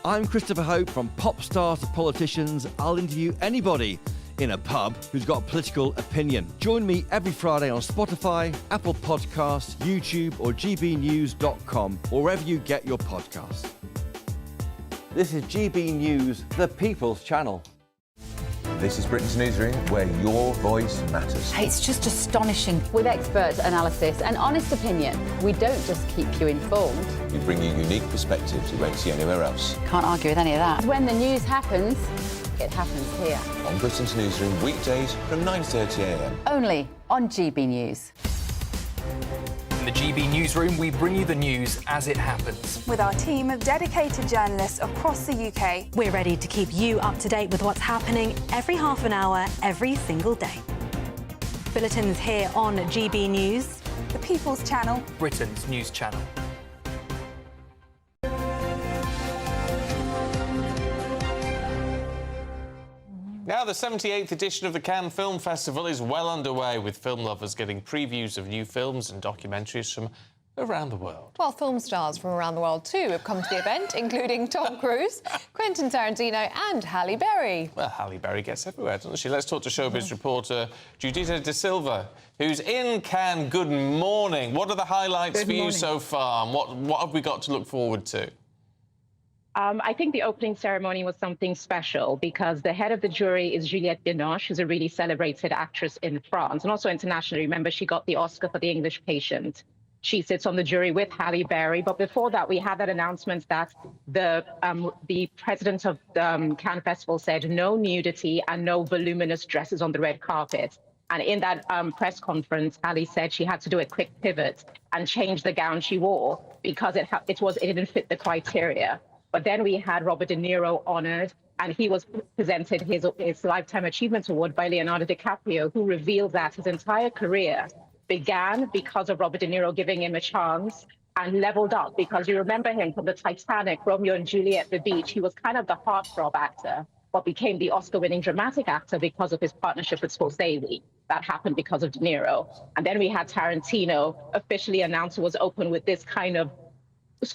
I'm Christopher Hope. From pop stars to politicians, I'll interview anybody in a pub who's got a political opinion. Join me every Friday on Spotify, Apple Podcasts, YouTube or gbnews.com, or wherever you get your podcasts. This is GB News, the People's Channel. This is Britain's Newsroom, where your voice matters. It's just astonishing. With expert analysis and honest opinion, we don't just keep you informed. We bring you unique perspectives you won't see anywhere else. Can't argue with any of that. When the news happens, it happens here. On Britain's Newsroom, weekdays from 9:30 a.m. Only on GB News. In the GB Newsroom, we bring you the news as it happens. With our team of dedicated journalists across the UK, we're ready to keep you up to date with what's happening every half an hour, every single day. Bulletins here on GB News, the People's Channel, Britain's news channel. Now, the 78th edition of the Cannes Film Festival is well underway, with film lovers getting previews of new films and documentaries from around the world. Well, film stars from around the world too have come to the event, including Tom Cruise, Quentin Tarantino and Halle Berry. Well, Halle Berry gets everywhere, doesn't she? Let's talk to showbiz reporter Judita De Silva, who's in Cannes. Good morning. What are the highlights for you so far? And what have we got to look forward to? I think the opening ceremony was something special because the head of the jury is Juliette Binoche, who's a really celebrated actress in France and also internationally. Remember, she got the Oscar for The English Patient. She sits on the jury with Halle Berry. But before that, we had that announcement that the president of the Cannes Festival said no nudity and no voluminous dresses on the red carpet. And in that press conference, Halle said she had to do a quick pivot and change the gown she wore because it didn't fit the criteria. But then we had Robert De Niro honored, and he was presented his Lifetime Achievement Award by Leonardo DiCaprio, who revealed that his entire career began because of Robert De Niro giving him a chance and leveled up because you remember him from the Titanic, Romeo and Juliet, The Beach. He was kind of the heartthrob actor, but became the Oscar-winning dramatic actor because of his partnership with Scorsese. That happened because of De Niro. And then we had Tarantino officially announced it was open with this kind of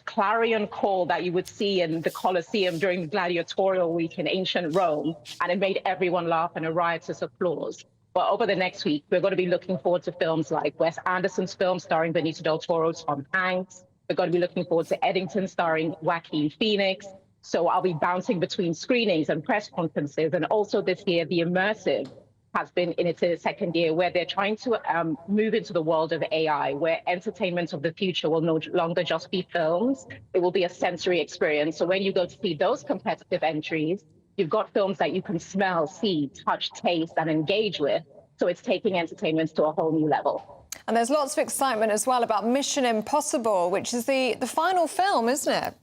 clarion call that you would see in the Colosseum during the gladiatorial week in ancient Rome, and it made everyone laugh and a riotous applause. But over the next week, we're going to be looking forward to films like Wes Anderson's film starring Benicio del Toro, Tom Hanks. We're going to be looking forward to Eddington starring Joaquin Phoenix. So I'll be bouncing between screenings and press conferences. And also this year, the Immersive has been in its second year, where they're trying to move into the world of AI, where entertainment of the future will no longer just be films. It will be a sensory experience. So when you go to see those competitive entries, you've got films that you can smell, see, touch, taste, and engage with. So it's taking entertainment to a whole new level. And there's lots of excitement as well about Mission Impossible, which is the final film, isn't it?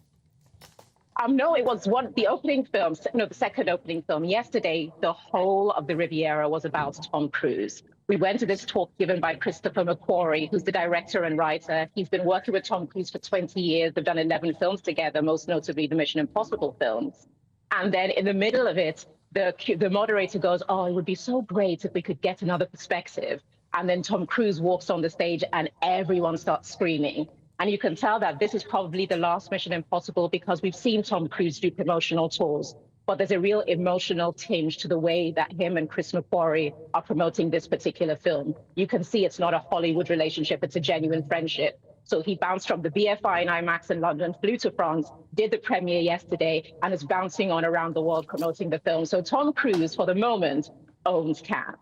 No, it was the opening film, the second opening film. Yesterday, the whole of the Riviera was about Tom Cruise. We went to this talk given by Christopher McQuarrie, who's the director and writer. He's been working with Tom Cruise for 20 years. They've done 11 films together, most notably the Mission Impossible films. And then in the middle of it, the moderator goes, "Oh, it would be so great if we could get another perspective." And then Tom Cruise walks on the stage and everyone starts screaming. And you can tell that this is probably the last Mission Impossible because we've seen Tom Cruise do promotional tours, but there's a real emotional tinge to the way that him and Chris McQuarrie are promoting this particular film. You can see it's not a Hollywood relationship, it's a genuine friendship. So he bounced from the BFI in IMAX in London, flew to France, did the premiere yesterday, and is bouncing on around the world promoting the film. So Tom Cruise, for the moment, owns Cannes.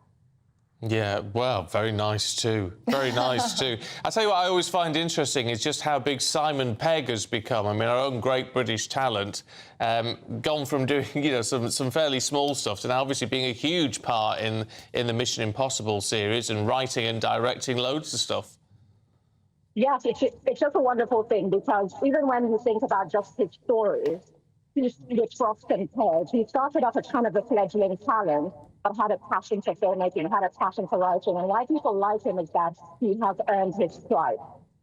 Yeah, well, very nice too. Very nice too. I tell you what I always find interesting is just how big Simon Pegg has become. I mean, our own great British talent, gone from doing, some fairly small stuff to now obviously being a huge part in the Mission Impossible series and writing and directing loads of stuff. Yes, it's just a wonderful thing, because even when you think about just his stories, he's with Frost and Pegg. He started off as kind of a fledgling talent, but had a passion for filmmaking, had a passion for writing. And why people like him is that he has earned his stripe.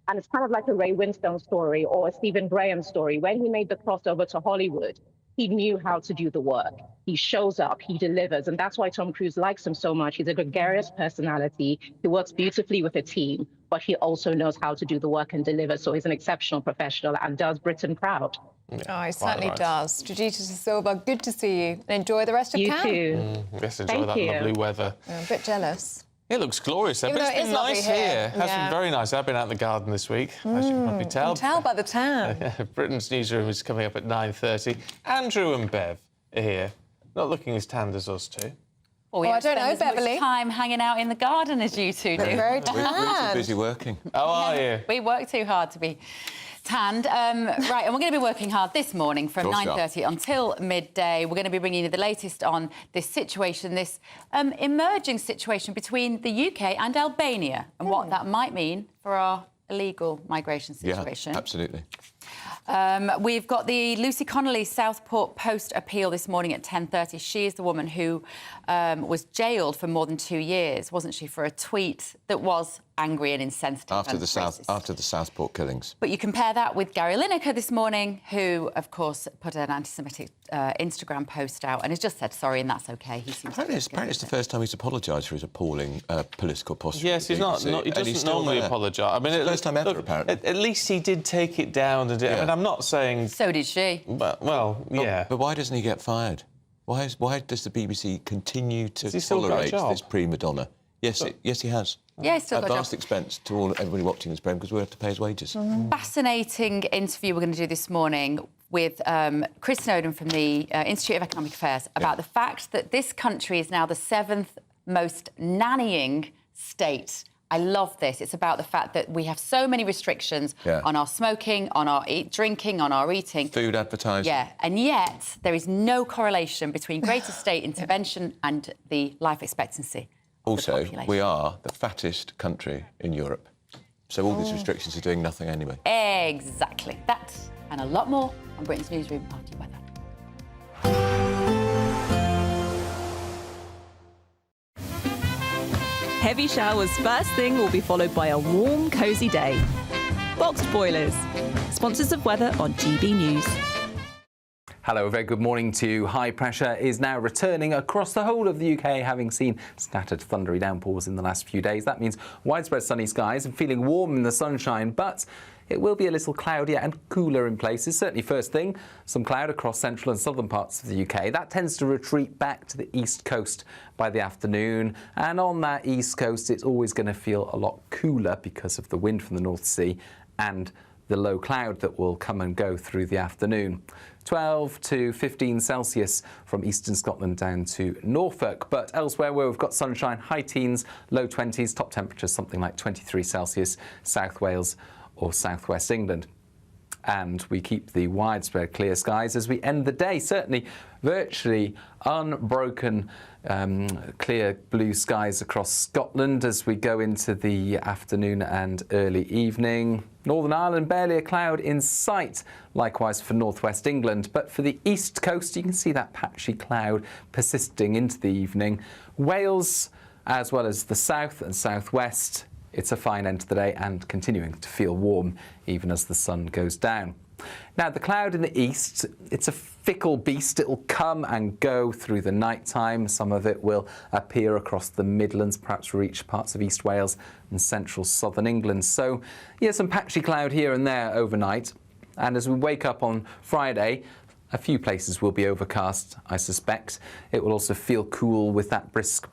And it's kind of like a Ray Winstone story or a Stephen Graham story. When he made the crossover to Hollywood, he knew how to do the work. He shows up, he delivers. And that's why Tom Cruise likes him so much. He's a gregarious personality. He works beautifully with a team, but he also knows how to do the work and deliver. So he's an exceptional professional and does Britain proud. Oh, he certainly does. Judita Silva, good to see you. And enjoy the rest of You camp. too. Yes, enjoy that lovely weather. I'm a bit jealous. It looks glorious there, Even but though it's been it is lovely nice here. here. It has Yeah. been very nice. I've been out in the garden this week, as you can probably tell. You can tell by the tan. Britain's Newsroom is coming up at 9:30. Andrew and Bev are here, not looking as tanned as us two. Well, we Oh, I don't don't know, spend as Beverly. much time hanging out in the garden as you two do. Very We're too tan. busy working. How are you? We work too hard to be tanned. Right, and we're going to be working hard this morning from Course we are. 9:30 until midday. We're going to be bringing you the latest on this situation, this emerging situation between the UK and Albania and what that might mean for our illegal migration situation. Yeah, absolutely. We've got the Lucy Connolly Southport Post appeal this morning at 10:30. She is the woman who was jailed for more than 2 years, wasn't she, for a tweet that was angry and insensitive. After and the racist. Southport killings. But you compare that with Gary Lineker this morning, who, of course, put an anti-Semitic Instagram post out and has just said sorry, and that's OK. He seems Apparently it's the first time he's apologised for his appalling political posture. Yes, he's not. He doesn't normally apologise. I mean, it's the first time ever, apparently. At least he did take it down. And I mean, I'm not saying. So did she. But, well, yeah. But why doesn't he get fired? Why does the BBC continue to he still got a tolerate job? this prima donna? Yes, yes, he has. Yeah, he's still At got a vast job. expense to everybody watching this program, because we have to pay his wages. Fascinating interview we're going to do this morning with Chris Snowden from the Institute of Economic Affairs about the fact that this country is now the 7th most nannying state. I love this. It's about the fact that we have so many restrictions on our smoking, on our drinking, on our eating. Food advertising. Yeah, and yet there is no correlation between greater state intervention and the life expectancy. Also, we are the fattest country in Europe. So all these restrictions are doing nothing anyway. Exactly. That and a lot more on Britain's Newsroom after your weather. Heavy showers first thing will be followed by a warm, cosy day. Boxed Boilers, sponsors of weather on GB News. Hello, a very good morning to you. High pressure is now returning across the whole of the UK, having seen scattered thundery downpours in the last few days. That means widespread sunny skies and feeling warm in the sunshine, but it will be a little cloudier and cooler in places. Certainly first thing, some cloud across central and southern parts of the UK. That tends to retreat back to the east coast by the afternoon. And on that east coast, it's always going to feel a lot cooler because of the wind from the North Sea and the low cloud that will come and go through the afternoon. 12 to 15 Celsius from eastern Scotland down to Norfolk. But elsewhere where we've got sunshine, high teens, low 20s, top temperatures something like 23 Celsius, South Wales or southwest England. And we keep the widespread clear skies as we end the day. Certainly virtually unbroken clear blue skies across Scotland as we go into the afternoon and early evening. Northern Ireland, barely a cloud in sight, likewise for northwest England. But for the east coast, you can see that patchy cloud persisting into the evening. Wales, as well as the south and southwest, it's a fine end to the day and continuing to feel warm even as the sun goes down. Now, the cloud in the east, it's a fickle beast. It'll come and go through the night time. Some of it will appear across the Midlands, perhaps reach parts of East Wales and central southern England. So, yeah, some patchy cloud here and there overnight. And as we wake up on Friday, a few places will be overcast, I suspect. It will also feel cool with that brisk